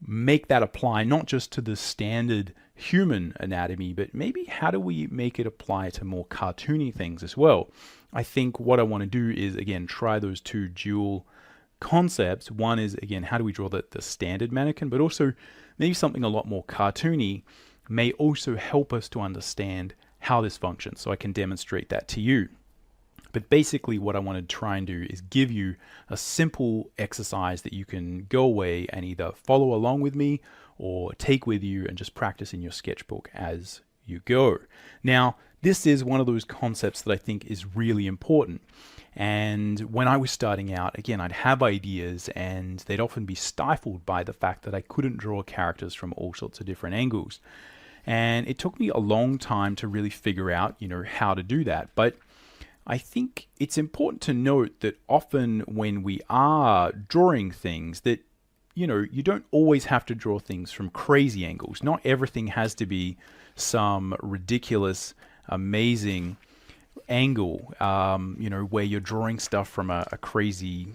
make that apply not just to the standard human anatomy, but maybe how do we make it apply to more cartoony things as well? I think what I want to do is, again, try those two dual concepts. One is, again, how do we draw the standard mannequin, but also maybe something a lot more cartoony may also help us to understand how this functions, so I can demonstrate that to you. But basically what I want to try and do is give you a simple exercise that you can go away and either follow along with me or take with you and just practice in your sketchbook as you go. Now, this is one of those concepts that I think is really important. And when I was starting out, again, I'd have ideas and they'd often be stifled by the fact that I couldn't draw characters from all sorts of different angles. And it took me a long time to really figure out, how to do that. But I think it's important to note that often when we are drawing things that, you don't always have to draw things from crazy angles. Not everything has to be some ridiculous, amazing angle, where you're drawing stuff from a crazy,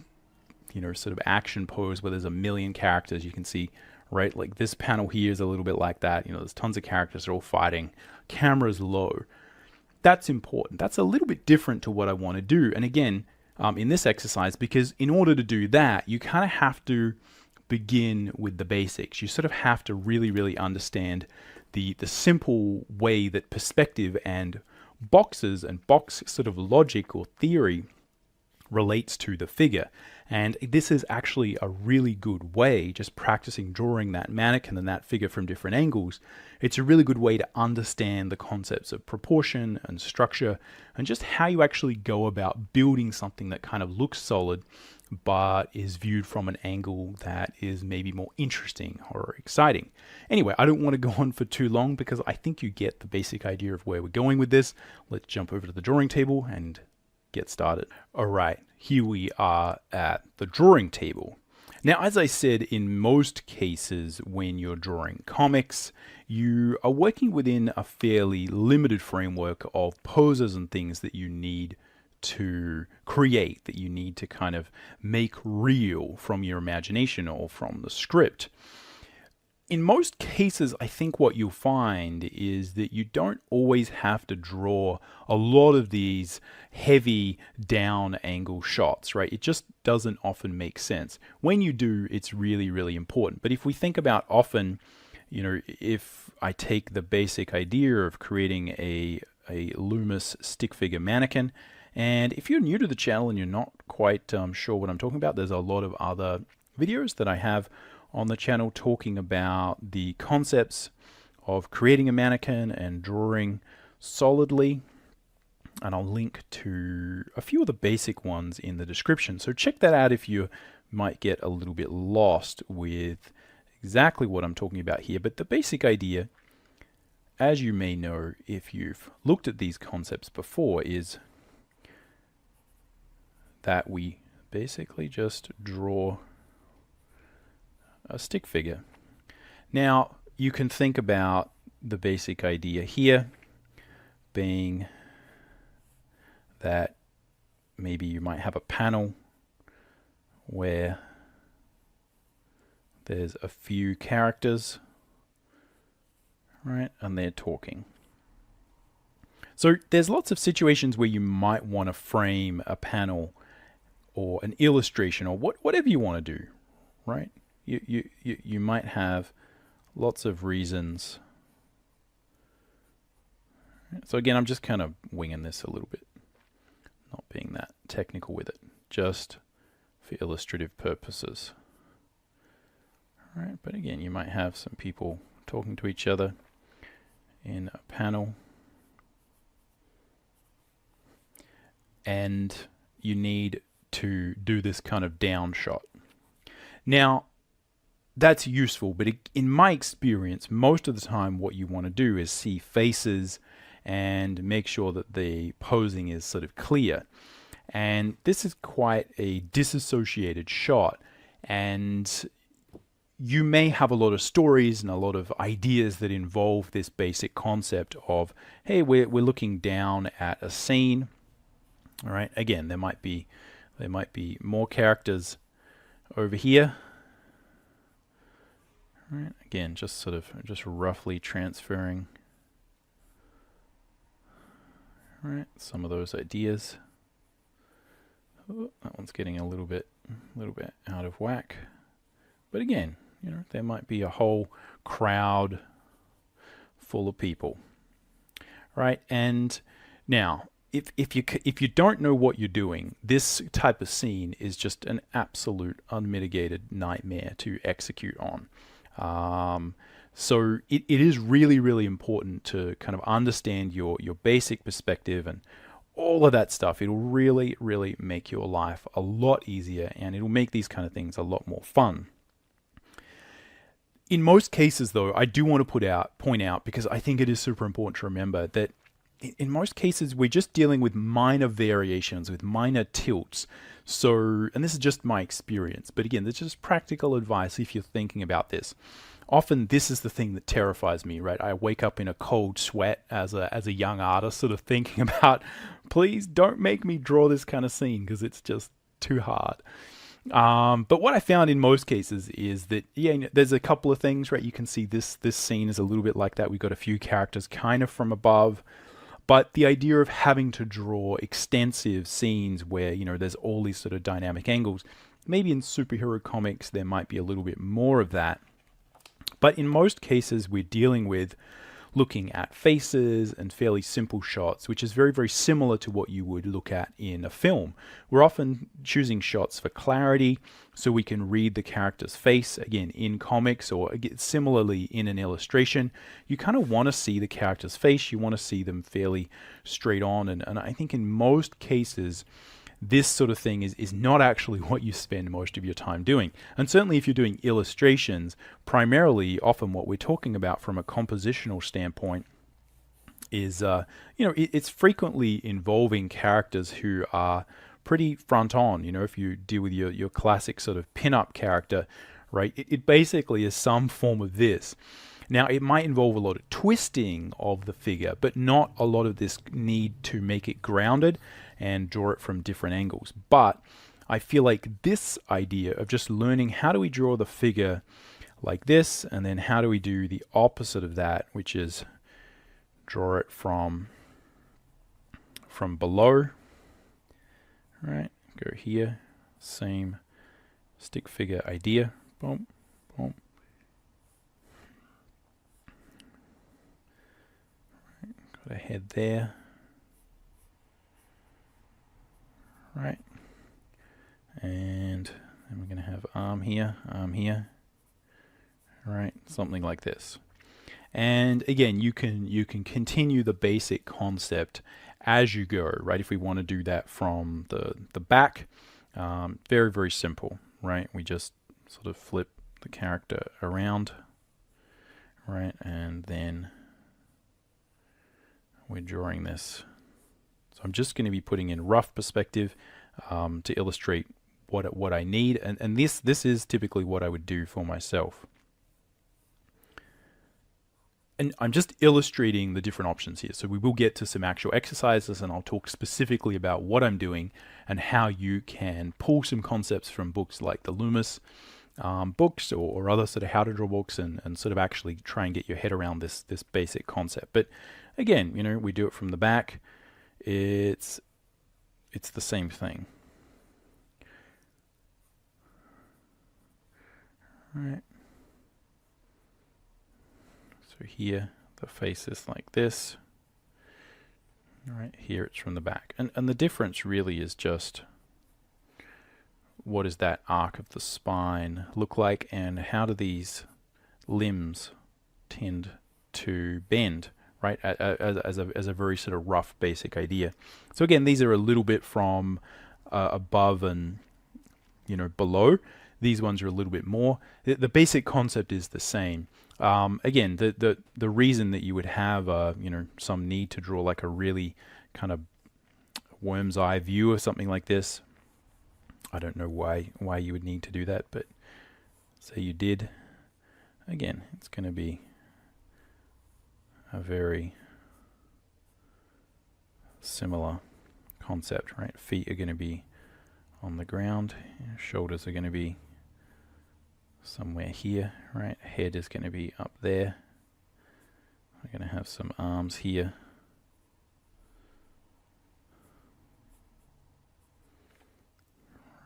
sort of action pose where there's a million characters. You can see, right, like this panel here is a little bit like that. There's tons of characters, they're all fighting. Camera's low. That's important. That's a little bit different to what I want to do. And again, in this exercise, because in order to do that, you kind of have to begin with the basics. You sort of have to really, really understand the simple way that perspective and boxes and box sort of logic or theory relates to the figure. And this is actually a really good way, just practicing drawing that mannequin and that figure from different angles. It's a really good way to understand the concepts of proportion and structure and just how you actually go about building something that kind of looks solid but is viewed from an angle that is maybe more interesting or exciting. Anyway, I don't want to go on for too long because I think you get the basic idea of where we're going with this. Let's jump over to the drawing table and get started. All right, here we are at the drawing table. Now, as I said, in most cases when you're drawing comics, you are working within a fairly limited framework of poses and things that you need to create, that you need to kind of make real from your imagination or from the script. In most cases, I think what you'll find is that you don't always have to draw a lot of these heavy down angle shots, right? It just doesn't often make sense. When you do, it's really, really important. But if we think about often, if I take the basic idea of creating a Loomis stick figure mannequin, and if you're new to the channel and you're not quite sure what I'm talking about, there's a lot of other videos that I have on the channel talking about the concepts of creating a mannequin and drawing solidly, and I'll link to a few of the basic ones in the description. So check that out if you might get a little bit lost with exactly what I'm talking about here. But the basic idea, as you may know if you've looked at these concepts before, is that we basically just draw a stick figure. Now, you can think about the basic idea here being that maybe you might have a panel where there's a few characters, right, and they're talking. So there's lots of situations where you might want to frame a panel or an illustration or whatever you want to do, right? You might have lots of reasons. So again, I'm just kind of winging this a little bit, not being that technical with it, just for illustrative purposes. All right, but again, you might have some people talking to each other in a panel, and you need to do this kind of down shot. Now, that's useful, but in my experience, most of the time what you want to do is see faces and make sure that the posing is sort of clear. And this is quite a disassociated shot, and you may have a lot of stories and a lot of ideas that involve this basic concept of, hey, we're looking down at a scene. All right, again, there might be more characters over here. All right, again, just roughly transferring, all right, some of those ideas. Oh, that one's getting a little bit out of whack. But again, you know, there might be a whole crowd full of people, right? And now, if you don't know what you're doing, this type of scene is just an absolute unmitigated nightmare to execute on. So it is really, really important to kind of understand your basic perspective and all of that stuff. It'll really, really make your life a lot easier, and it'll make these kind of things a lot more fun. In most cases, though, I do want to point out, because I think it is super important to remember that in most cases, we're just dealing with minor variations, with minor tilts. So, and this is just my experience, but again, this is just practical advice if you're thinking about this. Often this is the thing that terrifies me, right? I wake up in a cold sweat as a young artist, sort of thinking about, please don't make me draw this kind of scene because it's just too hard. But what I found in most cases is that, yeah, there's a couple of things, right? You can see this scene is a little bit like that. We've got a few characters kind of from above. But the idea of having to draw extensive scenes where, you know, there's all these sort of dynamic angles, maybe in superhero comics there might be a little bit more of that. But in most cases we're dealing with looking at faces and fairly simple shots, which is very, very similar to what you would look at in a film. We're often choosing shots for clarity so we can read the character's face. Again, in comics or similarly in an illustration, you kind of want to see the character's face. You want to see them fairly straight on. And I think in most cases, this sort of thing is not actually what you spend most of your time doing. And certainly if you're doing illustrations, primarily often what we're talking about from a compositional standpoint is, it's frequently involving characters who are pretty front on. You know, if you deal with your classic sort of pin-up character, right, it basically is some form of this. Now, it might involve a lot of twisting of the figure, but not a lot of this need to make it grounded and draw it from different angles. But I feel like this idea of just learning how do we draw the figure like this, and then how do we do the opposite of that, which is draw it from below, right? Go here, same stick figure idea, boom, boom. Got a head there, right? And then we're going to have arm here, right? Something like this. And again, you can continue the basic concept as you go, right? If we want to do that from the back, very, very simple, right? We just sort of flip the character around, right? And then we're drawing this. So I'm just going to be putting in rough perspective to illustrate what I need, and this is typically what I would do for myself. And I'm just illustrating the different options here. So we will get to some actual exercises, and I'll talk specifically about what I'm doing and how you can pull some concepts from books like the Loomis books or other sort of how to draw books and sort of actually try and get your head around this basic concept. But again, you know, we do it from the back. It's the same thing. All right. So here, the face is like this. All right, here it's from the back. And the difference really is just what does that arc of the spine look like, and how do these limbs tend to bend, right, as a very sort of rough basic idea. So again, these are a little bit from above and, you know, below. These ones are a little bit more. The basic concept is the same. Again, the reason that you would have you know, some need to draw like a really kind of worm's eye view of something like this, I don't know why you would need to do that, but say you did. Again, it's going to be a very similar concept, right? Feet are going to be on the ground, shoulders are going to be somewhere here, right? Head is going to be up there. We're going to have some arms here.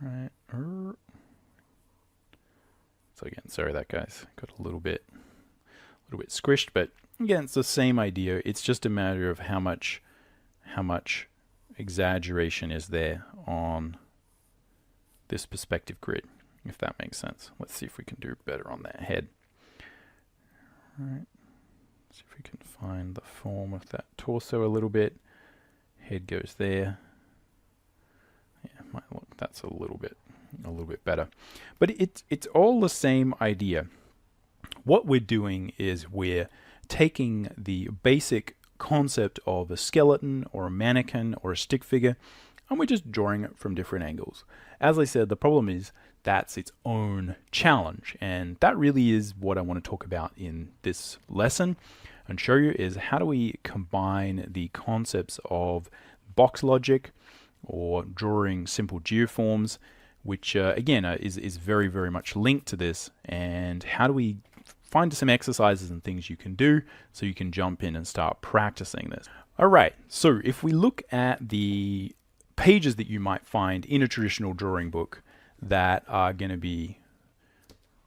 Right. So again, sorry that guy's got a little bit squished, but again, it's the same idea. It's just a matter of how much exaggeration is there on this perspective grid, if that makes sense. Let's see if we can do better on that head. All right. See if we can find the form of that torso a little bit. Head goes there. Yeah, might look, that's a little bit better. But it's all the same idea. What we're doing is we're taking the basic concept of a skeleton or a mannequin or a stick figure, and we're just drawing it from different angles. As I said, the problem is that's its own challenge, and that really is what I want to talk about in this lesson and show you is how do we combine the concepts of box logic or drawing simple geoforms, which again is very, very much linked to this, and how do we find some exercises and things you can do so you can jump in and start practicing this. All right, so if we look at the pages that you might find in a traditional drawing book that are going to be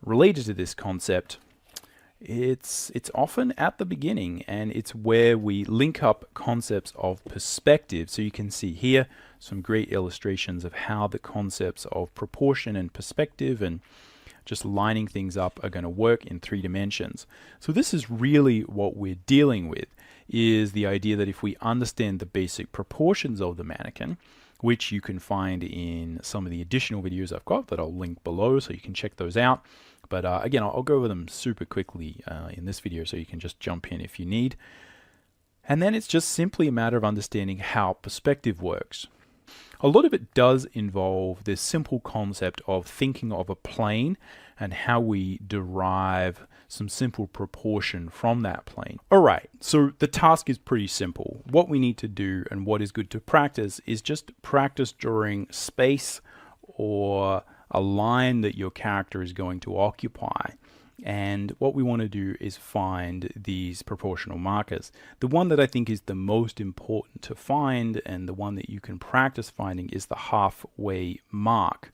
related to this concept, it's often at the beginning, and it's where we link up concepts of perspective. So you can see here some great illustrations of how the concepts of proportion and perspective and just lining things up are going to work in 3 dimensions. So this is really what we're dealing with, is the idea that if we understand the basic proportions of the mannequin, which you can find in some of the additional videos I've got that I'll link below so you can check those out. But again, I'll go over them super quickly in this video so you can just jump in if you need. And then it's just simply a matter of understanding how perspective works. A lot of it does involve this simple concept of thinking of a plane and how we derive some simple proportion from that plane. All right, so the task is pretty simple. What we need to do and what is good to practice is just practice drawing space or a line that your character is going to occupy. And what we want to do is find these proportional markers. The one that I think is the most important to find, and the one that you can practice finding, is the halfway mark.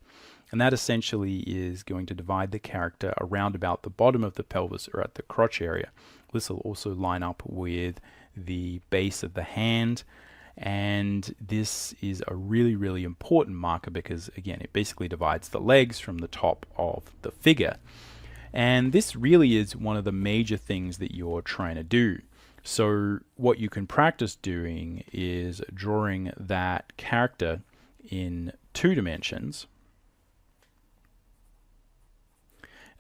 And that essentially is going to divide the character around about the bottom of the pelvis or at the crotch area. This will also line up with the base of the hand. And this is a really, really important marker because, again, it basically divides the legs from the top of the figure. And this really is one of the major things that you're trying to do. So what you can practice doing is drawing that character in 2 dimensions,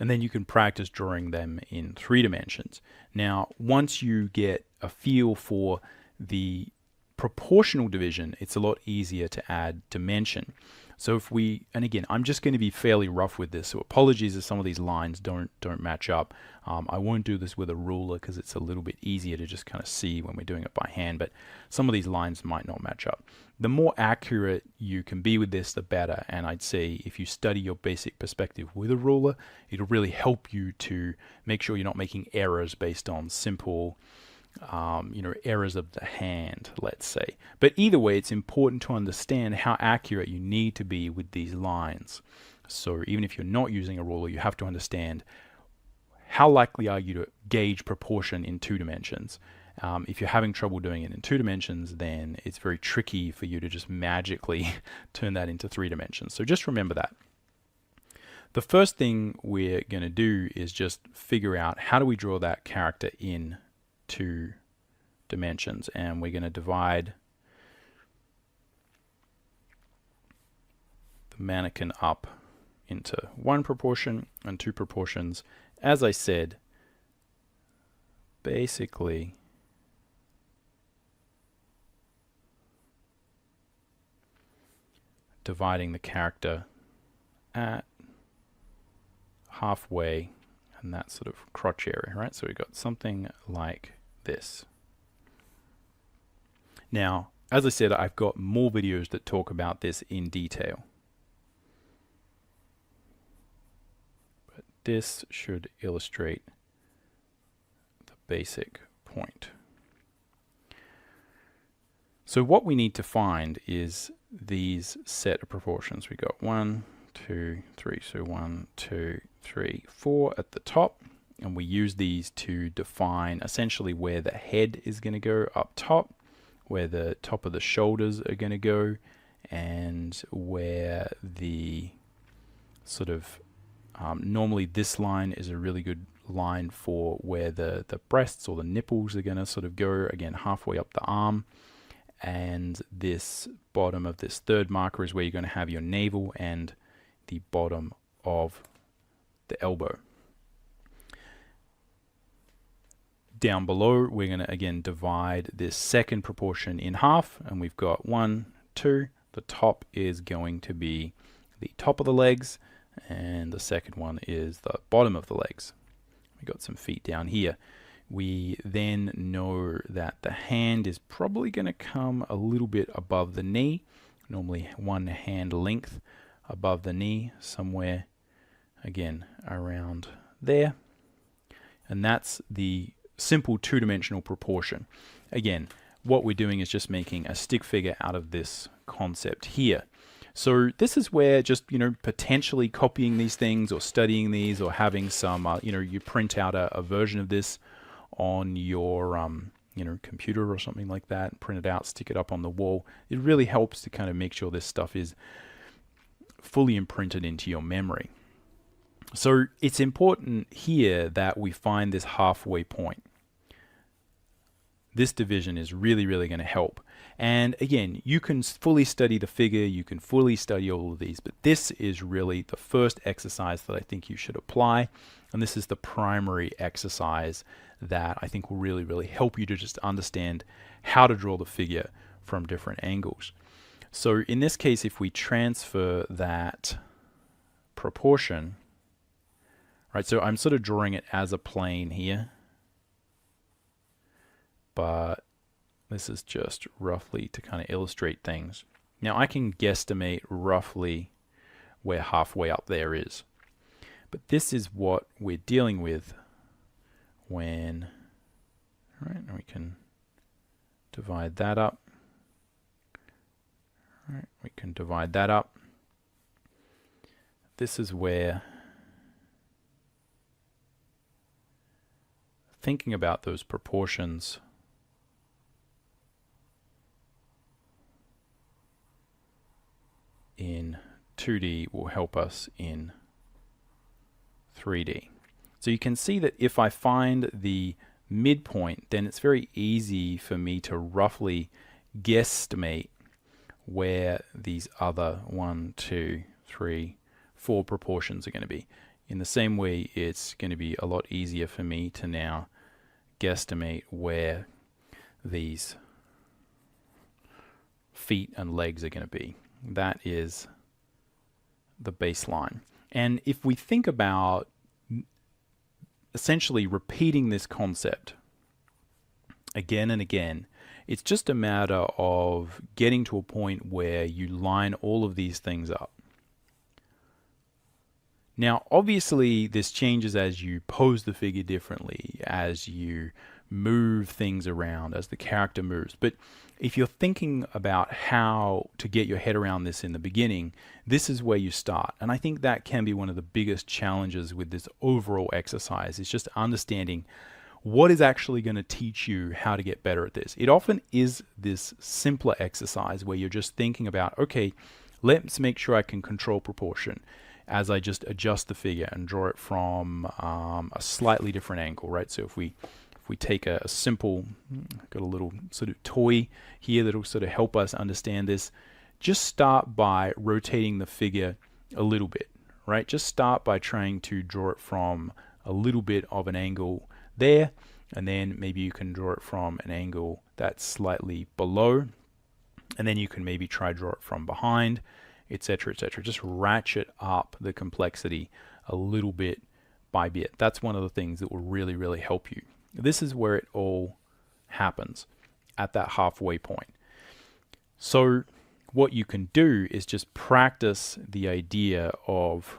and then you can practice drawing them in 3 dimensions. Now, once you get a feel for the proportional division, it's a lot easier to add dimension. So if we, and again, I'm just going to be fairly rough with this, so apologies if some of these lines don't match up. I won't do this with a ruler because it's a little bit easier to just kind of see when we're doing it by hand, but some of these lines might not match up. The more accurate you can be with this, the better, and I'd say if you study your basic perspective with a ruler, it'll really help you to make sure you're not making errors based on simple errors of the hand, let's say. But either way, it's important to understand how accurate you need to be with these lines. So even if you're not using a ruler, you have to understand how likely are you to gauge proportion in 2 dimensions. If you're having trouble doing it in 2 dimensions, then it's very tricky for you to just magically turn that into 3 dimensions. So just remember that. The first thing we're going to do is just figure out how do we draw that character in 2 dimensions, and we're going to divide the mannequin up into 1 proportion and 2 proportions. As I said, basically dividing the character at halfway and that sort of crotch area, right? So we've got something like this. Now, as I said, I've got more videos that talk about this in detail. But this should illustrate the basic point. So what we need to find is these set of proportions. We got 1, 2, 3. So 1, 2, 3, 4 at the top. And we use these to define essentially where the head is going to go up top, where the top of the shoulders are going to go, and where the sort of normally this line is a really good line for where the breasts or the nipples are going to sort of go, again halfway up the arm. And this bottom of this third marker is where you're going to have your navel and the bottom of the elbow. Down below, we're going to again divide this second proportion in half, and we've got 1, 2. The top is going to be the top of the legs, and the second one is the bottom of the legs. We've got some feet down here. We then know that the hand is probably going to come a little bit above the knee, normally 1 hand length above the knee, somewhere again around there. And that's the simple 2-dimensional proportion. Again, what we're doing is just making a stick figure out of this concept here. So this is where just, potentially copying these things or studying these or having some, you print out a version of this on your, computer or something like that, print it out, stick it up on the wall. It really helps to kind of make sure this stuff is fully imprinted into your memory. So it's important here that we find this halfway point. This division is really, really going to help. And again, you can fully study the figure, you can fully study all of these, but this is really the first exercise that I think you should apply. And this is the primary exercise that I think will really, really help you to just understand how to draw the figure from different angles. So in this case, if we transfer that proportion, right, so I'm sort of drawing it as a plane here, but this is just roughly to kind of illustrate things. Now I can guesstimate roughly where halfway up there is, but this is what we're dealing with when, right, and we can divide that up. Right, we can divide that up. This is where thinking about those proportions in 2D will help us in 3D. So you can see that if I find the midpoint, then it's very easy for me to roughly guesstimate where these other 1, 2, 3, 4 proportions are going to be. In the same way, it's going to be a lot easier for me to now guesstimate where these feet and legs are going to be. That is the baseline. And if we think about essentially repeating this concept again and again, it's just a matter of getting to a point where you line all of these things up. Now, obviously, this changes as you pose the figure differently, as you move things around, as the character moves. But if you're thinking about how to get your head around this in the beginning, this is where you start. And I think that can be one of the biggest challenges with this overall exercise, is just understanding what is actually going to teach you how to get better at this. It often is this simpler exercise where you're just thinking about, okay, let's make sure I can control proportion as I just adjust the figure and draw it from a slightly different angle, right? So if we take a simple, got a little sort of toy here that'll sort of help us understand this, just start by rotating the figure a little bit, right? Just start by trying to draw it from a little bit of an angle there, and then maybe you can draw it from an angle that's slightly below, and then you can maybe try draw it from behind, etc., etc. Just ratchet up the complexity a little bit by bit. That's one of the things that will really, really help you. This is where it all happens, at that halfway point. So what you can do is just practice the idea of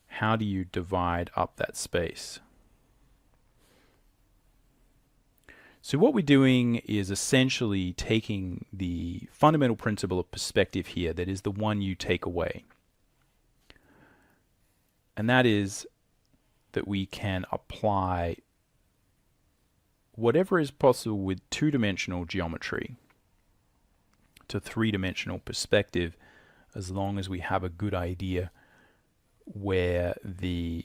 how do you divide up that space. So what we're doing is essentially taking the fundamental principle of perspective here, that is the one you take away. And that is that we can apply whatever is possible with two-dimensional geometry to three-dimensional perspective, as long as we have a good idea where the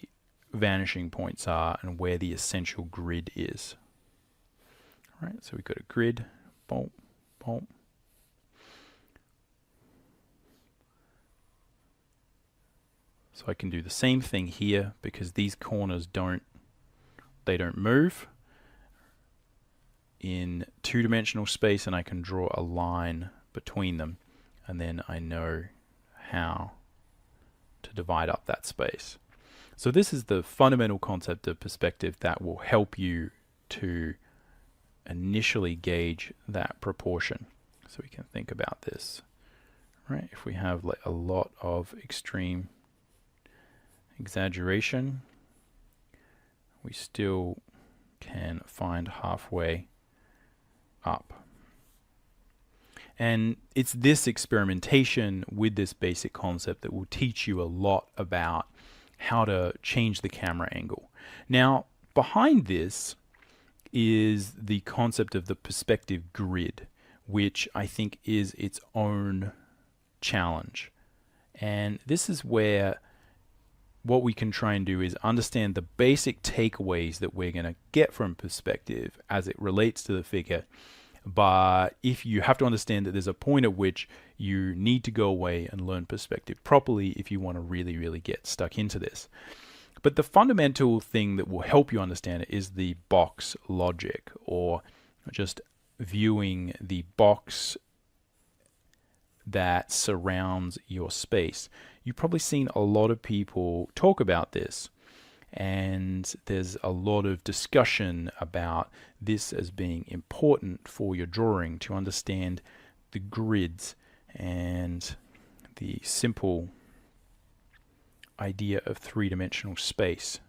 vanishing points are and where the essential grid is. All right, so we've got a grid, boom, boom. So I can do the same thing here because these corners don't move in two-dimensional space, and I can draw a line between them, and then I know how to divide up that space. So this is the fundamental concept of perspective that will help you to initially gauge that proportion. So we can think about this, right? If we have like a lot of extreme exaggeration, we still can find halfway up. And it's this experimentation with this basic concept that will teach you a lot about how to change the camera angle. Now, behind this is the concept of the perspective grid, which I think is its own challenge. And this is where what we can try and do is understand the basic takeaways that we're going to get from perspective as it relates to the figure. But if you have to understand that there's a point at which you need to go away and learn perspective properly if you want to really, really get stuck into this. But the fundamental thing that will help you understand it is the box logic, or just viewing the box that surrounds your space. You've probably seen a lot of people talk about this, and there's a lot of discussion about this as being important for your drawing, to understand the grids and the simple idea of three-dimensional space.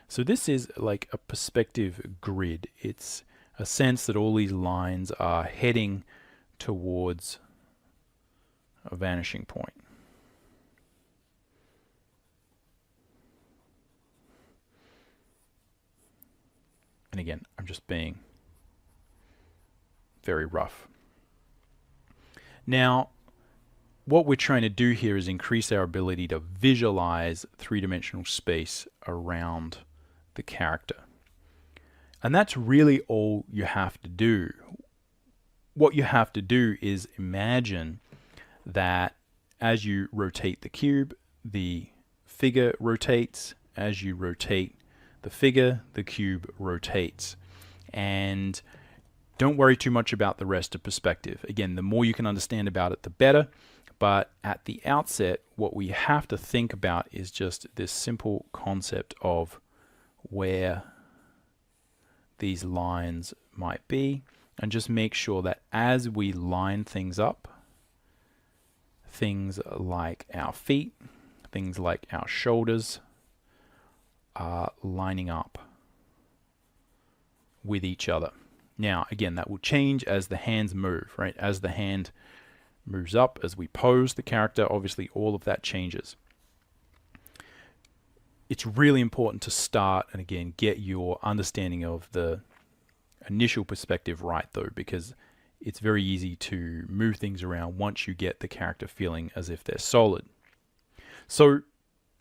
So this is like a perspective grid. It's a sense that all these lines are heading towards a vanishing point. And again, I'm just being very rough. Now, what we're trying to do here is increase our ability to visualize three-dimensional space around the character. And that's really all you have to do. What you have to do is imagine that as you rotate the cube, the figure rotates. As you rotate the figure, the cube rotates. And don't worry too much about the rest of perspective. Again, the more you can understand about it, the better. But at the outset, what we have to think about is just this simple concept of where these lines might be, and just make sure that as we line things up, things like our feet, things like our shoulders are lining up with each other. Now, again, that will change as the hands move, right? As the hand moves up, as we pose the character, obviously all of that changes. It's really important to start and again get your understanding of the initial perspective right though, because it's very easy to move things around once you get the character feeling as if they're solid. So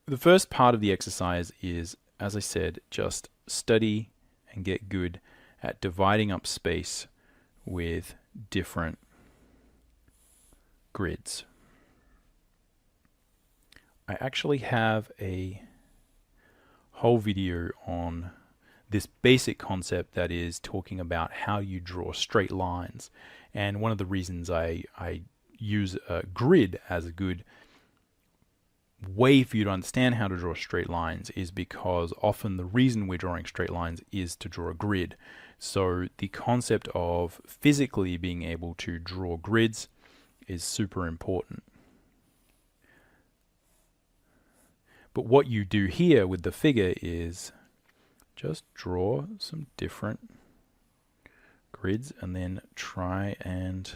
the first part of the exercise is, as I said, just study and get good at dividing up space with different grids. I actually have a whole video on this basic concept that is talking about how you draw straight lines. And one of the reasons I use a grid as a good way for you to understand how to draw straight lines is because often the reason we're drawing straight lines is to draw a grid. So the concept of physically being able to draw grids is super important. But what you do here with the figure is just draw some different grids and then try and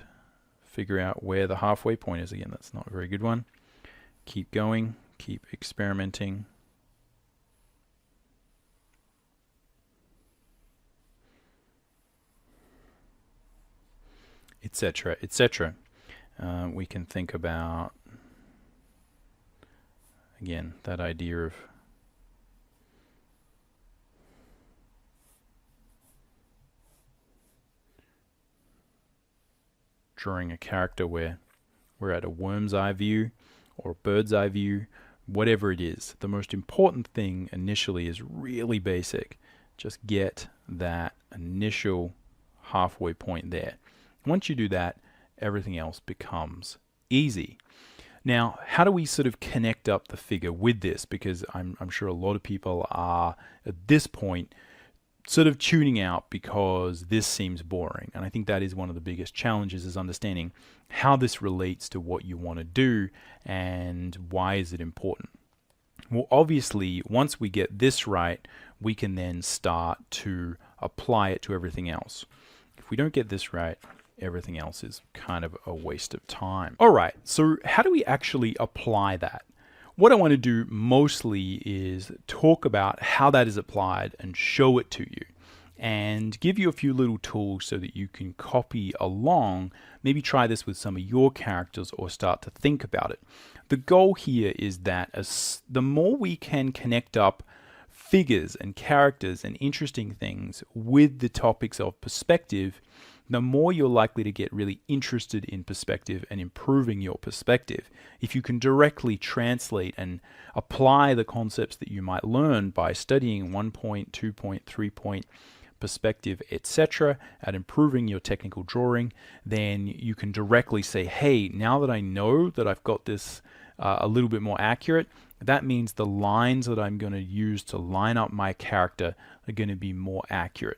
figure out where the halfway point is. Again, that's not a very good one. Keep going, keep experimenting. Etc., etc. We can think about, again, that idea of drawing a character where we're at a worm's eye view or a bird's eye view, whatever it is. The most important thing initially is really basic. Just get that initial halfway point there. Once you do that, everything else becomes easy. Now, how do we sort of connect up the figure with this? Because I'm sure a lot of people are, at this point, sort of tuning out because this seems boring. And I think that is one of the biggest challenges, is understanding how this relates to what you want to do and why is it important. Well, obviously, once we get this right, we can then start to apply it to everything else. If we don't get this right, everything else is kind of a waste of time. All right, so how do we actually apply that? What I want to do mostly is talk about how that is applied and show it to you and give you a few little tools so that you can copy along, maybe try this with some of your characters or start to think about it. The goal here is that the more we can connect up figures and characters and interesting things with the topics of perspective, the more you're likely to get really interested in perspective and improving your perspective. If you can directly translate and apply the concepts that you might learn by studying 1 point, 2 point, 3 point perspective, etc., at improving your technical drawing, then you can directly say, hey, now that I know that I've got this a little bit more accurate, that means the lines that I'm going to use to line up my character are going to be more accurate.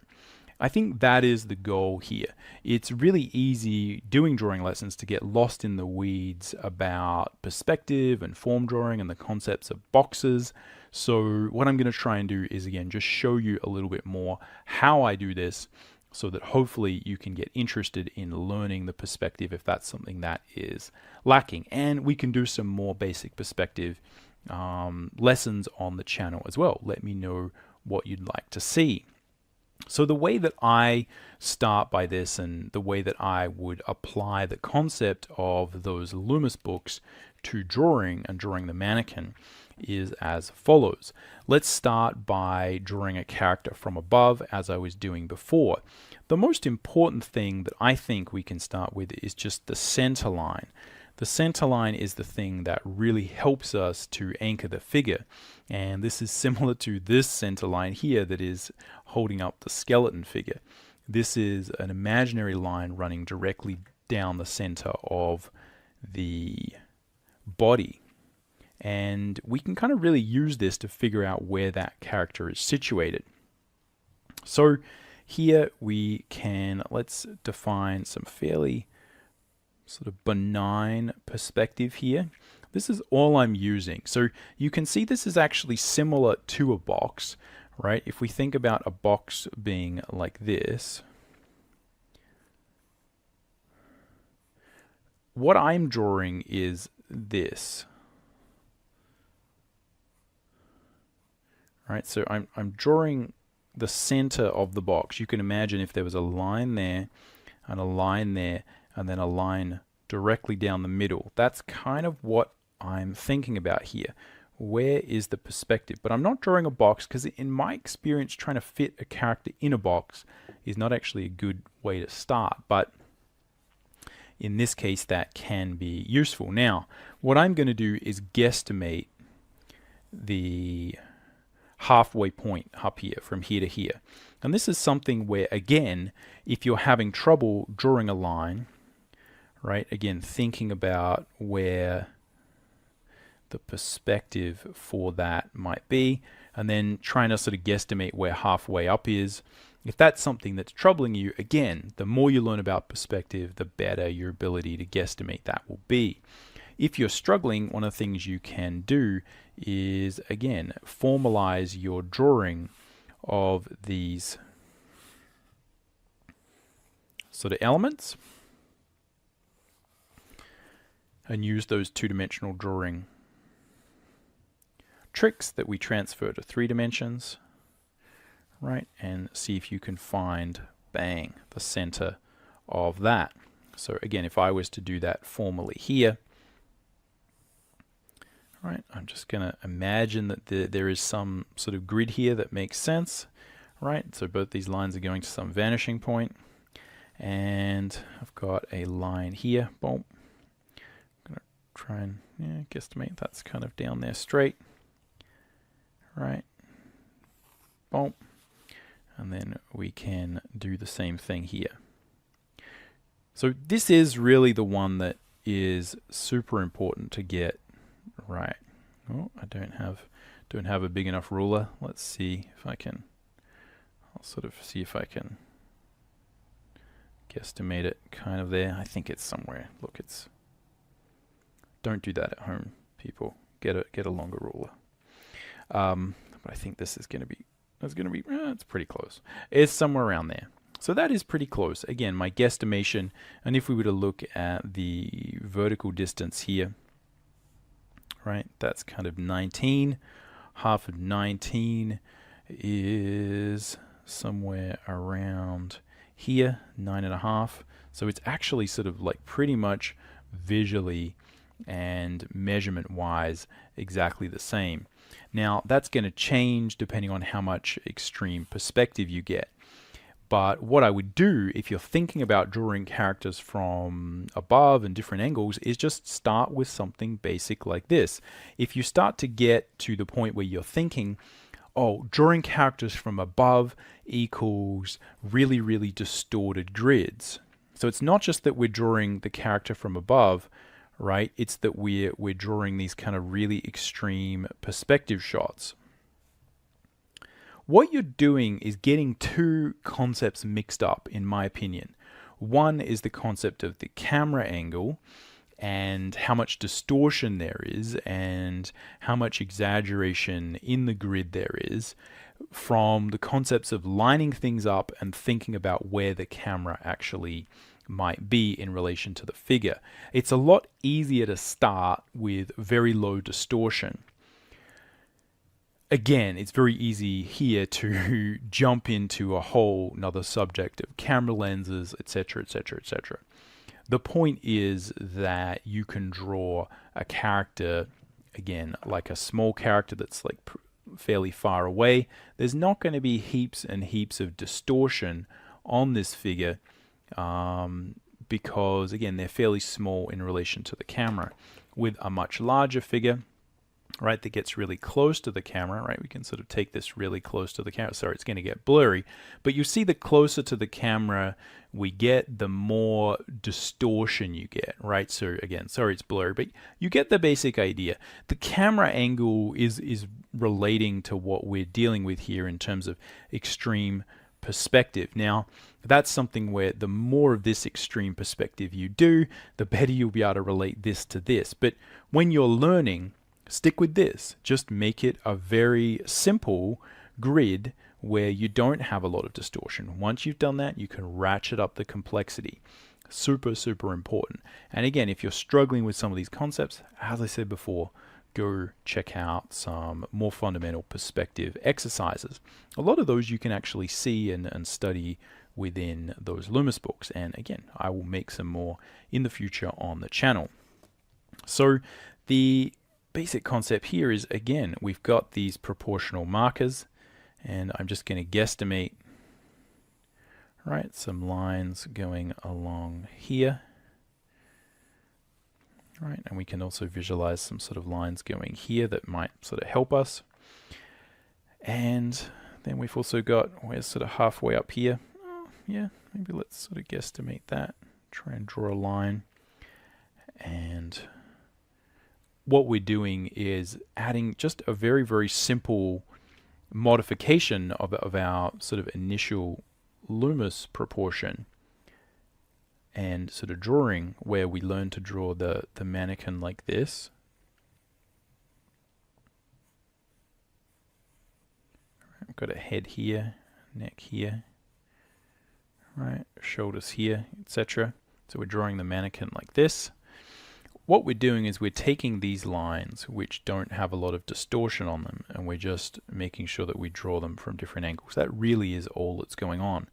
I think that is the goal here. It's really easy doing drawing lessons to get lost in the weeds about perspective and form drawing and the concepts of boxes. So what I'm going to try and do is, again, just show you a little bit more how I do this so that hopefully you can get interested in learning the perspective if that's something that is lacking. And we can do some more basic perspective lessons on the channel as well. Let me know what you'd like to see. So the way that I start by this, and the way that I would apply the concept of those Loomis books to drawing and drawing the mannequin, is as follows. Let's start by drawing a character from above, as I was doing before. The most important thing that I think we can start with is just the center line. The center line is the thing that really helps us to anchor the figure. And this is similar to this center line here that is holding up the skeleton figure. This is an imaginary line running directly down the center of the body. And we can kind of really use this to figure out where that character is situated. So here we can, let's define some fairly sort of benign perspective here. This is all I'm using. So you can see this is actually similar to a box, right? If we think about a box being like this, what I'm drawing is this. Right, so I'm drawing the center of the box. You can imagine if there was a line there and a line there and then a line directly down the middle. That's kind of what I'm thinking about here. Where is the perspective? But I'm not drawing a box because in my experience trying to fit a character in a box is not actually a good way to start. But in this case that can be useful. Now what I'm going to do is guesstimate the halfway point up here from here to here. And this is something where, again, if you're having trouble drawing a line, right, again, thinking about where the perspective for that might be, and then trying to sort of guesstimate where halfway up is. If that's something that's troubling you, again, the more you learn about perspective, the better your ability to guesstimate that will be. If you're struggling, one of the things you can do is, again, formalize your drawing of these sort of elements and use those two-dimensional drawing tricks that we transfer to 3 dimensions, right? And see if you can find, bang, the center of that. So again, if I was to do that formally here, right, I'm just going to imagine that there is some sort of grid here that makes sense, right? So both these lines are going to some vanishing point, and I've got a line here. Boom. I'm going to try and guesstimate that's kind of down there straight, right? Boom. And then we can do the same thing here. So this is really the one that is super important to get right. Oh, I don't have a big enough ruler. Let's see if I can. I'll sort of see if I can guesstimate it kind of there. I think it's somewhere. Look, it's. Don't do that at home, people. Get a longer ruler. But I think this is going to be. It's pretty close. It's somewhere around there. So that is pretty close. Again, my guesstimation. And if we were to look at the vertical distance here, right, that's kind of 19. Half of 19 is somewhere around here, 9.5. So it's actually sort of like pretty much visually and measurement wise exactly the same. Now that's going to change depending on how much extreme perspective you get. But what I would do if you're thinking about drawing characters from above and different angles is just start with something basic like this. If you start to get to the point where you're thinking, oh, drawing characters from above equals really, really distorted grids. So it's not just that we're drawing the character from above, right? It's that we're drawing these kind of really extreme perspective shots. What you're doing is getting two concepts mixed up, in my opinion. One is the concept of the camera angle and how much distortion there is and how much exaggeration in the grid there is, from the concepts of lining things up and thinking about where the camera actually might be in relation to the figure. It's a lot easier to start with very low distortion. again, it's very easy here to jump into a whole another subject of camera lenses, etc., etc., etc. The point is that you can draw a character, again, like a small character that's like fairly far away. There's not going to be heaps and heaps of distortion on this figure because, again, they're fairly small in relation to the camera. With a much larger figure, right, that gets really close to the camera, right, we can sort of take this really close to the camera. Sorry, it's going to get blurry, but you see the closer to the camera we get, the more distortion you get, right? So again, sorry it's blurry, but you get the basic idea. The camera angle is relating to what we're dealing with here in terms of extreme perspective. Now, that's something where the more of this extreme perspective you do, the better you'll be able to relate this to this. But when you're learning, stick with this. Just make it a very simple grid where you don't have a lot of distortion. Once you've done that, you can ratchet up the complexity. Super, super important. And again, if you're struggling with some of these concepts, as I said before, go check out some more fundamental perspective exercises. A lot of those you can actually see and study within those Loomis books. And again, I will make some more in the future on the channel. So the basic concept here is, again, we've got these proportional markers, and I'm just going to guesstimate, right, some lines going along here. Right, and we can also visualize some sort of lines going here that might sort of help us. And then we've also got, we're sort of halfway up here. Oh, yeah, maybe let's sort of guesstimate that. Try and draw a line. And what we're doing is adding just a very, very simple modification of our sort of initial Loomis proportion and sort of drawing, where we learn to draw the mannequin like this. I've got a head here, neck here, right, shoulders here, etc. So we're drawing the mannequin like this. What we're doing is we're taking these lines which don't have a lot of distortion on them, and we're just making sure that we draw them from different angles. That really is all that's going on.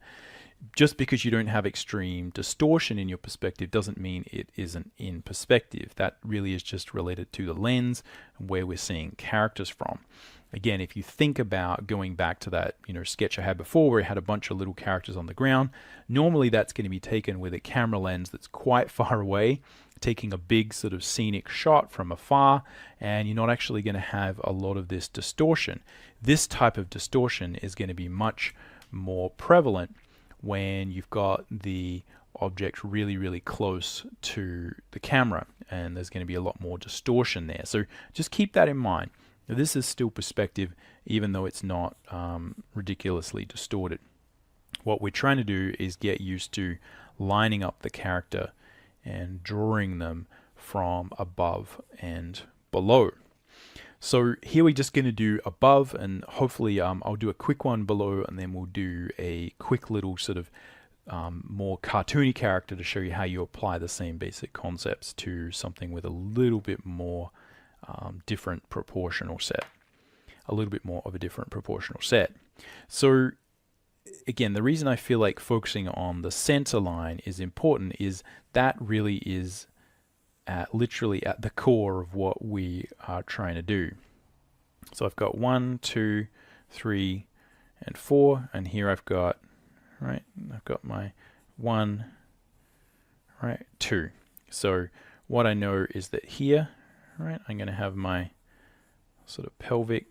Just because you don't have extreme distortion in your perspective doesn't mean it isn't in perspective. That really is just related to the lens and where we're seeing characters from. Again, if you think about going back to that, sketch I had before where I had a bunch of little characters on the ground, normally that's going to be taken with a camera lens that's quite far away, taking a big sort of scenic shot from afar, and you're not actually going to have a lot of this distortion. This type of distortion is going to be much more prevalent when you've got the object really, really close to the camera, and there's going to be a lot more distortion there. So just keep that in mind. Now, this is still perspective, even though it's not ridiculously distorted. What we're trying to do is get used to lining up the character and drawing them from above and below. So here we're just going to do above, and hopefully I'll do a quick one below, and then we'll do a quick little sort of more cartoony character to show you how you apply the same basic concepts to something with a little bit more different proportional set. A little bit more of a different proportional set. So again, the reason I feel like focusing on the center line is important is that really is literally at the core of what we are trying to do. So I've got 1, 2, 3, and 4, and here I've got, right, I've got my 1, right, 2. So what I know is that here, right, I'm going to have my sort of pelvic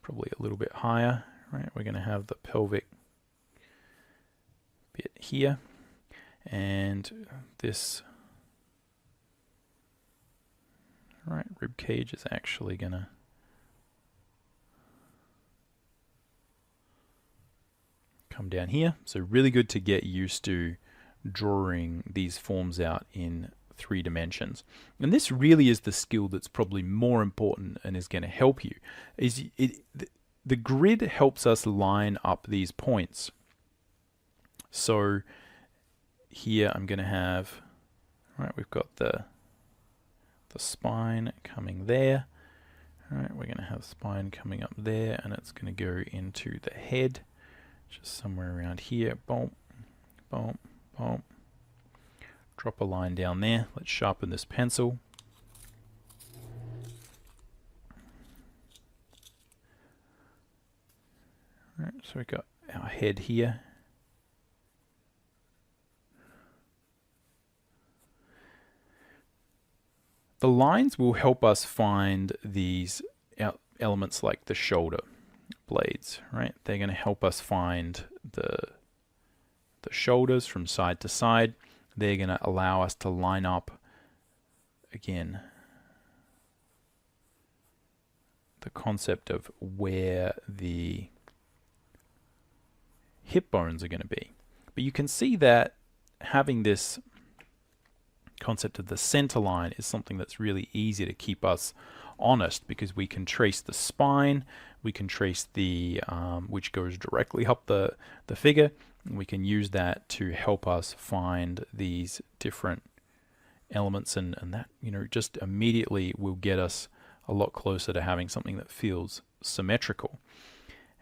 probably a little bit higher, right? We're going to have the pelvic bit here, and this right rib cage is actually going to come down here. So really good to get used to drawing these forms out in 3 dimensions. And this really is the skill that's probably more important and is going to help you. The grid helps us line up these points. So here I'm going to have, right, we've got the spine coming there, Alright, we're going to have spine coming up there, and it's going to go into the head, just somewhere around here. Boom, boom, boom. Drop a line down there. Let's sharpen this pencil. Alright, so we've got our head here. The lines will help us find these elements like the shoulder blades, right? They're going to help us find the shoulders from side to side. They're going to allow us to line up, again, the concept of where the hip bones are going to be. But you can see that having this concept of the center line is something that's really easy to keep us honest, because we can trace the spine, we can trace the which goes directly up the figure, and we can use that to help us find these different elements, and that, you know, just immediately will get us a lot closer to having something that feels symmetrical.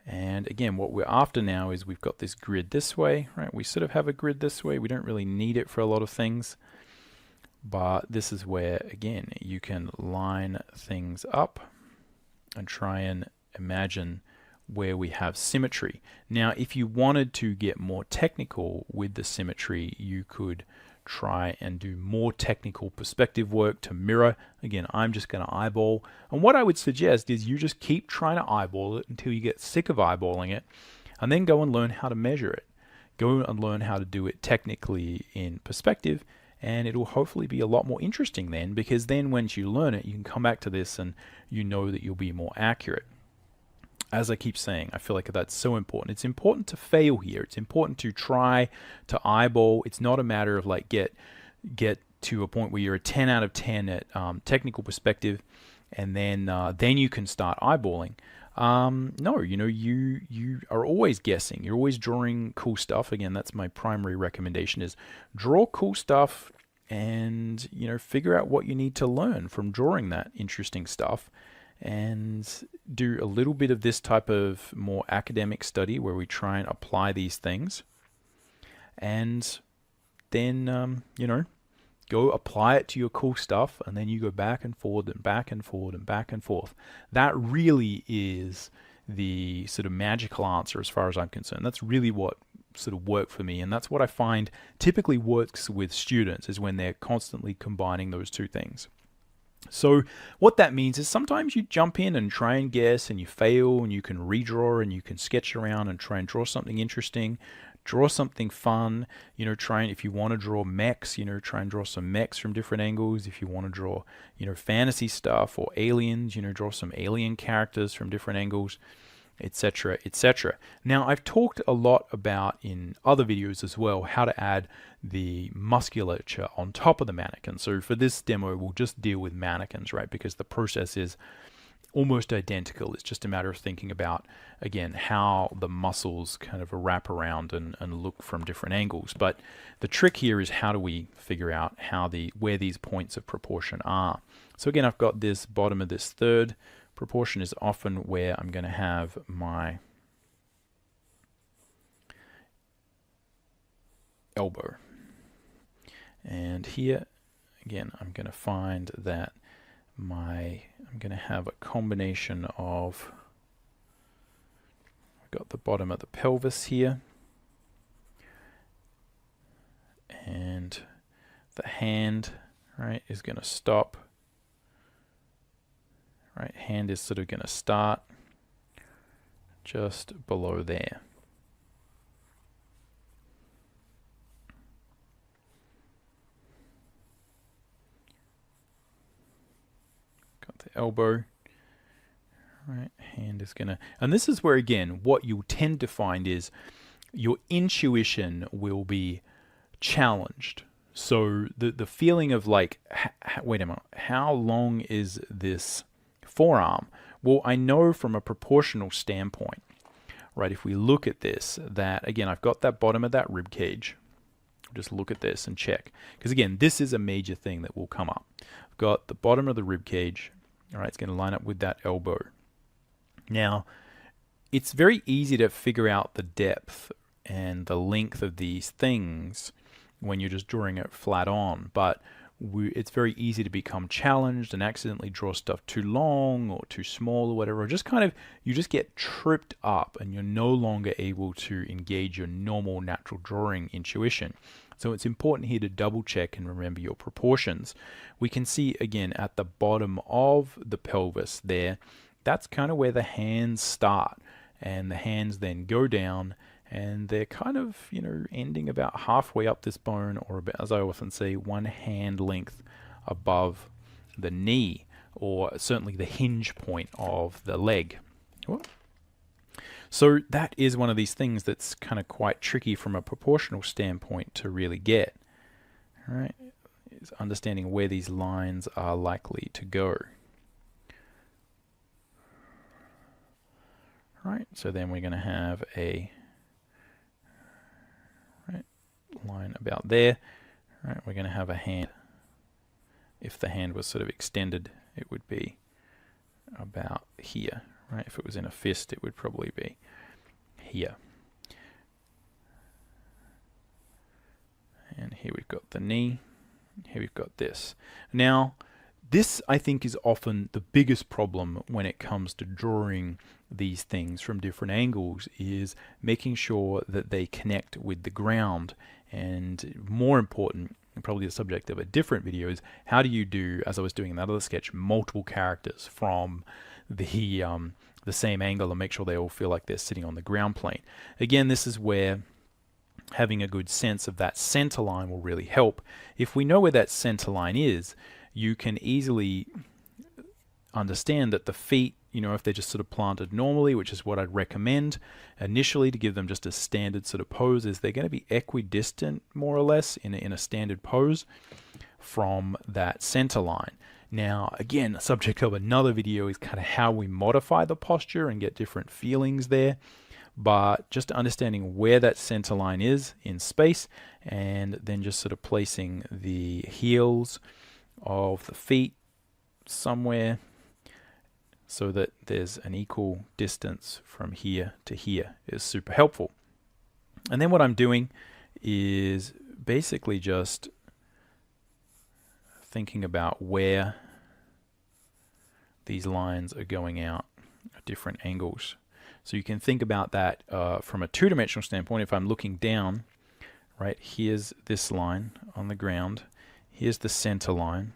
And again, what we're after now is we've got this grid this way, right? We sort of have a grid this way. We don't really need it for a lot of things. But this is where, again, you can line things up and try and imagine where we have symmetry. Now, if you wanted to get more technical with the symmetry, you could try and do more technical perspective work to mirror. Again, I'm just going to eyeball. And what I would suggest is you just keep trying to eyeball it until you get sick of eyeballing it, and then go and learn how to measure it. Go and learn how to do it technically in perspective. And it'll hopefully be a lot more interesting then, because then once you learn it, you can come back to this and you know that you'll be more accurate. As I keep saying, I feel like that's so important. It's important to fail here. It's important to try to eyeball. It's not a matter of like get to a point where you're a 10 out of 10 at technical perspective, and then you can start eyeballing. No, you know, you are always guessing. You're always drawing cool stuff. Again, that's my primary recommendation, is draw cool stuff and, you know, figure out what you need to learn from drawing that interesting stuff, and do a little bit of this type of more academic study where we try and apply these things, and then, you know, go apply it to your cool stuff, and then you go back and forward and back and forward and back and forth. That really is the sort of magical answer as far as I'm concerned. That's really what sort of worked for me, and that's what I find typically works with students, is when they're constantly combining those two things. So what that means is sometimes you jump in and try and guess, and you fail, and you can redraw, and you can sketch around and try and draw something interesting. Draw something fun, you know, try and, if you want to draw mechs, you know, try and draw some mechs from different angles. If you want to draw, you know, fantasy stuff or aliens, you know, draw some alien characters from different angles, etc., etc. Now, I've talked a lot about in other videos as well how to add the musculature on top of the mannequin. So for this demo, we'll just deal with mannequins, right? Because the process is almost identical. It's just a matter of thinking about, again, how the muscles kind of wrap around and look from different angles. But the trick here is, how do we figure out where these points of proportion are? So again, I've got this bottom of this third. Proportion is often where I'm going to have my elbow. And here, again, I'm going to find that I'm going to have a combination of, I've got the bottom of the pelvis here, and the hand, right, is going to stop, right, hand is sort of going to start just below there. The elbow, right, hand is gonna, and this is where, again, what you'll tend to find is your intuition will be challenged. So the feeling of like, wait a minute, how long is this forearm? Well, I know from a proportional standpoint, right, if we look at this, that, again, I've got that bottom of that rib cage. Just look at this and check, because again, this is a major thing that will come up. I've got the bottom of the rib cage, All right, it's going to line up with that elbow. Now, it's very easy to figure out the depth and the length of these things when you're just drawing it flat on, but it's very easy to become challenged and accidentally draw stuff too long or too small or whatever. Just kind of, you just get tripped up and you're no longer able to engage your normal natural drawing intuition. So it's important here to double check and remember your proportions. We can see again at the bottom of the pelvis there, that's kind of where the hands start, and the hands then go down, and they're kind of, you know, ending about halfway up this bone, or about, as I often say, one hand length above the knee, or certainly the hinge point of the leg. So that is one of these things that's kind of quite tricky from a proportional standpoint to really get. All right, is understanding where these lines are likely to go. Right, so then we're going to have a line about there. Right, we're going to have a hand. If the hand was sort of extended, it would be about here. Right, if it was in a fist, it would probably be here. And here we've got the knee. Here we've got this. Now, this, I think, is often the biggest problem when it comes to drawing these things from different angles, is making sure that they connect with the ground. And more important, and probably the subject of a different video, is how do you do, as I was doing in that other sketch, multiple characters from the same angle and make sure they all feel like they're sitting on the ground plane. Again, this is where having a good sense of that center line will really help. If we know where that center line is, you can easily understand that the feet, you know, if they're just sort of planted normally, which is what I'd recommend initially to give them just a standard sort of pose, is they're going to be equidistant more or less in a standard pose from that center line. Now, again, the subject of another video is kind of how we modify the posture and get different feelings there. But just understanding where that center line is in space, and then just sort of placing the heels of the feet somewhere so that there's an equal distance from here to here is super helpful. And then what I'm doing is basically just thinking about where these lines are going out at different angles. So you can think about that from a two-dimensional standpoint. If I'm looking down, right, here's this line on the ground, here's the center line,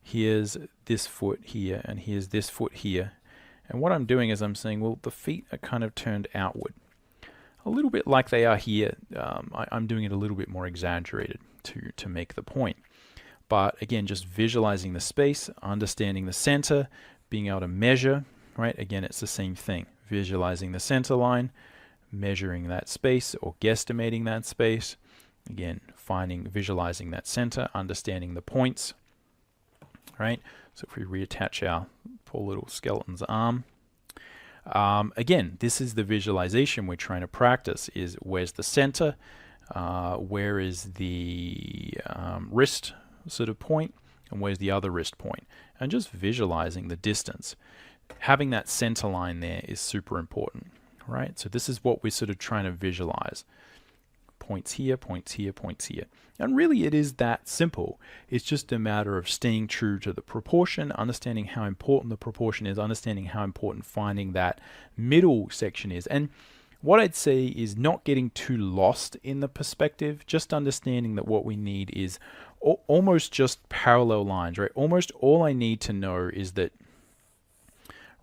here's this foot here, and here's this foot here. And what I'm doing is I'm saying, well, the feet are kind of turned outward, a little bit like they are here. I'm doing it a little bit more exaggerated to make the point. But again, just visualizing the space, understanding the center, being able to measure, right? Again, it's the same thing. Visualizing the center line, measuring that space or guesstimating that space. Again, visualizing that center, understanding the points, right? So if we reattach our poor little skeleton's arm, again, this is the visualization we're trying to practice, is where's the center, where is the wrist sort of point, and where's the other wrist point, and just visualizing the distance. Having that center line there is super important, right? So this is what we're sort of trying to visualize. Points here, points here, points here. And really it is that simple. It's just a matter of staying true to the proportion, understanding how important the proportion is, understanding how important finding that middle section is. And what I'd say is not getting too lost in the perspective, just understanding that what we need is almost just parallel lines, right? Almost all I need to know is that,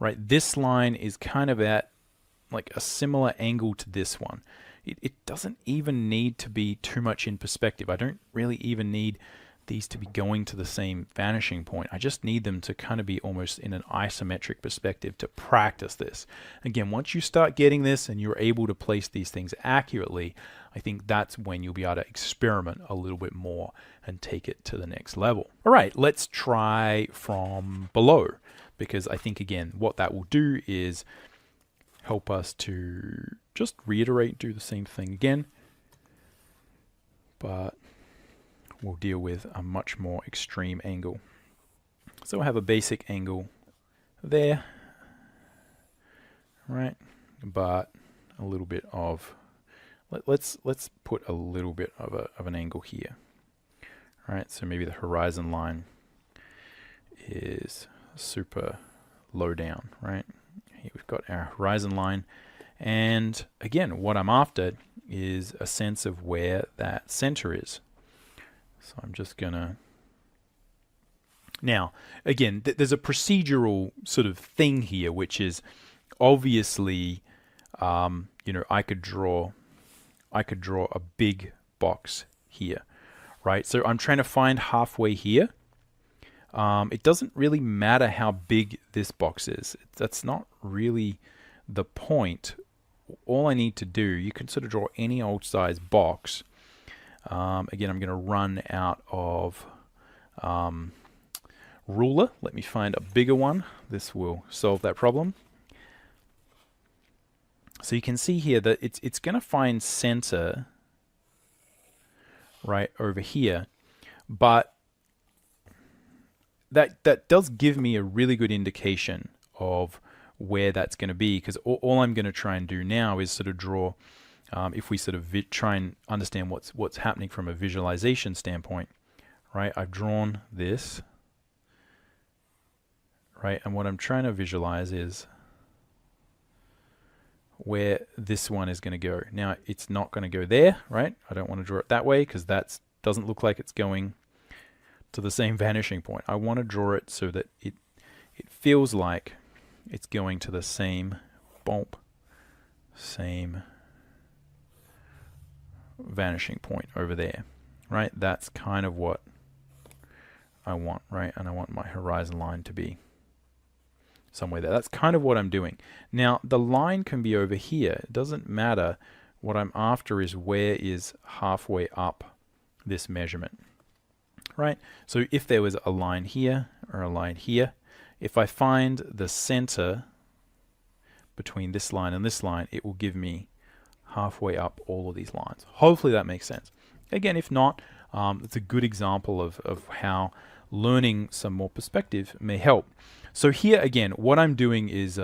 right, this line is kind of at like a similar angle to this one. It doesn't even need to be too much in perspective. I don't really even need these to be going to the same vanishing point. I just need them to kind of be almost in an isometric perspective to practice this. Again, once you start getting this and you're able to place these things accurately, I think that's when you'll be able to experiment a little bit more and take it to the next level. All right, let's try from below, because I think, again, what that will do is help us to just reiterate, do the same thing again, but we'll deal with a much more extreme angle. So we'll have a basic angle there, right? But a little bit of, let's put a little bit of an angle here, right? So maybe the horizon line is super low down, right? Here we've got our horizon line, and again, what I'm after is a sense of where that center is. So I'm just gonna, now again, there's a procedural sort of thing here, which is obviously, you know, I could draw a big box here, right? So I'm trying to find halfway here. It doesn't really matter how big this box is. That's not really the point. All I need to do, you can sort of draw any old size box. Again, I'm going to run out of ruler. Let me find a bigger one. This will solve that problem. So you can see here that it's going to find center right over here, but that does give me a really good indication of where that's going to be, because all I'm going to try and do now is sort of draw, if we sort of try and understand what's happening from a visualization standpoint, right? I've drawn this, right? And what I'm trying to visualize is where this one is going to go. Now, it's not going to go there, right? I don't want to draw it that way because that doesn't look like it's going to the same vanishing point. I want to draw it so that it feels like it's going to the same bump, same vanishing point over there, right? That's kind of what I want, right? And I want my horizon line to be somewhere there. That's kind of what I'm doing. Now, the line can be over here. It doesn't matter. What I'm after is where is halfway up this measurement, right? So if there was a line here or a line here, if I find the center between this line and this line, it will give me halfway up all of these lines. Hopefully that makes sense. Again, if not, it's a good example of how learning some more perspective may help. So here again, what I'm doing is,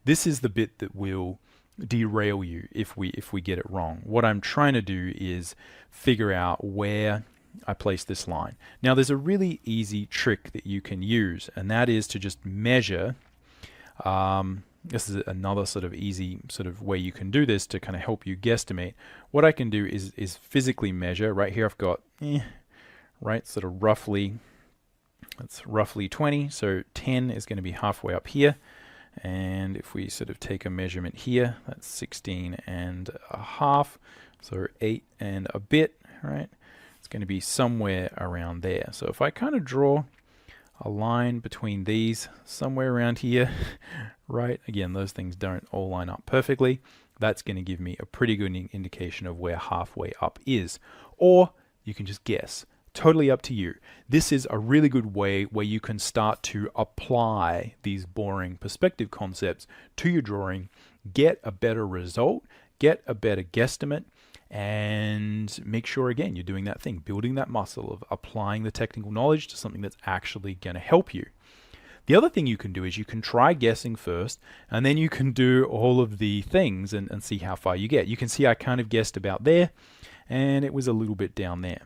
this is the bit that will derail you if we get it wrong. What I'm trying to do is figure out where I place this line. Now there's a really easy trick that you can use, and that is to just measure. This is another sort of easy sort of way you can do this to kind of help you guesstimate. What I can do is physically measure. Right here I've got, right, sort of roughly, that's roughly 20, so 10 is going to be halfway up here. And if we sort of take a measurement here, that's 16 and a half, so 8 and a bit, right? It's going to be somewhere around there. So if I kind of draw a line between these somewhere around here, right? Again, those things don't all line up perfectly. That's going to give me a pretty good indication of where halfway up is. Or you can just guess. Totally up to you. This is a really good way where you can start to apply these boring perspective concepts to your drawing, get a better result, get a better guesstimate, and make sure, again, you're doing that thing, building that muscle of applying the technical knowledge to something that's actually going to help you. The other thing you can do is you can try guessing first, and then you can do all of the things and see how far you get. You can see I kind of guessed about there, and it was a little bit down there.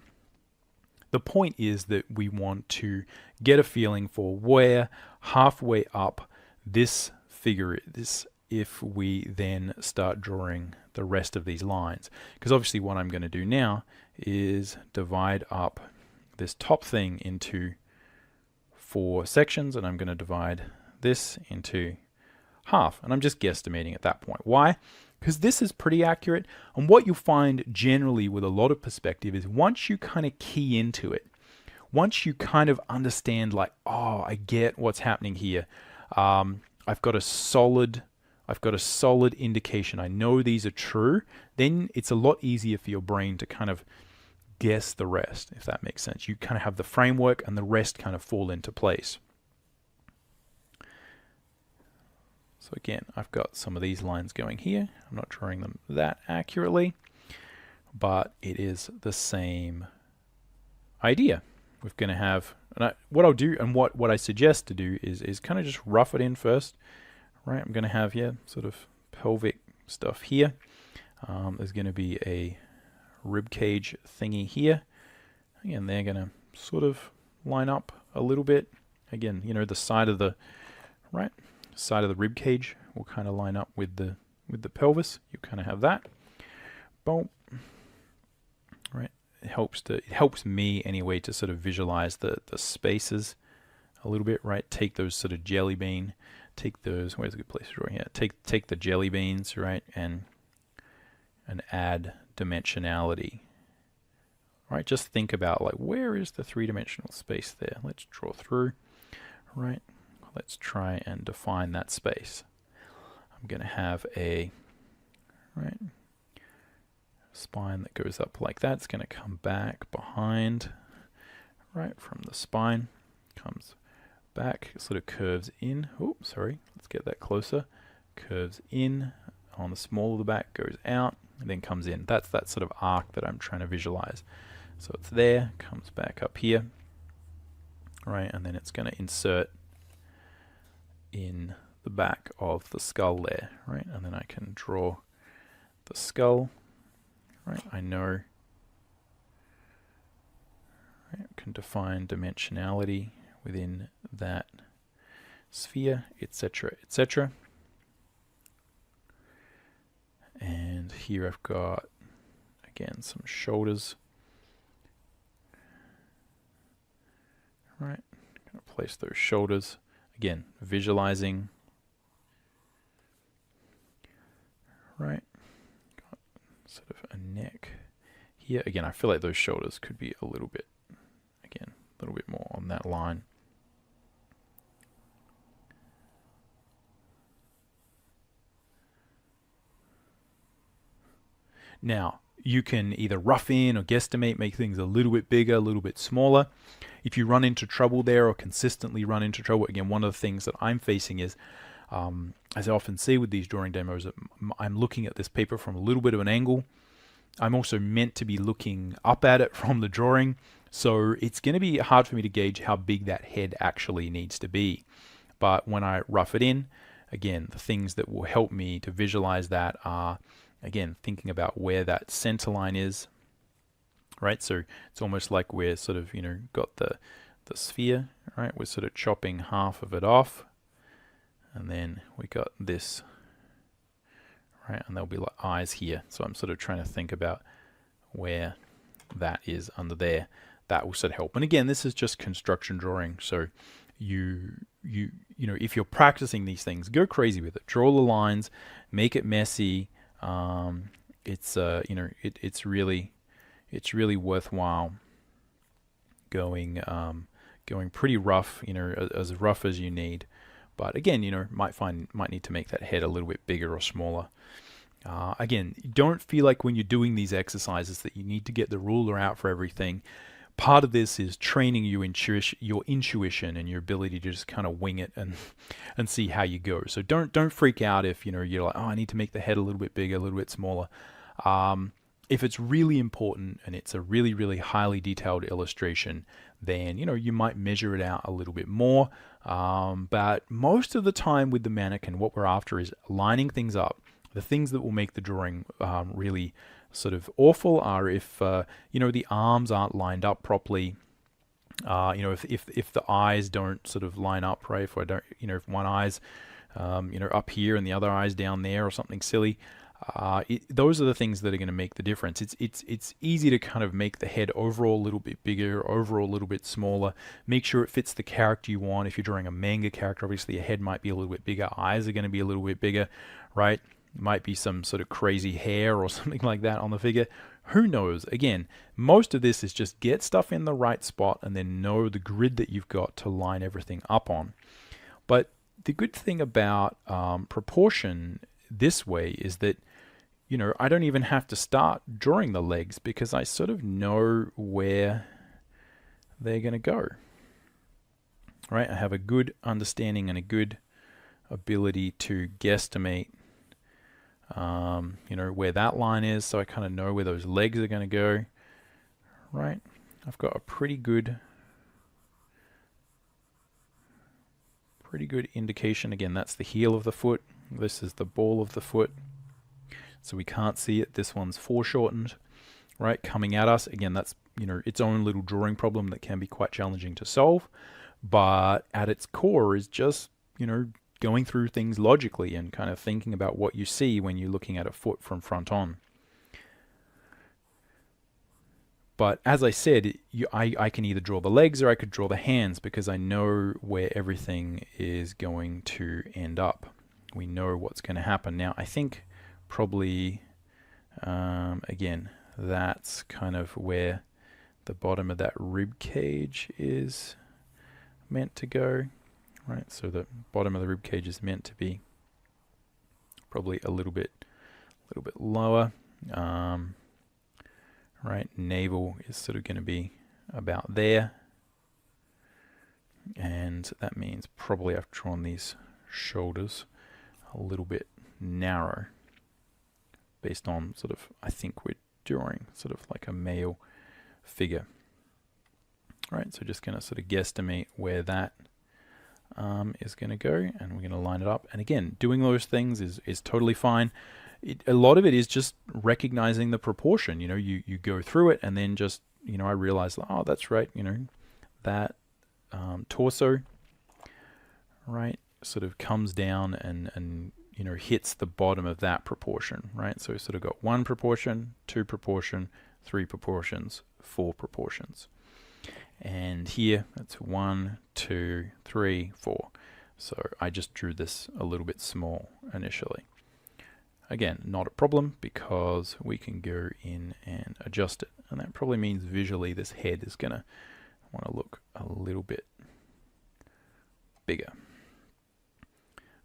The point is that we want to get a feeling for where halfway up this figure is if we then start drawing the rest of these lines. Because obviously what I'm going to do now is divide up this top thing into 4 sections, and I'm going to divide this into half, and I'm just guesstimating at that point. Why? Because this is pretty accurate, and what you'll find generally with a lot of perspective is once you kind of key into it, once you kind of understand, like, oh, I get what's happening here, I've got a solid indication, I know these are true, then it's a lot easier for your brain to kind of guess the rest, if that makes sense. You kind of have the framework and the rest kind of fall into place. So again, I've got some of these lines going here. I'm not drawing them that accurately, but it is the same idea. We're going to have And what I'll do, and what I suggest to do is kind of just rough it in first, right? I'm going to have here sort of pelvic stuff here. There's going to be a rib cage thingy here. Again, they're going to sort of line up a little bit. Again, you know, the side of the rib cage will kind of line up with the pelvis. You kind of have that. Boom. Right. It helps me anyway to sort of visualize the spaces a little bit, right? Take those sort of jelly bean, take those, where's a good place to draw here? Take the jelly beans, right, and add dimensionality. Right, just think about, like, where is the three-dimensional space there? Let's draw through, right? Let's try and define that space. I'm going to have a spine that goes up like that. It's going to come back behind, right, from the spine, comes back, sort of curves in. Oh, sorry, let's get that closer. Curves in on the small of the back, goes out, and then comes in. That's that sort of arc that I'm trying to visualize. So it's there, comes back up here, right, and then it's going to insert in the back of the skull there, right, and then I can draw the skull, right, I know, right, I can define dimensionality within that sphere, etc., etc. And here I've got, again, some shoulders. Right, going to place those shoulders. Again, visualizing. Right, got sort of a neck here. Again, I feel like those shoulders could be a little bit, again, a little bit more on that line. Now, you can either rough in or guesstimate, make things a little bit bigger, a little bit smaller. If you run into trouble there or consistently run into trouble, again, one of the things that I'm facing is, as I often see with these drawing demos, that I'm looking at this paper from a little bit of an angle. I'm also meant to be looking up at it from the drawing, so it's going to be hard for me to gauge how big that head actually needs to be. But when I rough it in, again, the things that will help me to visualize that are, again, thinking about where that center line is, right? So it's almost like we're sort of, you know, got the sphere, right? We're sort of chopping half of it off, and then we got this, right? And there'll be like eyes here. So I'm sort of trying to think about where that is under there. That will sort of help. And again, this is just construction drawing. So you know, if you're practicing these things, go crazy with it. Draw the lines, make it messy. It's you know, it's really worthwhile going pretty rough, you know, as rough as you need. But again, you know, might need to make that head a little bit bigger or smaller. Again, don't feel like when you're doing these exercises that you need to get the ruler out for everything. Part of this is training your intuition and your ability to just kind of wing it and see how you go. So don't freak out if, you know, you're like, oh, I need to make the head a little bit bigger, a little bit smaller. If it's really important and it's a really, really highly detailed illustration, then, you know, you might measure it out a little bit more. But most of the time with the mannequin, what we're after is lining things up. The things that will make the drawing really sort of awful are if, you know, the arms aren't lined up properly. You know, if the eyes don't sort of line up, right? If I don't, you know, if one eye's, you know, up here and the other eye's down there or something silly, those are the things that are going to make the difference. It's easy to kind of make the head overall a little bit bigger, overall a little bit smaller. Make sure it fits the character you want. If you're drawing a manga character, obviously a head might be a little bit bigger, eyes are going to be a little bit bigger, right? Might be some sort of crazy hair or something like that on the figure. Who knows? Again, most of this is just get stuff in the right spot and then know the grid that you've got to line everything up on. But the good thing about proportion this way is that, you know, I don't even have to start drawing the legs because I sort of know where they're going to go. Right? I have a good understanding and a good ability to guesstimate you know, where that line is, so I kind of know where those legs are going to go, right? I've got a pretty good pretty good indication. Again, that's the heel of the foot. This is the ball of the foot. So we can't see it. This one's foreshortened, right, coming at us. Again, that's, you know, its own little drawing problem that can be quite challenging to solve. But at its core is just, you know, going through things logically and kind of thinking about what you see when you're looking at a foot from front on. But as I said, I can either draw the legs or I could draw the hands, because I know where everything is going to end up. We know what's going to happen. Now, I think probably, again, that's kind of where the bottom of that rib cage is meant to go, right? So the bottom of the rib cage is meant to be probably a little bit lower. Right, navel is sort of going to be about there, and that means probably I've drawn these shoulders a little bit narrow based on sort of, I think we're drawing sort of like a male figure. All right, so just going to sort of guesstimate where that is going to go, and we're going to line it up. And again, doing those things is totally fine. A lot of it is just recognizing the proportion. You know, you go through it, and then just, you know, I realize, oh, that's right, you know, that torso, right, sort of comes down and you know, hits the bottom of that proportion, right? So we sort of got 1 proportion, 2 proportion, 3 proportions, 4 proportions. And here, it's 1, 2, 3, 4. So I just drew this a little bit small initially. Again, not a problem, because we can go in and adjust it. And that probably means visually this head is going to want to look a little bit bigger.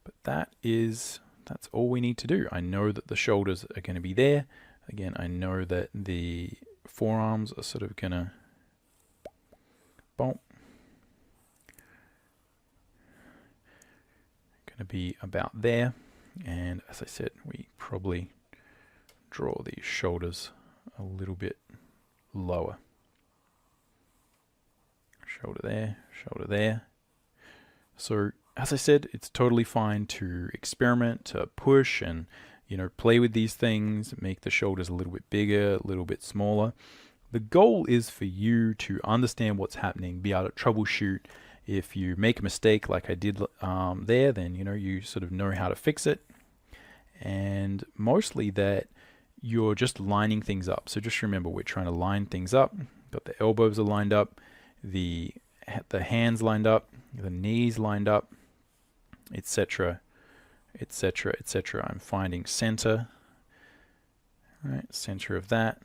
But that's all we need to do. I know that the shoulders are going to be there. Again, I know that the forearms are sort of going to be about there. And as I said, we probably draw these shoulders a little bit lower. Shoulder there, shoulder there. So as I said, it's totally fine to experiment, to push and, you know, play with these things, make the shoulders a little bit bigger, a little bit smaller. The goal is for you to understand what's happening, be able to troubleshoot. If you make a mistake like I did there, then, you know, you sort of know how to fix it. And mostly that you're just lining things up. So just remember, we're trying to line things up. Got the elbows are lined up, the hands lined up, the knees lined up, etc., etc., etc. I'm finding center, right? Center of that,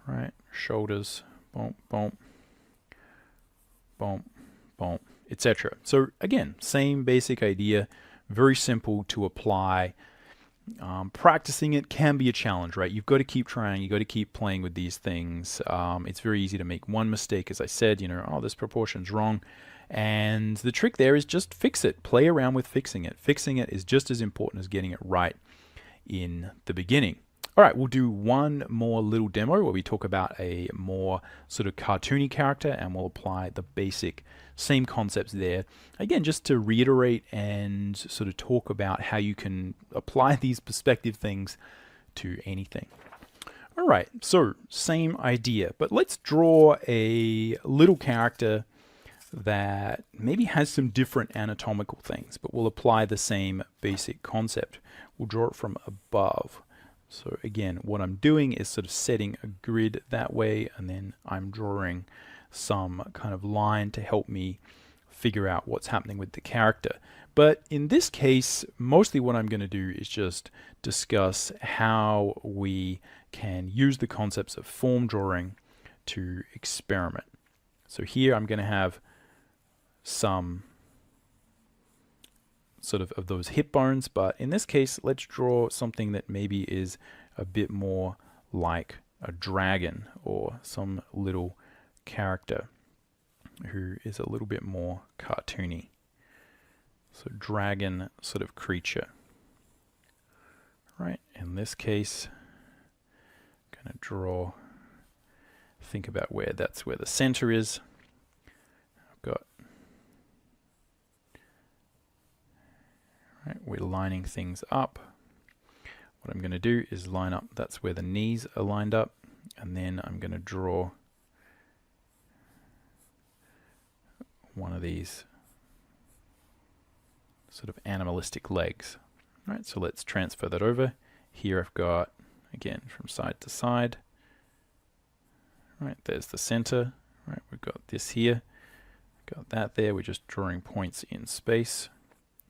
right? Shoulders, boom, boom, boom, boom, etc. So again, same basic idea, very simple to apply. Practicing it can be a challenge, right? You've got to keep trying. You've got to keep playing with these things. It's very easy to make one mistake, as I said, you know, oh, this proportion's wrong. And the trick there is just fix it. Play around with fixing it. Fixing it is just as important as getting it right in the beginning. All right, we'll do one more little demo where we talk about a more sort of cartoony character, and we'll apply the basic same concepts there. Again, just to reiterate and sort of talk about how you can apply these perspective things to anything. All right, so same idea, but let's draw a little character that maybe has some different anatomical things, but we'll apply the same basic concept. We'll draw it from above. So again, what I'm doing is sort of setting a grid that way, and then I'm drawing some kind of line to help me figure out what's happening with the character. But in this case, mostly what I'm going to do is just discuss how we can use the concepts of form drawing to experiment. So here I'm going to have some sort of those hip bones, but in this case, let's draw something that maybe is a bit more like a dragon or some little character who is a little bit more cartoony. So dragon sort of creature. Right, in this case, I'm going to draw, think about where that's where the center is. I've got Right, we're lining things up. What I'm going to do is line up, that's where the knees are lined up, and then I'm going to draw one of these sort of animalistic legs. Right, so let's transfer that over. Here I've got, again, from side to side. Right, there's the center. Right, we've got this here. Got that there. We're just drawing points in space.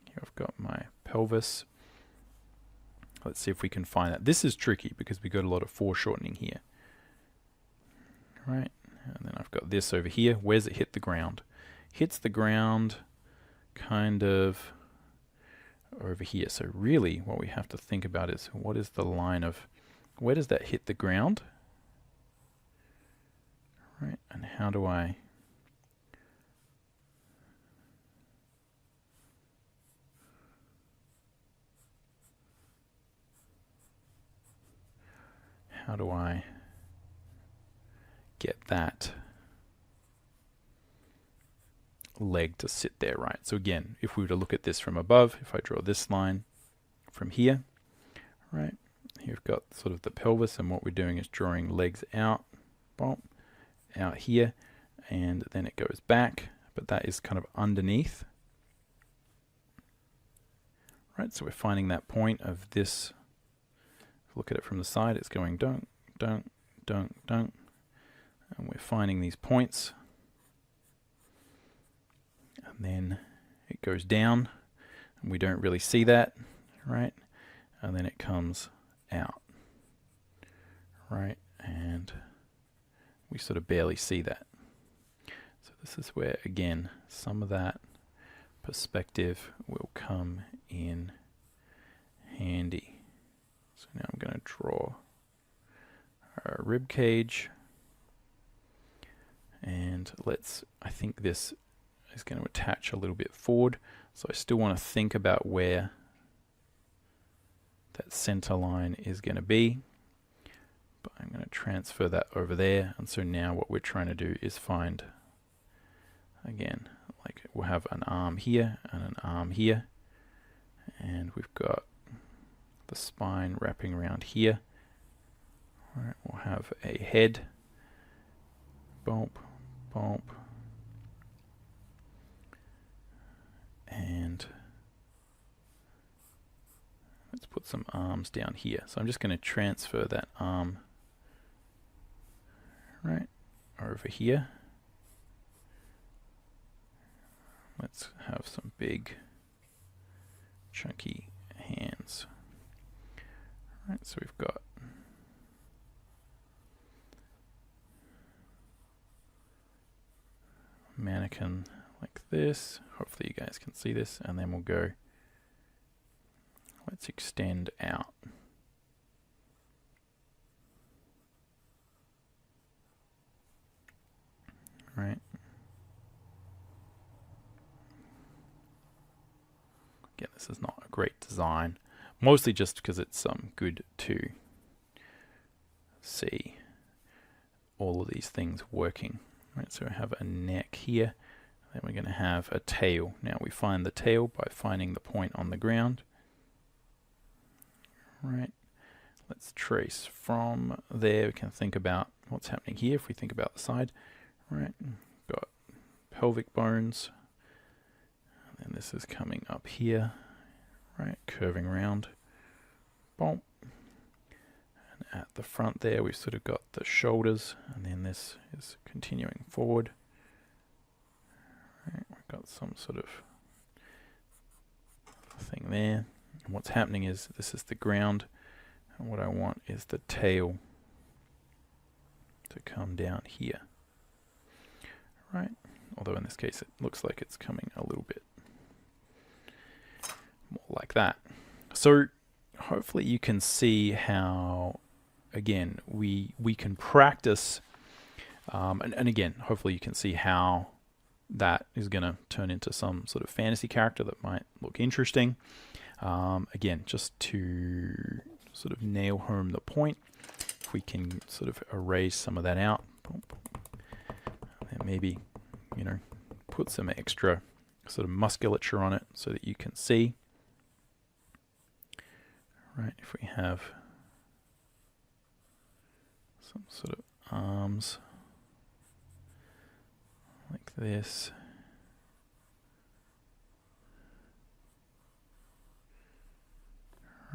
Here I've got my pelvis. Let's see if we can find that. This is tricky because we've got a lot of foreshortening here. Right, and then I've got this over here. Where's it hit the ground? Hits the ground kind of over here. So really what we have to think about is what is the line of, where does that hit the ground? Right, and how do I get that leg to sit there, right? So again, if we were to look at this from above, if I draw this line from here, right, here we've got sort of the pelvis, and what we're doing is drawing legs out, boom, out here, and then it goes back, but that is kind of underneath. Right, so we're finding that point of this. Look at it from the side, it's going dunk, dunk, dunk, dunk, and we're finding these points, and then it goes down, and we don't really see that, right, and then it comes out, right, and we sort of barely see that. So this is where, again, some of that perspective will come in handy. So now I'm going to draw our rib cage, and I think this is going to attach a little bit forward, so I still want to think about where that center line is going to be, but I'm going to transfer that over there. And so now what we're trying to do is find, again, like we'll have an arm here and an arm here, and we've got the spine wrapping around here. All right, we'll have a head, bump, bump, and let's put some arms down here. So I'm just going to transfer that arm right over here. Let's have some big chunky hands. Right, so we've got a mannequin like this. Hopefully you guys can see this, and then we'll go, let's extend out. Right. Again, this is not a great design, mostly just because it's good to see all of these things working. Right, so we have a neck here, then we're going to have a tail. Now we find the tail by finding the point on the ground. Right, let's trace from there. We can think about what's happening here if we think about the side. Right, got pelvic bones, and then this is coming up here, right, curving around, boom. And at the front there we've sort of got the shoulders, and then this is continuing forward. Right, we've got some sort of thing there, and what's happening is this is the ground, and what I want is the tail to come down here. Right, although in this case it looks like it's coming a little bit more like that. So hopefully you can see how, again, we can practice, and again, hopefully you can see how that is going to turn into some sort of fantasy character that might look interesting. Again, just to sort of nail home the point, if we can sort of erase some of that out, and maybe, put some extra sort of musculature on it so that you can see. right, if we have some sort of arms like this,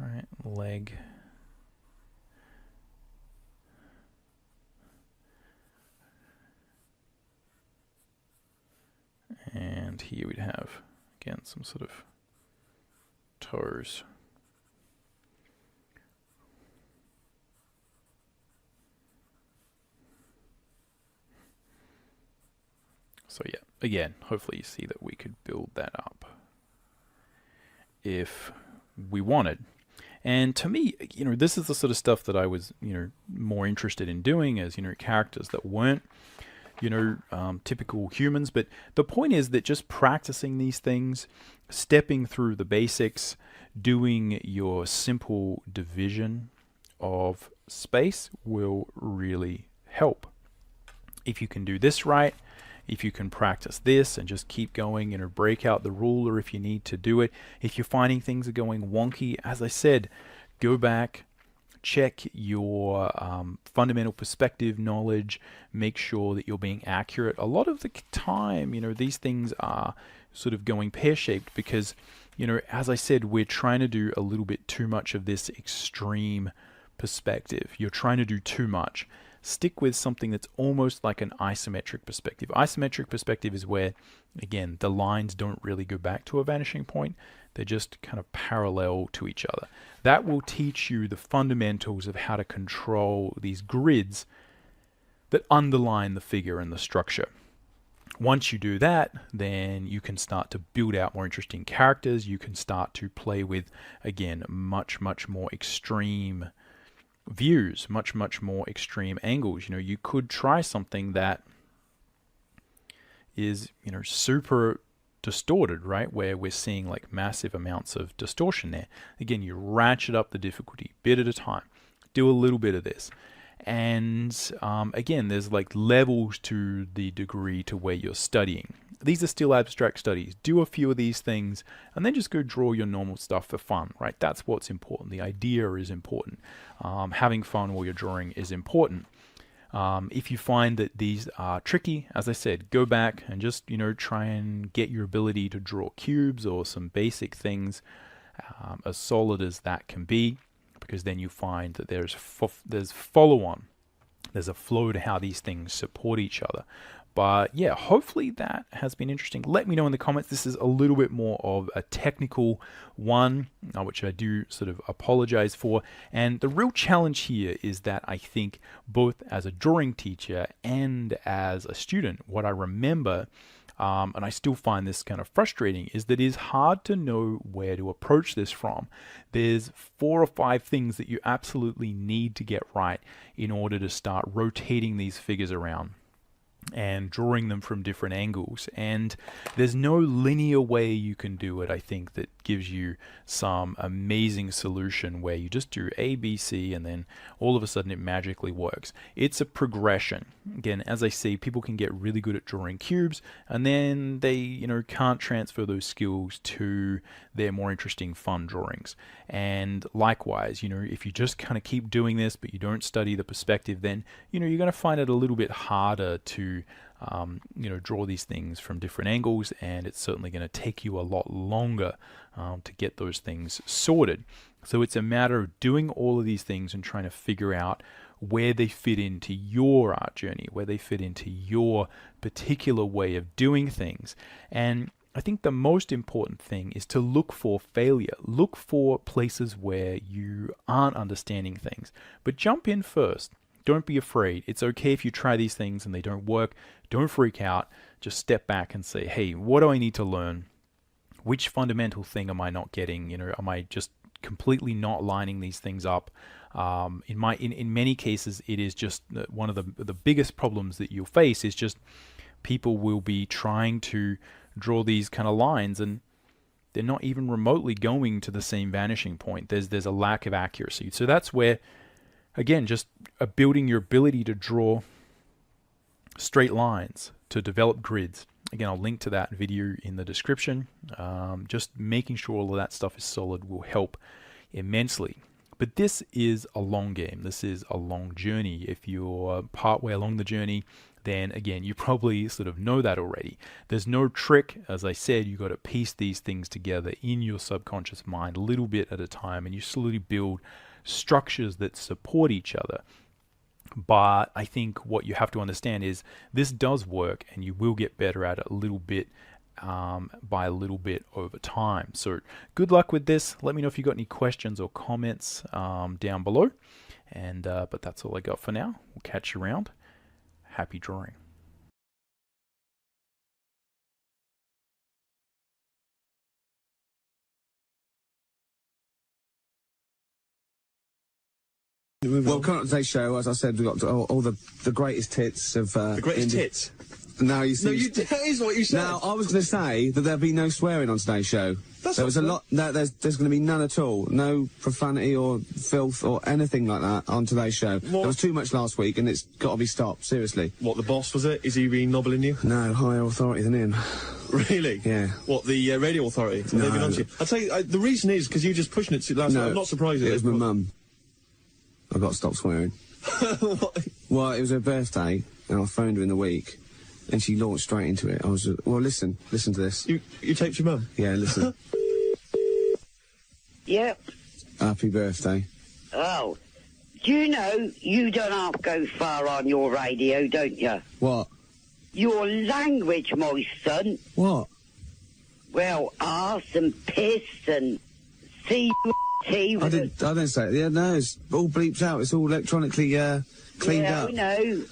right, leg, and here we'd have, again, some sort of toes. So yeah, again, hopefully you see that we could build that up if we wanted. And to me, this is the sort of stuff that I was, more interested in doing as, characters that weren't, typical humans. But the point is that just practicing these things, stepping through the basics, doing your simple division of space will really help. If you can do this right, if you can practice this and just keep going, break out the ruler if you need to do it. If you're finding things are going wonky, as I said, go back, check your fundamental perspective knowledge, make sure that you're being accurate. A lot of the time, these things are sort of going pear-shaped because, as I said, we're trying to do a little bit too much of this extreme perspective. You're trying to do too much. Stick with something that's almost like an isometric perspective. Isometric perspective is where, again, the lines don't really go back to a vanishing point. They're just kind of parallel to each other. That will teach you the fundamentals of how to control these grids that underline the figure and the structure. Once you do that, then you can start to build out more interesting characters. You can start to play with, again, much, much more extreme views, much more extreme angles. You could try something that is super distorted, right, where we're seeing like massive amounts of distortion there. Again, you ratchet up the difficulty bit at a time, do a little bit of this, and again, there's like levels to the degree to where you're studying. These are still abstract studies. Do a few of these things and then just go draw your normal stuff for fun, right? That's what's important. The idea is important. Having fun while you're drawing is important. If you find that these are tricky, as I said, go back and just, try and get your ability to draw cubes or some basic things as solid as that can be, because then you find that there's follow-on. There's a flow to how these things support each other. But yeah, hopefully that has been interesting. Let me know in the comments. This is a little bit more of a technical one, which I do sort of apologize for. And the real challenge here is that I think both as a drawing teacher and as a student, what I remember, and I still find this kind of frustrating, is that it is hard to know where to approach this from. There's 4 or 5 things that you absolutely need to get right in order to start rotating these figures around and drawing them from different angles, and there's no linear way you can do it, I think, that gives you some amazing solution where you just do A, B, C, and then all of a sudden it magically works. It's a progression. Again, as I say, people can get really good at drawing cubes, and then they, can't transfer those skills to their more interesting, fun drawings. And likewise, if you just kind of keep doing this, but you don't study the perspective, then, you're going to find it a little bit harder to draw these things from different angles, and it's certainly going to take you a lot longer to get those things sorted. So it's a matter of doing all of these things and trying to figure out where they fit into your art journey, where they fit into your particular way of doing things. And I think the most important thing is to look for failure. Look for places where you aren't understanding things, but jump in first. Don't be afraid. It's okay if you try these things and they don't work. Don't freak out. Just step back and say, hey, what do I need to learn? Which fundamental thing am I not getting? Am I just completely not lining these things up? In many cases, it is just one of the biggest problems that you'll face is just people will be trying to draw these kind of lines and they're not even remotely going to the same vanishing point. There's a lack of accuracy. So that's where, again, just building your ability to draw straight lines, to develop grids. Again, I'll link to that video in the description. Just making sure all of that stuff is solid will help immensely. But this is a long game. This is a long journey. If you're partway along the journey, then again, you probably sort of know that already. There's no trick. As I said, you've got to piece these things together in your subconscious mind a little bit at a time, and you slowly build structures that support each other. But I think what you have to understand is this does work, and you will get better at it a little bit by a little bit over time. So good luck with this. Let me know if you've got any questions or comments down below. And but that's all I got for now. We'll catch you around. Happy drawing. Well, coming up to today's show, as I said, we've got all the greatest hits of... The greatest hits? No, you see... No, that is what you said. Now, I was going to say that there'll be no swearing on today's show. There was a lot... No, there's going to be none at all. No profanity or filth or anything like that on today's show. What? There was too much last week, and it's got to be stopped, seriously. What, the boss, was it? Is he really nobbling you? No, higher authority than him. Really? Yeah. What, the radio authority? No. They've been on to you? I'll tell you, the reason is because you were just pushing it last night. I'm not surprised at it. It was my mum. I got to stop swearing. Well, it was her birthday, and I phoned her in the week, and she launched straight into it. I was well, listen to this. You taped your mum? Yeah, listen. Yep. Happy birthday. Oh, do you know you don't have to go far on your radio, don't you? What? Your language, my son. What? Well, arse and piss and C-T. I didn't say it. Yeah, no, it's all bleeps out. It's all electronically cleaned up. No.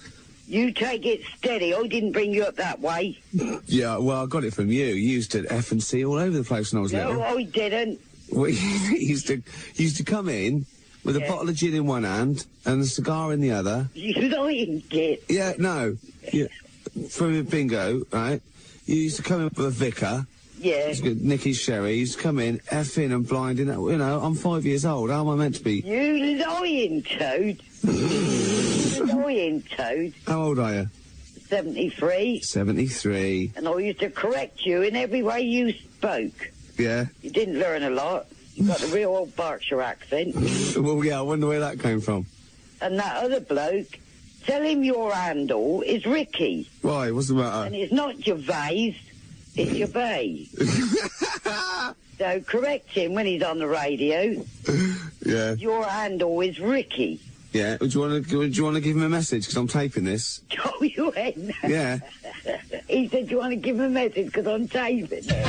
You take it steady. I didn't bring you up that way. Yeah, well, I got it from you. You used to F and C all over the place when I was little. No, I didn't. Well, you used to come in with a bottle of gin in one hand and a cigar in the other. You lying git. Yeah, no. Yeah. From a bingo, right? You used to come in with a vicar. Yeah. Nicky's sherry. You used to come in, effing and blinding. You know, I'm 5 years old. How am I meant to be? You lying toad. You lying toad. How old are you? 73. 73. And I used to correct you in every way you spoke. Yeah. You didn't learn a lot. You got a real old Berkshire accent. Well, yeah, I wonder where that came from. And that other bloke, tell him your handle is Ricky. Why? What's the matter? And it's not Gervais, it's Gervais. So correct him when he's on the radio. Yeah. Your handle is Ricky. Yeah. Do you want to give him a message? Because I'm taping this. Oh, you ain't. Yeah. He said, do you want to give him a message? Because I'm taping it.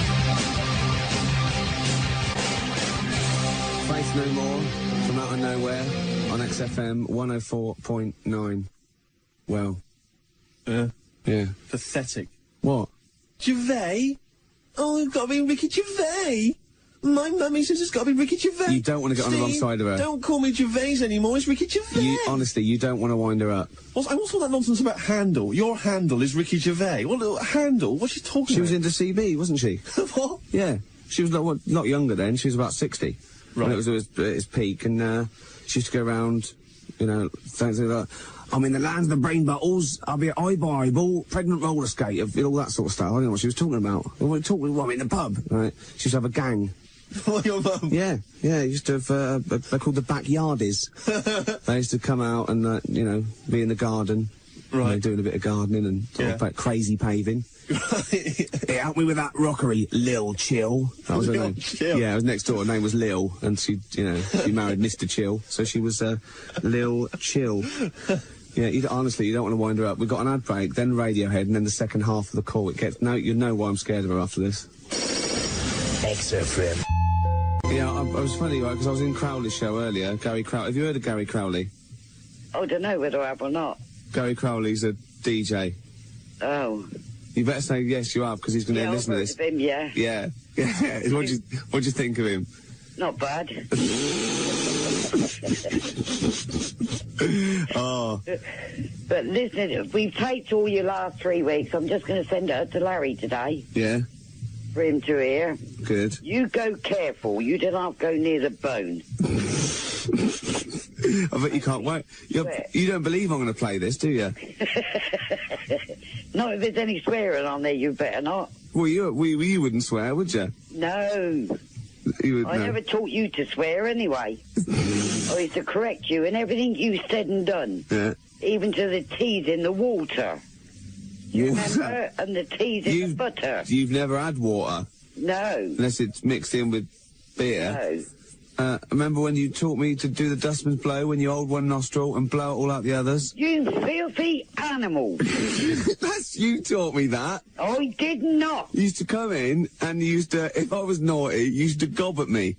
Faith No More from Out of Nowhere on XFM 104.9. Well. Yeah. Yeah. Pathetic. What? Gervais? Oh, it's got to be Ricky Gervais. My mummy says it's got to be Ricky Gervais. You don't want to get on the wrong side of her. Don't call me Gervais anymore. It's Ricky Gervais. Honestly, you don't want to wind her up. What's all that nonsense about handle? Your handle is Ricky Gervais. What handle? What's she talking She about? was into CB, wasn't she? What? Yeah. She was not younger then. She was about 60. Right. When it was at its peak, and she used to go around, you know, things like that. I'm in the land of the brain bottles. I'll be at eyeball, pregnant roller skate, all that sort of stuff. I don't know what she was talking about. I'm in the pub, right? She used to have a gang. Your mum? Yeah. Used to have, they're called the backyardies. They used to come out and, you know, be in the garden. Right. You know, doing a bit of gardening and sort of like crazy paving. Hey, help me with that rockery, Lil Chill. That was her name. Chill. Yeah, it was next door. Her name was Lil, and she married Mr. Chill, so she was Lil Chill. Yeah, honestly, you don't want to wind her up. We've got an ad break, then Radiohead, and then the second half of the call. You know why I'm scared of her after this. XFM. Yeah, I was funny, right, because I was in Crowley's show earlier. Gary Crowley. Have you heard of Gary Crowley? I don't know whether I have or not. Gary Crowley's a DJ. Oh. You better say yes, you have, because he's going to listen to this. I've heard of him, yeah. Yeah. What'd you think of him? Not bad. Oh. But listen, we've taped all your last 3 weeks. I'm just going to send it to Larry today. Yeah. For him to hear. Good. You go careful. You don't have to go near the bone. I bet you can't wait. You don't believe I'm going to play this, do you? Not if there's any swearing on there, you better not. Well, you wouldn't swear, would you? No. I never taught you to swear anyway. I used to correct you in everything you said and done. Yeah. Even to the teas in the water. You remember? And the teas in the butter. You've never had water? No. Unless it's mixed in with beer? No. Remember when you taught me to do the dustman's blow when you hold one nostril and blow it all out the others? You filthy animal. You taught me that. I did not. You used to come in and you used to, if I was naughty, you used to gob at me.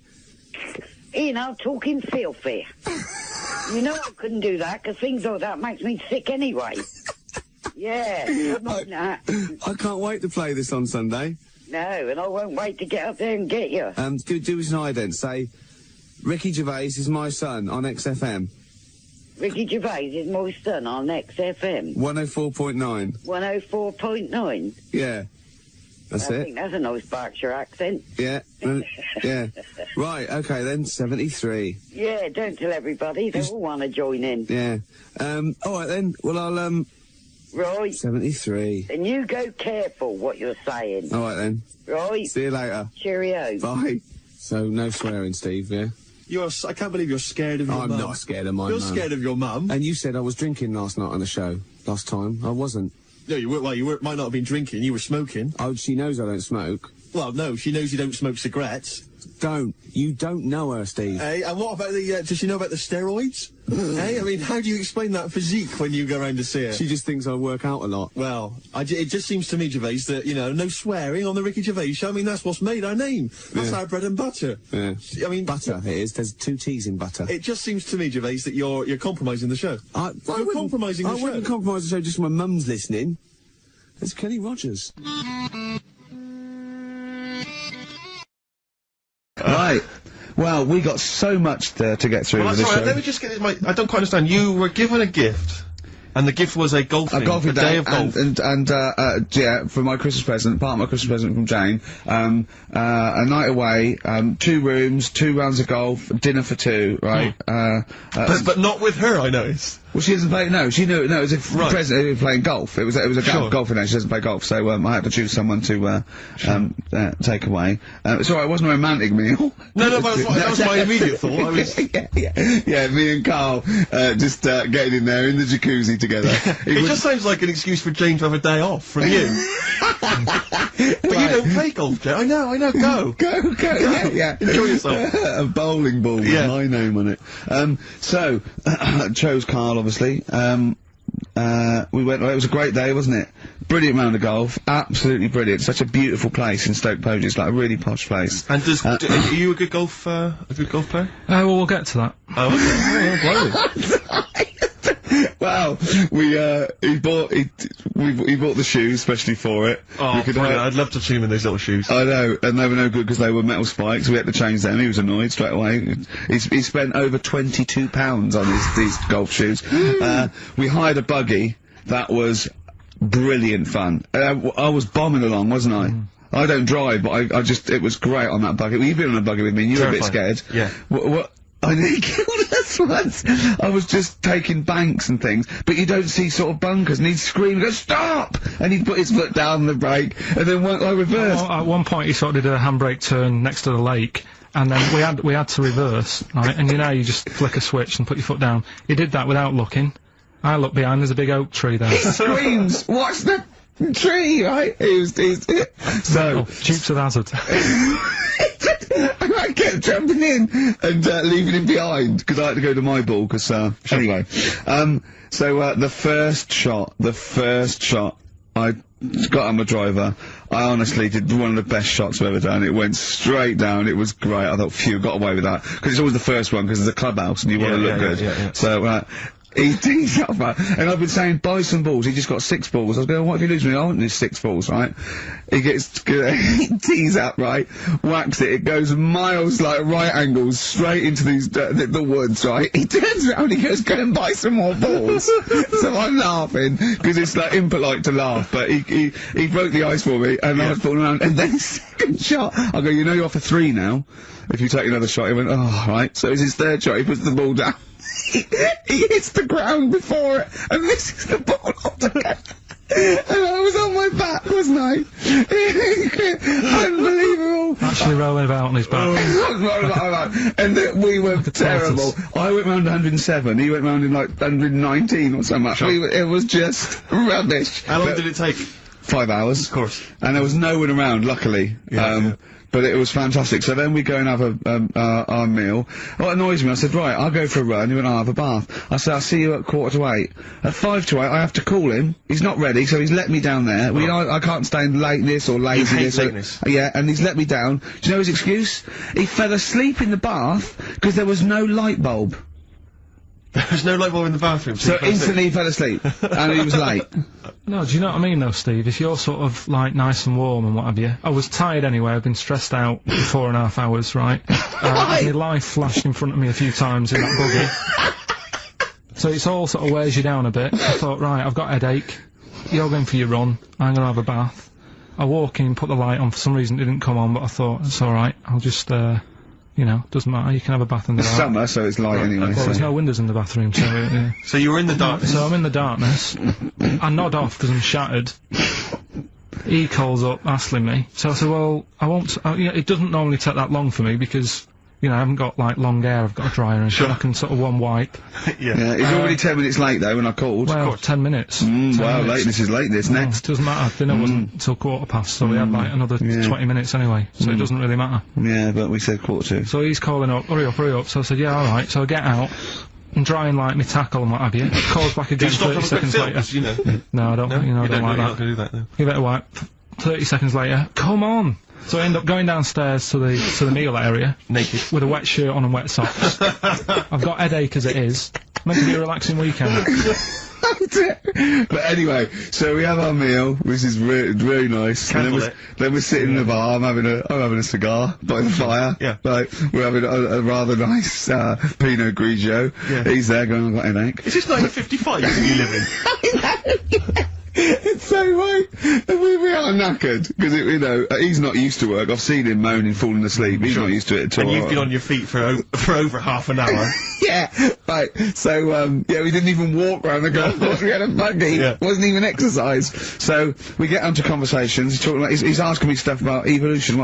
Ian, I'm talking filthy. You know I couldn't do that because things like that makes me sick anyway. Yeah, I can't wait to play this on Sunday. No, and I won't wait to get up there and get you. Do us an ident. Say, Ricky Gervais is my son on XFM. Ricky Gervais is my son on XFM. 104.9. 104.9? Yeah. That's it. I think that's a nice Berkshire accent. Yeah. Yeah. Right, okay then, 73. Yeah, don't tell everybody. They all want to join in. Yeah. Alright then. Well, I'll, Right. 73. And you go careful what you're saying. Alright then. Right. See you later. Cheerio. Bye. So, no swearing, Steve, yeah? I can't believe you're scared of your mum. I'm not scared of my mum. You're scared of your mum. And you said I was drinking last night on the show. Last time. I wasn't. No, you weren't. Well, you might not have been drinking. You were smoking. Oh, she knows I don't smoke. Well, no, she knows you don't smoke cigarettes. You don't know her, Steve. Hey, and what about the, does she know about the steroids? Hey, I mean, how do you explain that physique when you go around to see her? She just thinks I work out a lot. Well, it just seems to me, Gervais, that, no swearing on the Ricky Gervais Show. I mean, that's what's made our name. That's our bread and butter. Yeah. I mean... Butter, it is. There's 2 T's in butter. It just seems to me, Gervais, that you're compromising the show. You're compromising the show. I wouldn't compromise the show just when my mum's listening. It's Kenny Rogers. Right. Well, we got so much to get through with this show. Let me just get this. I don't quite understand. You were given a gift, and the gift was a golfing day of golf. And for my Christmas present, part of my Christmas present from Jane, a night away, 2 rooms, 2 rounds of golf, dinner for 2, right? But not with her, I noticed. Well, she doesn't play. No, she knew. No, it was a present playing golf. It was a golfing day. She doesn't play golf, so I had to choose someone to take away. It's alright. It wasn't a romantic meal. No, but that was my immediate thought. I was... yeah. Me and Carl just getting in there in the jacuzzi together. It just sounds like an excuse for Jane to have a day off from you. But you don't play golf, Jane. I know. Go. Yeah. Enjoy yourself. A bowling ball with my name on it. So chose Carl. Obviously, we went. It was a great day, wasn't it? Brilliant round of golf, absolutely brilliant. Such a beautiful place in Stoke Poges, it's like a really posh place. And are you a good golf player? Well, we'll get to that. Oh, okay. Well, he bought the shoes especially for it. Oh, brilliant. I'd love to see him in those little shoes. I know, and they were no good because they were metal spikes. We had to change them. He was annoyed straight away. He spent over £22 on these golf shoes. We hired a buggy. That was brilliant fun. I was bombing along, wasn't I? I don't drive, but it was great on that buggy. Well, you've been on a buggy with me and you were a bit scared. Yeah. What? I nearly killed us once. I was just taking banks and things, but you don't see sort of bunkers, and he'd scream, go, stop! And he'd put his foot down on the brake, and then I reversed. At one point he sort of did a handbrake turn next to the lake, and then we had to reverse, right? And you just flick a switch and put your foot down. He did that without looking. I looked behind, there's a big oak tree there. He screams, watch the tree, right? So, Dukes of Hazzard. I kept jumping in and leaving him behind because I had to go to my ball. Anyway, so the first shot, I got on my driver. I honestly did one of the best shots I've ever done. It went straight down. It was great. I thought, phew, got away with that because it's always the first one because it's a clubhouse and you want to look good. Yeah. So. He's up, right? And I've been saying, buy some balls. He just got 6 balls. I was going, what if you lose me? I want these 6 balls, right? He tees up, right? Whacks it. It goes miles, like, right angles, straight into these, the woods, right? He turns around, he goes, go and buy some more balls. So I'm laughing, because it's, like, impolite to laugh, but he broke the ice for me, and I was falling around, and then his second shot, I go, you're off for 3 now. If you take another shot, he went, oh, right. So it's his 3rd shot, he puts the ball down. He hits the ground before it and misses the ball altogether. And I was on my back, wasn't I? Unbelievable. literally rolling about on his back. And we were terrible. I went round 107, he went round in like 119 or something. Sure. It was just rubbish. How long did it take? 5 hours. Of course. And there was no one around, luckily. But it was fantastic. So then we go and have our meal. What annoys me, I said, right, I'll go for a run. He went, I'll have a bath. I said, I'll see you at 7:45. At 7:55, I have to call him. He's not ready, so he's let me down there. I can't stand lateness or laziness. lateness. Yeah, and he's let me down. Do you know his excuse? He fell asleep in the bath because there was no light bulb. There's no light bulb in the bathroom. So instantly he fell asleep. And he was late. No, do you know what I mean though, Steve? If you're sort of, like, nice and warm and what have you. I was tired anyway, I've been stressed out for 4.5 hours, right? My life flashed in front of me a few times in that buggy. So it's all sort of wears you down a bit. I thought, right, I've got a headache. You're going for your run. I'm gonna have a bath. I walk in, put the light on, for some reason it didn't come on, but I thought, it's alright, I'll just, you know, doesn't matter, you can have a bath in the dark. It's summer, so it's light anyway. Well, there's no windows in the bathroom, so, yeah. So you were in the darkness? So I'm in the darkness. I nod off because I'm shattered. He calls up, asking me. So I said, well, I won't, you know, it doesn't normally take that long for me because, you know, I haven't got, like, long hair, I've got a dryer and Sure. I can sort of one wipe. Yeah, he's already 10 minutes late though when I called. Well, 10 minutes. 10 wow, minutes. Lateness is lateness, next. Doesn't matter, dinner wasn't until 7:15, so we had like another 20 minutes anyway, so it doesn't really matter. Yeah, but we said 7:45. So he's calling up, hurry up, so I said, yeah, alright, so I get out, and drying like my tackle and what have you, calls back again 30 seconds later. You know. No, I don't, No? you know, I You don't like you're that. not gonna do that, no. You better wipe. 30 seconds later, come on! So I end up going downstairs to the meal area. Naked. With a wet shirt on and wet socks. I've got headache as it is. Meant to be a relaxing weekend. But anyway, so we have our meal, which is really nice. And then we're sitting in the bar, I'm having a cigar by the fire. Yeah. Like, we're having a rather nice, Pinot Grigio. Yeah. He's there going, I've got a headache. Is this 1955 you live in? It's so right. And we are knackered because you know he's not used to work. I've seen him moaning, falling asleep. He's not used to it at all. And you've been on your feet for over half an hour. Yeah, right. So yeah, we didn't even walk around the golf course. We had a buggy. Yeah. Wasn't even exercise. So we get onto conversations. He's talking about. He's asking me stuff about evolution.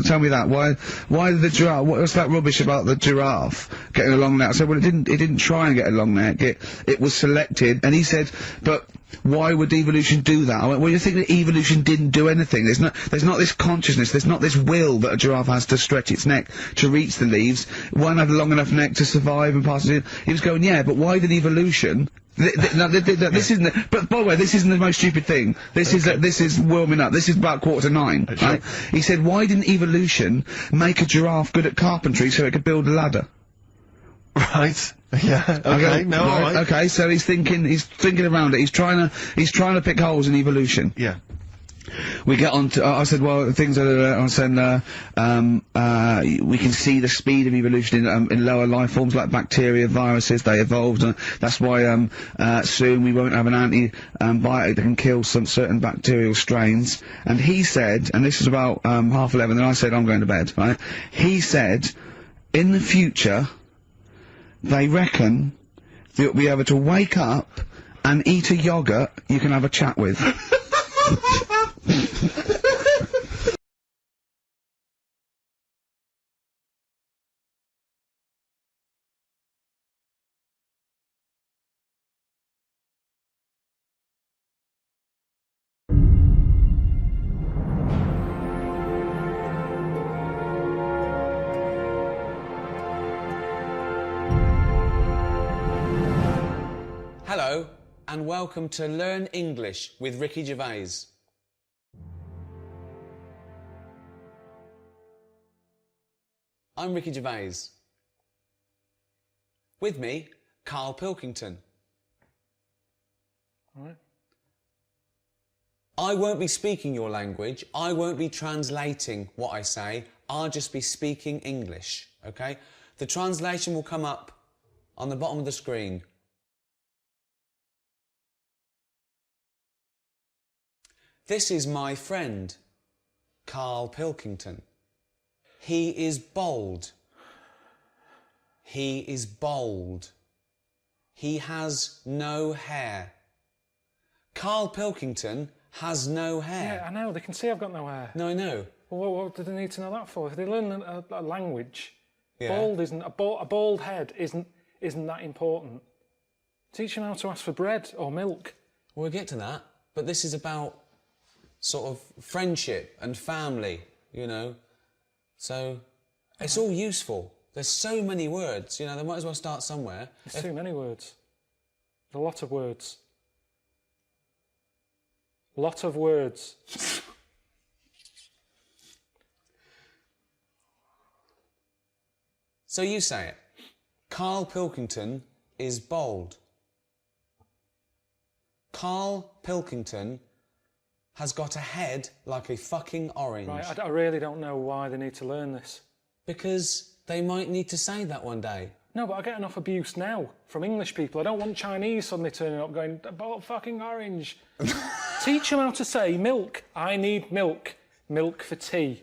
Tell me that. Why did the giraffe? What's that rubbish about the giraffe getting a long neck? I said, well, it didn't try and get a long neck. It was selected. And he said, but why would evolution do that? I went, well, you think that evolution didn't do anything? There's not this consciousness, there's not this will that a giraffe has to stretch its neck to reach the leaves. One had a long enough neck to survive and pass it in. He was going, yeah, but why did evolution... this isn't. But by the way, this isn't the most stupid thing. This is warming up. This is about 8:45. Right? He said, why didn't evolution make a giraffe good at carpentry so it could build a ladder? Right. Yeah. Okay. No. All right. Okay. So he's thinking around it. He's trying to pick holes in evolution. Yeah. We get on to. I said, well, things are. I said, we can see the speed of evolution in lower life forms like bacteria, viruses. They evolved. That's why soon we won't have an antibiotic that can kill some certain bacterial strains. And he said, and this was about 11:30. And I said, I'm going to bed. Right? He said, in the future, they reckon that you'll be able to wake up and eat a yogurt you can have a chat with. Hello, and welcome to Learn English with Ricky Gervais. I'm Ricky Gervais. With me, Karl Pilkington. All right. I won't be speaking your language, I won't be translating what I say, I'll just be speaking English, okay? The translation will come up on the bottom of the screen. This is my friend, Karl Pilkington. He is bold. He is bold. He has no hair. Karl Pilkington has no hair. Yeah, I know, they can see I've got no hair. No, I know. Well, what do they need to know that for? If they learn a language, Yeah. a bald head isn't that important. Teach them how to ask for bread or milk. We'll get to that, but this is about sort of friendship and family, you know. So it's all useful. There's so many words, you know, they might as well start somewhere. There's too many words. There's a lot of words. Lot of words. So you say it. Karl Pilkington is bold. Karl Pilkington has got a head like a fucking orange. Right, I really don't know why they need to learn this. Because they might need to say that one day. No, but I get enough abuse now from English people. I don't want Chinese suddenly turning up going, "Bolt fucking orange." Teach them how to say milk. I need milk. Milk for tea.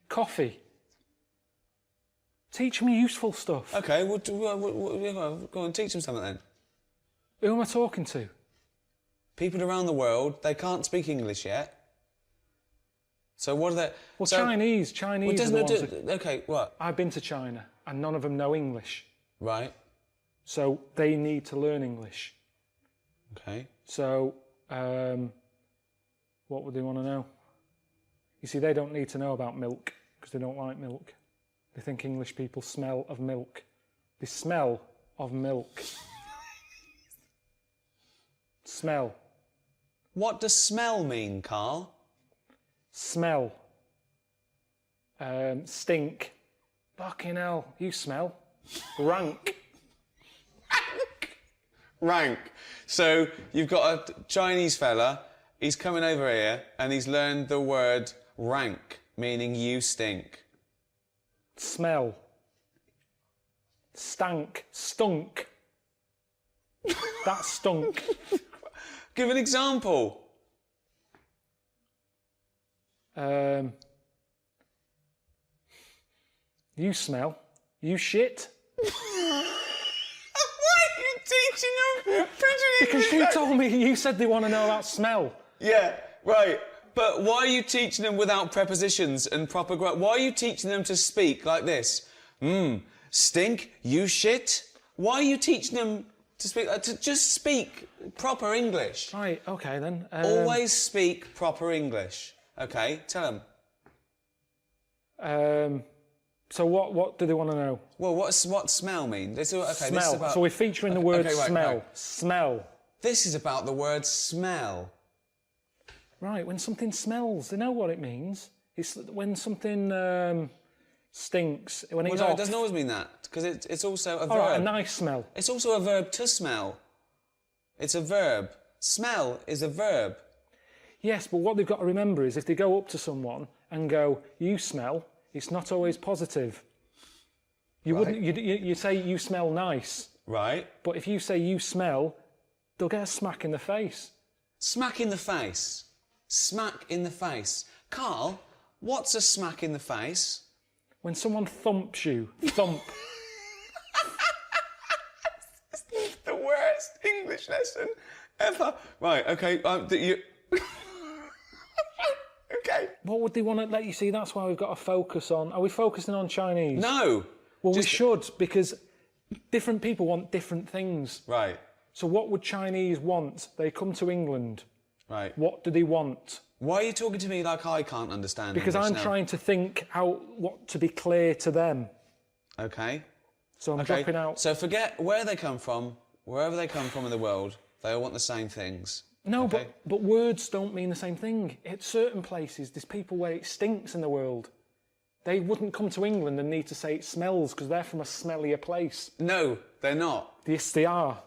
Coffee. Teach them useful stuff. Okay, well, go and teach them something then. Who am I talking to? People around the world, they can't speak English yet. So what are they... Well, Chinese Well, are the doesn't ones it do... Okay, what? I've been to China and none of them know English. Right. So they need to learn English. Okay. So, what would they want to know? You see, they don't need to know about milk because they don't like milk. They think English people smell of milk. They smell of milk. Smell. What does smell mean, Karl? Smell. Stink. Fucking hell, you smell. Rank. Rank. So you've got a Chinese fella, he's coming over here and he's learned the word rank, meaning you stink. Smell. Stank. Stunk. That stunk. Give an example. You smell. You shit. Why are you teaching them? Because you told me, you said they want to know about smell. Yeah, right. But why are you teaching them without prepositions and proper Why are you teaching them to speak like this? Stink, you shit. Why are you teaching them to speak to just speak proper English? Right, okay then. Always speak proper English. Okay, tell them. So what do they want to know? Well, what smell mean? Okay, smell. This is about... So we're featuring the word right, smell. Right. Smell. This is about the word smell. Right, when something smells, they know what it means. It's when something stinks, when it's off. It doesn't always mean that, because it's also a verb. All right, a nice smell. It's also a verb to smell. It's a verb. Smell is a verb. Yes, but what they've got to remember is if they go up to someone and go, "You smell," it's not always positive. You wouldn't. You say you smell nice. Right. But if you say you smell, they'll get a smack in the face. Smack in the face. Smack in the face. Karl, what's a smack in the face? When someone thumps you. Thump. The worst English lesson ever. Right. Okay. Okay. What would they want to let you see? That's why we've got to focus on... Are we focusing on Chinese? No. Well, we should, because different people want different things. Right. So what would Chinese want? They come to England. Right. What do they want? Why are you talking to me like I can't understand Because English I'm now? trying to think what to be clear to them. Okay. So I'm dropping out... So forget where they come from, wherever they come from in the world, they all want the same things. No, okay? but words don't mean the same thing. At certain places, there's people where it stinks in the world. They wouldn't come to England and need to say it smells because they're from a smellier place. No, they're not. Yes, they are.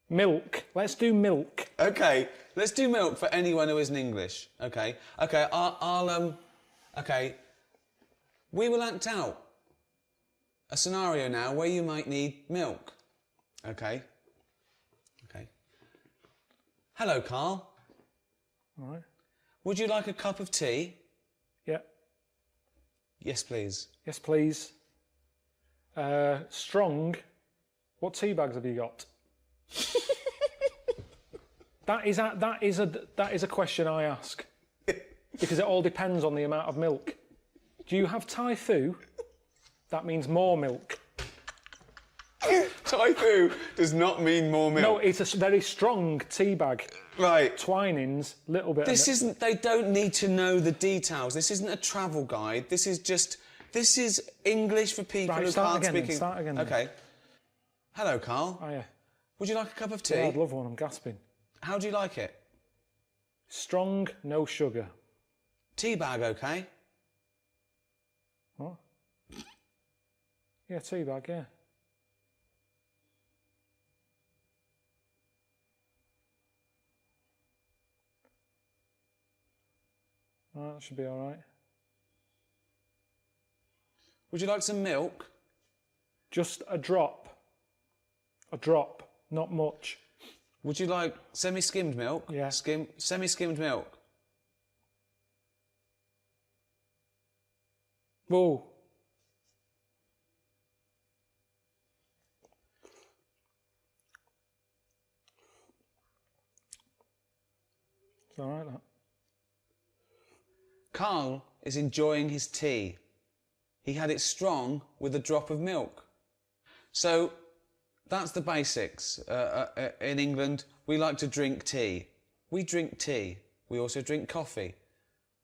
Milk. Let's do milk. Okay, let's do milk for anyone who isn't English. Okay, okay, okay. We will act out a scenario now where you might need milk. Okay. Okay. Hello, Karl. All right. Would you like a cup of tea? Yeah. Yes, please. Yes, please. Strong. What tea bags have you got? That is a question I ask. because it all depends on the amount of milk. Do you have Thai fu? That means more milk. Thai fu does not mean more milk. No, it's a very strong tea bag. Right. Twinings, little bit. This isn't. They don't need to know the details. This isn't a travel guide. This is just. This is English for people who can't speak English. Start again. Okay. Hello, Carl. Hiya. Would you like a cup of tea? Yeah, I'd love one. I'm gasping. How do you like it? Strong, no sugar. Tea bag, okay? What? Yeah, tea bag. Yeah. Right, that should be all right. Would you like some milk? Just a drop. A drop, not much. Would you like semi-skimmed milk? Yeah. Semi-skimmed milk. Whoa. It's all right, that. Carl is enjoying his tea. He had it strong with a drop of milk. So, that's the basics. In England, we like to drink tea. We drink tea. We also drink coffee.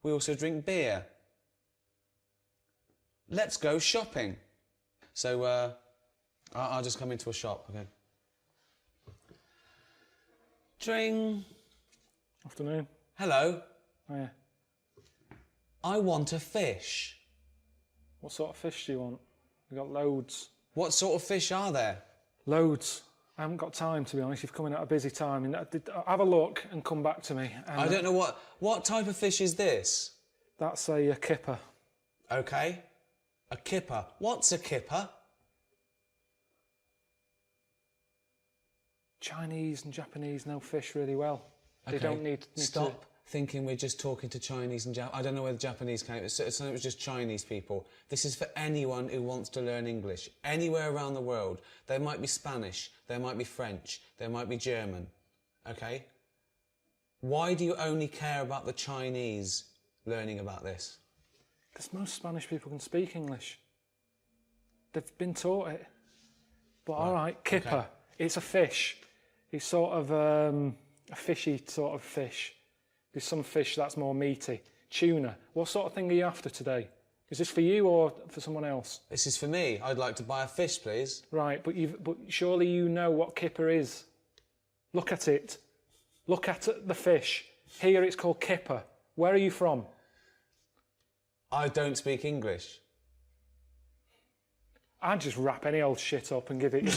We also drink beer. Let's go shopping. So, I'll just come into a shop, okay? Tring. Afternoon. Hello. Hiya. I want a fish. What sort of fish do you want? We've got loads. What sort of fish are there? Loads. I haven't got time, to be honest. You've come in at a busy time. And have a look and come back to me. And I don't know what type of fish is this? That's a kipper. Okay. A kipper. What's a kipper? Chinese and Japanese know fish really well. Okay. They don't need Stop thinking we're just talking to Chinese and I don't know where the Japanese came. It was just Chinese people. This is for anyone who wants to learn English. Anywhere around the world. There might be Spanish. There might be French. There might be German. Okay? Why do you only care about the Chinese learning about this? Because most Spanish people can speak English. They've been taught it. But all right, kipper. Okay. It's a fish. It's sort of a fishy sort of fish. There's some fish that's more meaty. Tuna. What sort of thing are you after today? Is this for you or for someone else? This is for me. I'd like to buy a fish, please. Right, but surely you know what kipper is. Look at it. Look at the fish. Here it's called kipper. Where are you from? I don't speak English. I'd just wrap any old shit up and give it...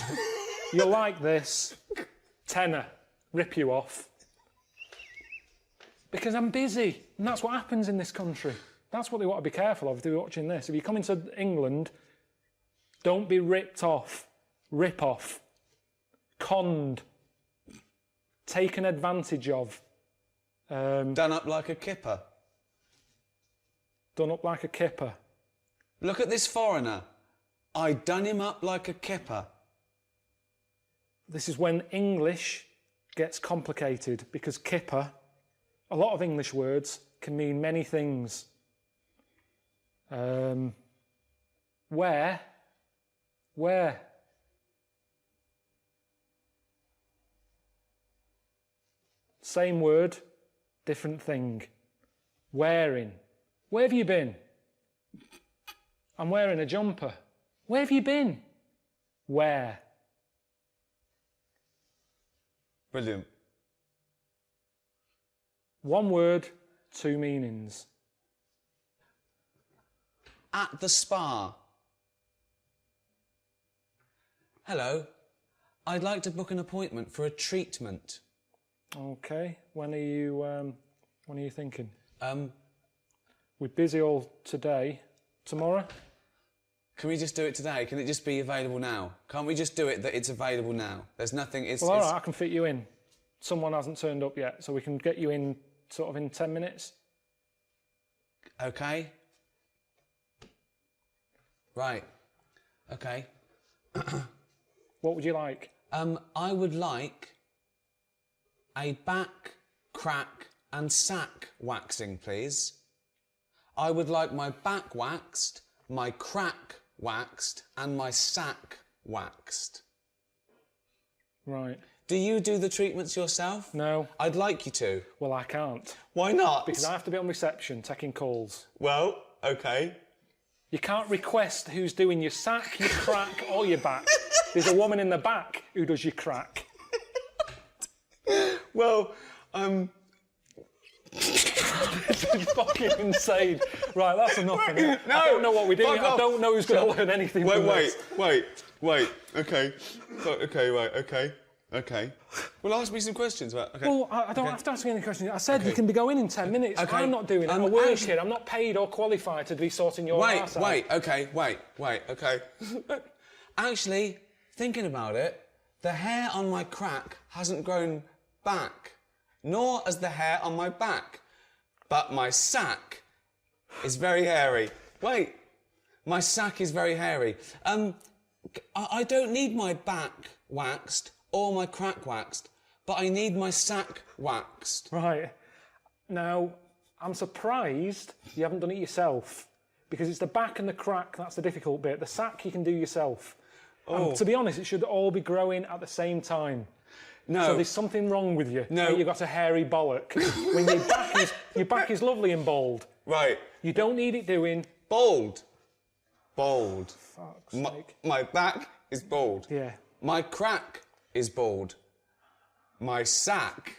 You'll like this. Tenner. Rip you off. Because I'm busy, and that's what happens in this country. That's what they want to be careful of if they're watching this. If you come into England, don't be ripped off, rip off, conned, taken advantage of. Done up like a kipper. Done up like a kipper. Look at this foreigner. I done him up like a kipper. This is when English gets complicated, because kipper... A lot of English words can mean many things. Where? Same word, different thing. Wearing. Where have you been? I'm wearing a jumper. Where have you been? Where? Brilliant. One word, two meanings. At the spa. Hello. I'd like to book an appointment for a treatment. Okay. When are you thinking? We're busy all today. Tomorrow? Can we just do it today? Can it just be available now? Can't we just do it that it's available now? There's nothing... Well, all right, I can fit you in. Someone hasn't turned up yet, so we can get you in sort of in 10 minutes. Okay. Right. Okay. What would you like? I would like a back, crack and sack waxing, please. I would like my back waxed, my crack waxed, and my sack waxed. Right. Do you do the treatments yourself? No. I'd like you to. Well, I can't. Why not? Because I have to be on reception, taking calls. Well, okay. You can't request who's doing your sack, your crack, or your back. There's a woman in the back who does your crack. Well, This is fucking insane. Right, that's enough. No, I don't know what we're doing. fuck I off. don't know who's going to learn anything from this. Wait. Okay. Okay. Well, ask me some questions about. Okay. Well, I don't have to ask you any questions. I said you can be going in 10 minutes. Okay. I'm not doing it. I'm working. I'm not paid or qualified to be sorting your arse out. Wait. Okay. Actually, thinking about it, the hair on my crack hasn't grown back, nor has the hair on my back. But my sack is very hairy. Wait, my sack is very hairy. I don't need my back waxed or my crack waxed, but I need my sack waxed. Right. Now, I'm surprised you haven't done it yourself, because it's the back and the crack that's the difficult bit. The sack you can do yourself. Oh. And to be honest, it should all be growing at the same time. No. So there's something wrong with you. No. You've got a hairy bollock. When your back is lovely and bold. Right. You don't need it doing... Bold. Fuck's sake. My back is bald. Yeah. My crack is bald. My sack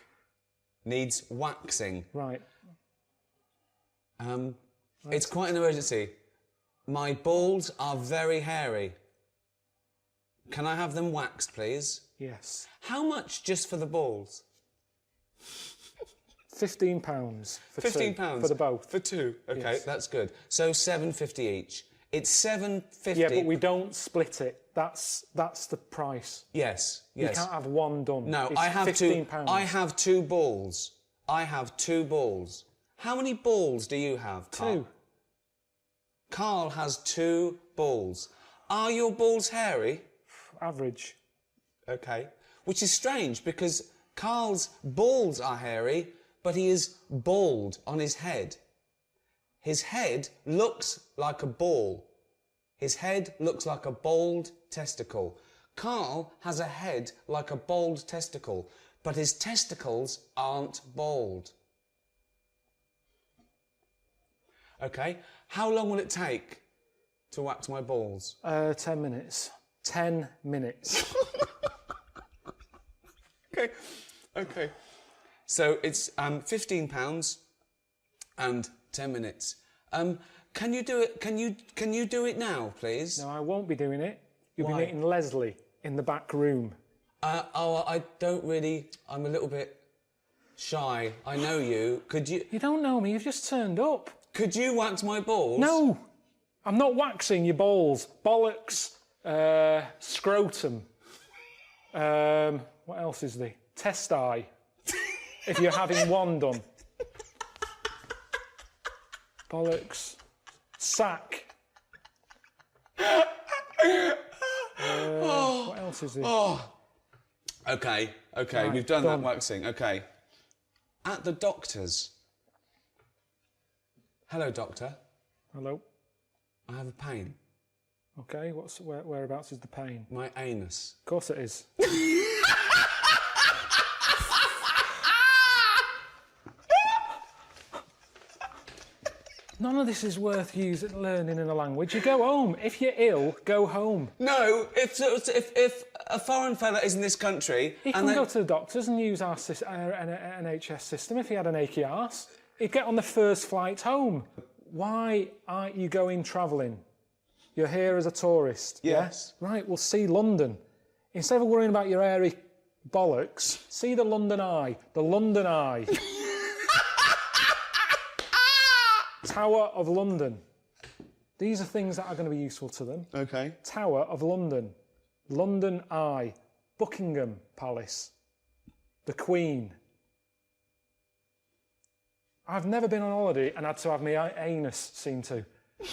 needs waxing. Right. It's quite an emergency. My balls are very hairy. Can I have them waxed, please? Yes. How much just for the balls? £15 for £15 two, for the both. For two. Okay, Yes. that's good. So £7.50 each. It's £7.50. Yeah, but we don't split it. That's the price. Yes. You can't have one done. No, it's I have £15. I have two balls. How many balls do you have, Carl? Two. Carl has 2 balls. Are your balls hairy? Average. Okay. Which is strange because Carl's balls are hairy, but he is bald on his head. His head looks like a ball. His head looks like a bald testicle. Carl has a head like a bald testicle, but his testicles aren't bald. Okay. How long will it take to wax my balls? 10 minutes. 10 minutes. Okay. So it's £15 and 10 minutes. Can you do it? Can you do it now, please? No, I won't be doing it. You'll Why? be meeting Leslie in the back room. I don't really. I'm a little bit shy. I know you. Could you? You don't know me. You've just turned up. Could you wax my balls? No, I'm not waxing your balls. Bollocks. Scrotum. What else is there? Testi. If you're having one done. Bollocks. Sack. What else is there? Okay. Right, We've done done. that waxing. Okay. At the doctor's. Hello, doctor. Hello. I have a pain. Okay, whereabouts is the pain? My anus. Of course it is. None of this is worth learning in a language. You go home. If you're ill, go home. No, if a foreign fella is in this country He can go to the doctors and use our NHS system if he had an achy arse. He'd get on the first flight home. Why aren't you going travelling? You're here as a tourist. Yes. Yeah? Right, well, see London. Instead of worrying about your hairy bollocks, see the London Eye. The London Eye. Tower of London. These are things that are going to be useful to them. Okay. Tower of London. London Eye. Buckingham Palace. The Queen. I've never been on holiday and had to have my anus seen to.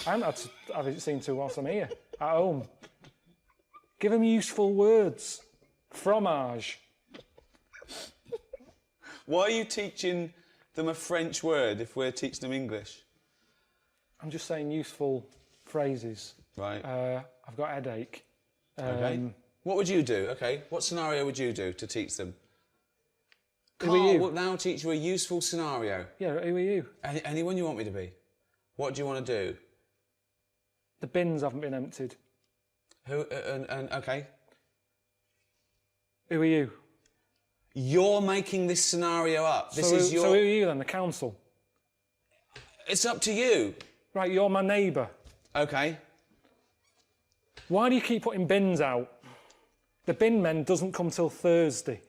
I haven't had to have it seen to whilst I'm here, at home. Give them useful words. Fromage. Why are you teaching them a French word if we're teaching them English? I'm just saying useful phrases. Right. I've got a headache. Okay. What would you do? Okay. What scenario would you do to teach them? Who are Carl you? will now teach you a useful scenario. Yeah, who are you? Anyone you want me to be. What do you want to do? The bins haven't been emptied. Who? Okay. Who are you? You're making this scenario up. This so, is your. So who are you then? The council? It's up to you. Right, you're my neighbour. Okay. Why do you keep putting bins out? The bin men doesn't come till Thursday.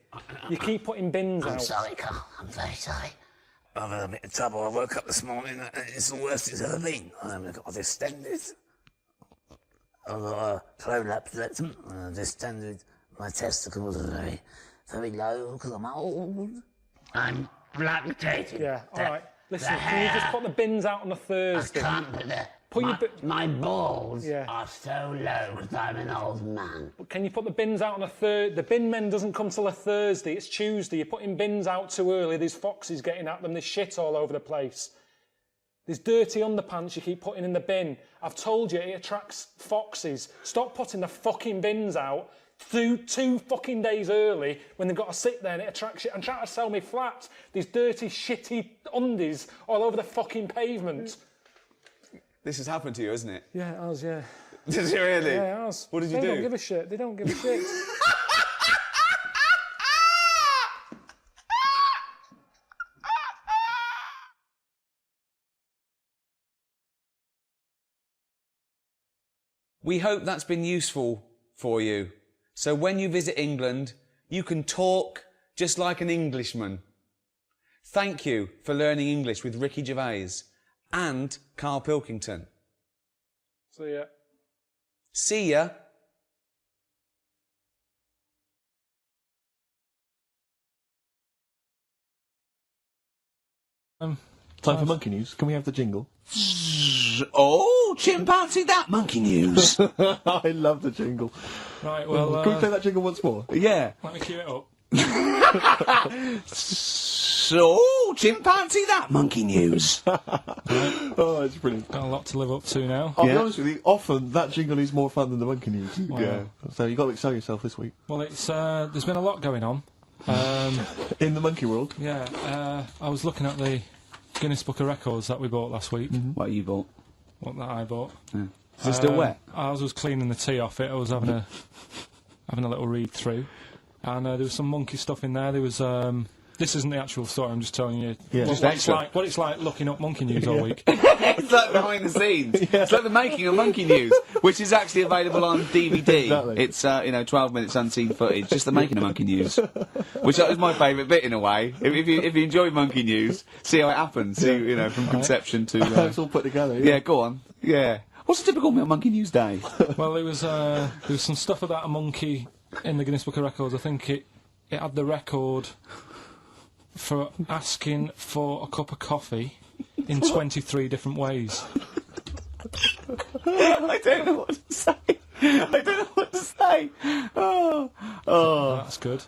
You keep putting bins out. I'm sorry, Carl. I'm very sorry. I've had a bit of trouble. I woke up this morning and it's the worst it's ever been. I've got distended. I've got a prolapse rectum and I've distended. My testicles are very, very low because I'm old. I'm lactating. Yeah, all right. Listen, can you just put the bins out on a Thursday? I can't put my balls are so low because I'm an old man. But can you put the bins out on a Thursday? The bin men doesn't come till a Thursday. It's Tuesday. You're putting bins out too early. There's foxes getting at them. There's shit all over the place. There's dirty underpants you keep putting in the bin. I've told you, it attracts foxes. Stop putting the fucking bins out two fucking days early when they've got to sit there and it attracts you. I'm trying to sell me flats. These dirty, shitty undies all over the fucking pavement. This has happened to you, hasn't it? Yeah, it has, yeah. Did it really? Yeah, it has. What did you do? They don't give a shit. They don't give a shit. We hope that's been useful for you. So when you visit England, you can talk just like an Englishman. Thank you for learning English with Ricky Gervais and Karl Pilkington. See ya. See ya. Time for monkey news. Can we have the jingle? Oh, chimpanzee that monkey news. I love the jingle. Right, well... Can we play that jingle once more? Yeah. Let me cue it up. So, chimpanzee that monkey news. Oh, it's brilliant. Got a lot to live up to now. I'll be honest with you, often that jingle is more fun than the monkey news. Wow. Yeah. So you've got to excel yourself this week. Well, it's there's been a lot going on. In the monkey world? Yeah, I was looking at the Guinness Book of Records that we bought last week. What you bought? What that I bought. Yeah. Is it still wet? I was cleaning the tea off it. I was having a little read through, and there was some monkey stuff in there. There was this isn't the actual story. I'm just telling you what it's like looking up monkey news all week. It's like behind the scenes. It's like the making of monkey news, which is actually available on DVD. Exactly. It's 12 minutes unseen footage, just the making of monkey news, which is my favourite bit in a way. If you enjoy monkey news, see how it happens. See, from conception to it's all put together. yeah, go on. Yeah. What's a typical monkey news day? Well, there was some stuff about a monkey in the Guinness Book of Records. I think it had the record for asking for a cup of coffee in 23 different ways. I don't know what to say. Oh. That's good.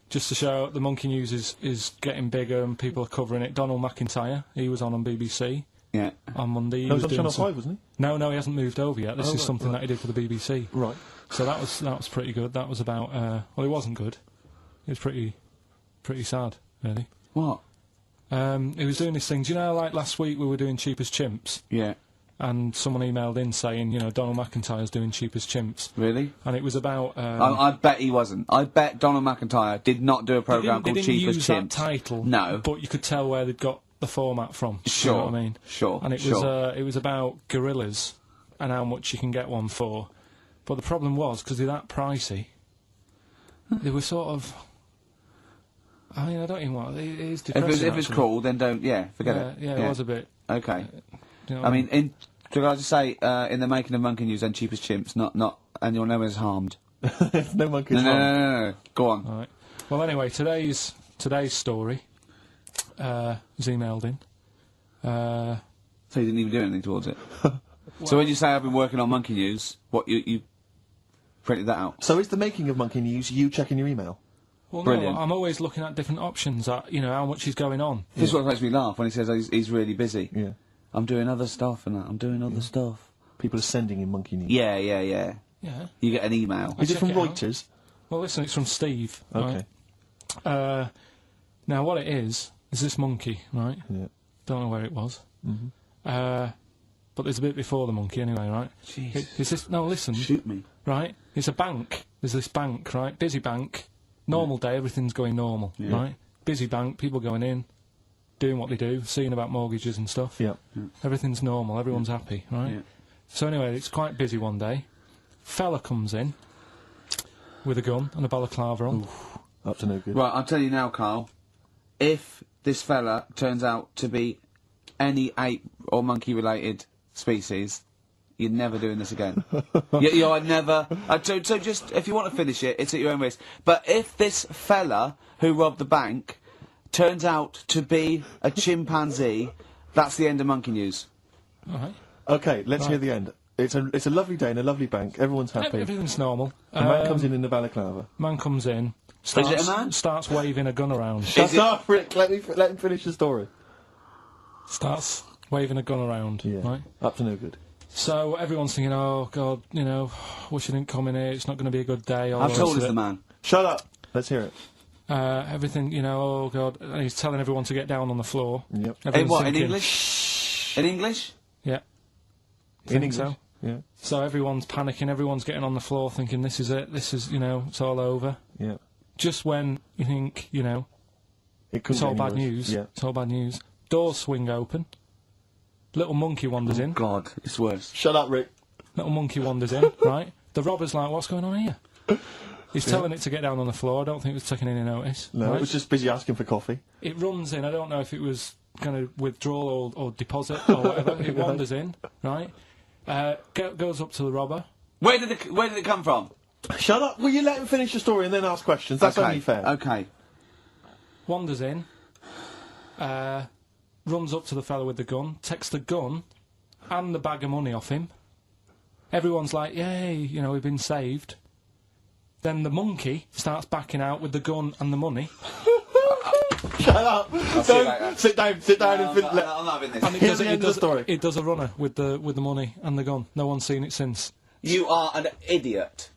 Just to show the monkey news is getting bigger and people are covering it. Donald McIntyre, he was on BBC. Yeah. On Monday. He was on Channel 5, wasn't he? No, he hasn't moved over yet. This is something that he did for the BBC. Right. So that was pretty good. That was about well, it wasn't good. It was pretty sad, really. What? He was doing this thing. Do you know, like last week we were doing Cheap as Chimps? Yeah. And someone emailed in saying, Donald McIntyre's doing Cheap as Chimps. Really? And it was about... I bet he wasn't. I bet Donald McIntyre did not do a programme called Cheap as Chimps. They didn't use that title. No. But you could tell where they'd got the format from. Sure. You know what I mean? Sure. And it was about gorillas and how much you can get one for. But the problem was, because they're that pricey, they were sort of... I mean, I don't even want... It is depressing, if it's cool, then don't... Yeah, forget it. Yeah, it was a bit... Okay. You know I mean, could I just say, in the making of monkey news and Cheap as Chimps, not and your name is harmed. No monkey's harmed. No. Go on. All right. Well, anyway, today's story was emailed in. So you didn't even do anything towards it? So when you say I've been working on monkey news, what, you printed that out? So is the making of monkey news you checking your email? Well, Brilliant. no, I'm always looking at different options at, how much is going on. This is what makes me laugh when he says he's really busy. Yeah. I'm doing other stuff and that. I'm doing other stuff. People are sending in monkey news. Yeah. Yeah. You get an email. Is it from check it out. Reuters? Well, listen, it's from Steve. Okay. Right? Now, what it is this monkey, right? Yeah. Don't know where it was. But there's a bit before the monkey anyway, right? Jeez. Is this... No, listen. Shoot me. Right? It's a bank. There's this bank, right? Busy bank. Normal day, everything's going normal, right? Busy bank, people going in, doing what they do, seeing about mortgages and stuff. Yeah. Everything's normal, everyone's happy, right? Yeah. So anyway, it's quite busy one day. Fella comes in with a gun and a balaclava on. Up to no good. Right, I'll tell you now, Carl. If this fella turns out to be any ape or monkey-related species, you're never doing this again. You're never... so just, if you want to finish it, it's at your own risk. But if this fella who robbed the bank turns out to be a chimpanzee, that's the end of monkey news. All right. Okay, let's hear the end. It's a lovely day in a lovely bank. Everyone's happy. Everything's normal. A man comes in the balaclava. Man comes in. Is it a man? Starts waving a gun around. Shut up, Rick. Let him finish the story. Starts waving a gun around. Yeah. Right. Up to no good. So everyone's thinking, oh God, you know, wish I didn't come in here. It's not going to be a good day. How tall is the man? Shut up. Let's hear it. Everything, you know, oh God, and he's telling everyone to get down on the floor. Yep. In what? In English? In English? Yeah. In English. So? Yeah. So everyone's panicking, everyone's getting on the floor thinking this is it, this is, you know, it's all over. Yeah. Just when you think, you know, it's all bad news. Yeah. It's all bad news. Doors swing open. Little monkey wanders in. God, it's worse. Shut up, Rick. Little monkey wanders in, right? The robber's like, what's going on here? He's telling it to get down on the floor. I don't think it was taking any notice. No, right? it was just busy asking for coffee. It runs in. I don't know if it was going to withdraw or deposit or whatever. It wanders in, right? Goes up to the robber. Where did it come from? Shut up. Will you let him finish the story and then ask questions? That's only fair. Okay. Wanders in. Runs up to the fella with the gun. Takes the gun and the bag of money off him. Everyone's like, yay, you know, we've been saved. Then the monkey starts backing out with the gun and the money. Shut up! Don't sit down and I'm not having this. And Here's the end of the story. It does a runner with the money and the gun. No one's seen it since. You are an idiot.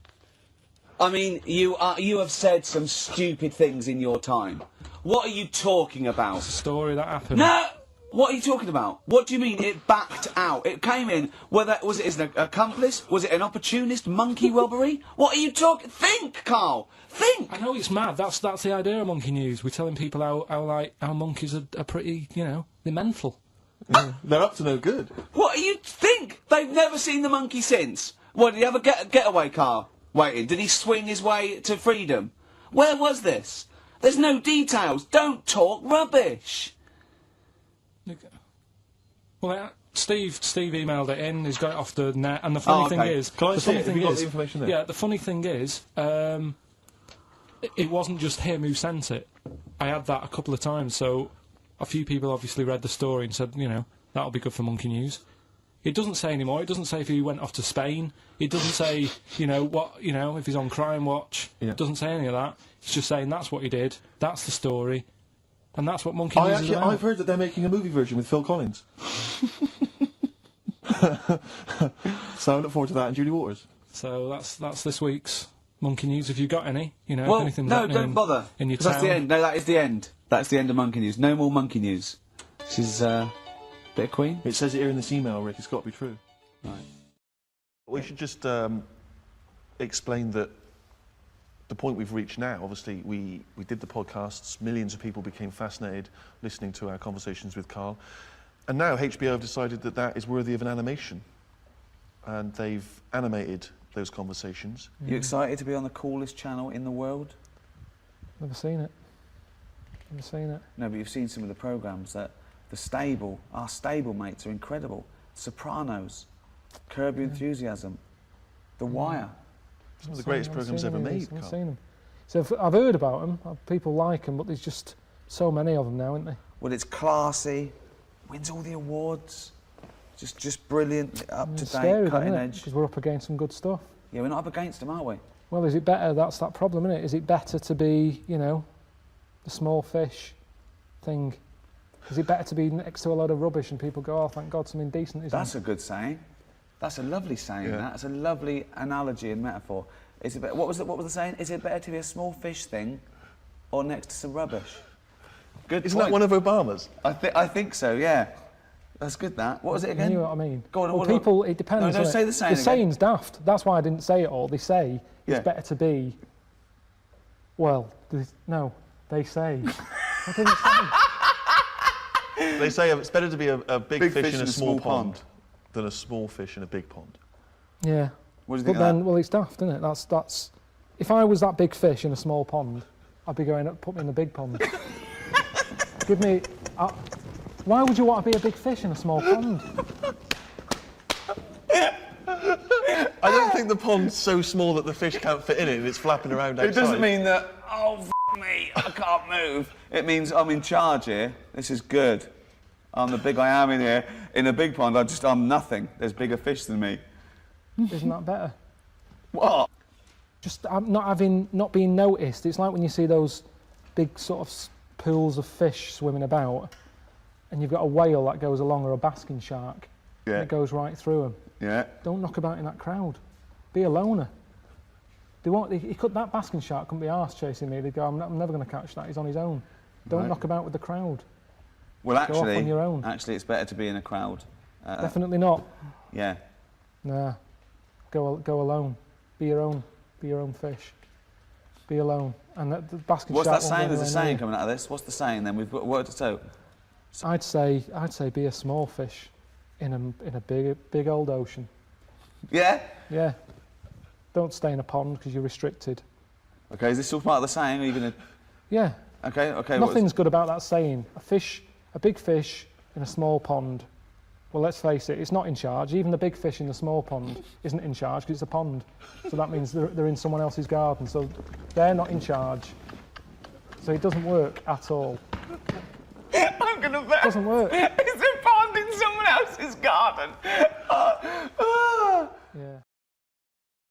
I mean, you have said some stupid things in your time. What are you talking about? It's a story that happened. No! What are you talking about? What do you mean it backed out? It came in, was it an accomplice? Was it an opportunist monkey robbery? What are you talking? Think, Carl! Think! I know it's mad. That's the idea of monkey news. We're telling people how monkeys are pretty, you know, they're mental. Yeah, they're up to no good. What do you think? They've never seen the monkey since. What, did he have a getaway car waiting? Did he swing his way to freedom? Where was this? There's no details. Don't talk rubbish. Well, Steve emailed it in. He's got it off the net. And the funny thing is, Can I the see funny it? Have thing you got is, the information there? yeah, the funny thing is, it wasn't just him who sent it. I had that a couple of times. So a few people obviously read the story and said, you know, that'll be good for monkey news. It doesn't say anymore. It doesn't say if he went off to Spain. It doesn't say, you know, what, you know, if he's on Crime Watch. Yeah. It doesn't say any of that. It's just saying that's what he did. That's the story. And that's what monkey news is about. I've heard that they're making a movie version with Phil Collins. So I look forward to that and Julie Waters. So that's this week's monkey news. If you got any, you know, Well, anything no, don't bother. in your 'Cause town. that's the end. No, that is the end. That's the end of monkey news. No more monkey news. This is bit of Queen. It says it here in this email, Rick. It's got to be true. Right. We should just explain that the point we've reached now, obviously, we did the podcasts, millions of people became fascinated listening to our conversations with Karl, and now HBO have decided that that is worthy of an animation, and they've animated those conversations. You excited to be on the coolest channel in the world? Never seen it. Never seen it. No, but you've seen some of the programmes that our stable mates are incredible. Sopranos, Curb Your Enthusiasm, The Wire. Some of the greatest programmes ever made, I've Karl. seen them. So I've heard about them. People like them, but there's just so many of them now, aren't there? Well, it's classy, wins all the awards, just brilliant, up to date, cutting edge. Because we're up against some good stuff. Yeah, we're not up against them, are we? Well, is it better? That's that problem, isn't it? Is it better to be, you know, the small fish thing? Is it better to be next to a load of rubbish and people go, oh, thank God, something decent is That's a good saying. That's a lovely saying. Yeah. That's a lovely analogy and metaphor. Is it what was the saying? Is it better to be a small fish thing, or next to some rubbish? Good. Isn't that one of Obama's? I think so. Yeah. That's good. That. What was it again? You know what I mean? Go on. Well, people, it depends. No, don't say the saying. The saying's daft. That's why I didn't say it all. They say it's better to be. Well, no, they say. I didn't say. They say it's better to be a big fish in a small pond than a small fish in a big pond. Yeah. What do you think but of then, that? well, it's daft, isn't it? That's. If I was that big fish in a small pond, I'd be going up, put me in the big pond. Give me. Why would you want to be a big fish in a small pond? I don't think the pond's so small that the fish can't fit in it and it's flapping around outside. It doesn't mean that, oh, me, I can't move. It means I'm in charge here. This is good. I'm the big I am in here. In a big pond, I'm nothing. There's bigger fish than me. Isn't that better? What? Just not being noticed. It's like when you see those big sort of pools of fish swimming about, and you've got a whale that goes along, or a basking shark, and it goes right through them. Yeah. Don't knock about in that crowd. Be a loner. That basking shark couldn't be arsed chasing me. They'd go, I'm never going to catch that. He's on his own. Don't knock about with the crowd. Well, Go off on your own. Actually, it's better to be in a crowd. Definitely not. Yeah. Nah. Go alone. Be your own fish. Be alone. And the basking What's shark. that saying? There's a saying coming out of this. What's the saying then? We've got word to I'd say be a small fish in a big old ocean. Yeah? Yeah. Don't stay in a pond because you're restricted. Okay, is this all part of the saying? Are you going to... Yeah. Okay. Nothing's good about that saying. A big fish in a small pond. Well, let's face it, it's not in charge. Even the big fish in the small pond isn't in charge because it's a pond. So that means they're in someone else's garden. So they're not in charge. So it doesn't work at all. I'm going to bet. It doesn't work. It's a pond in someone else's garden. Yeah.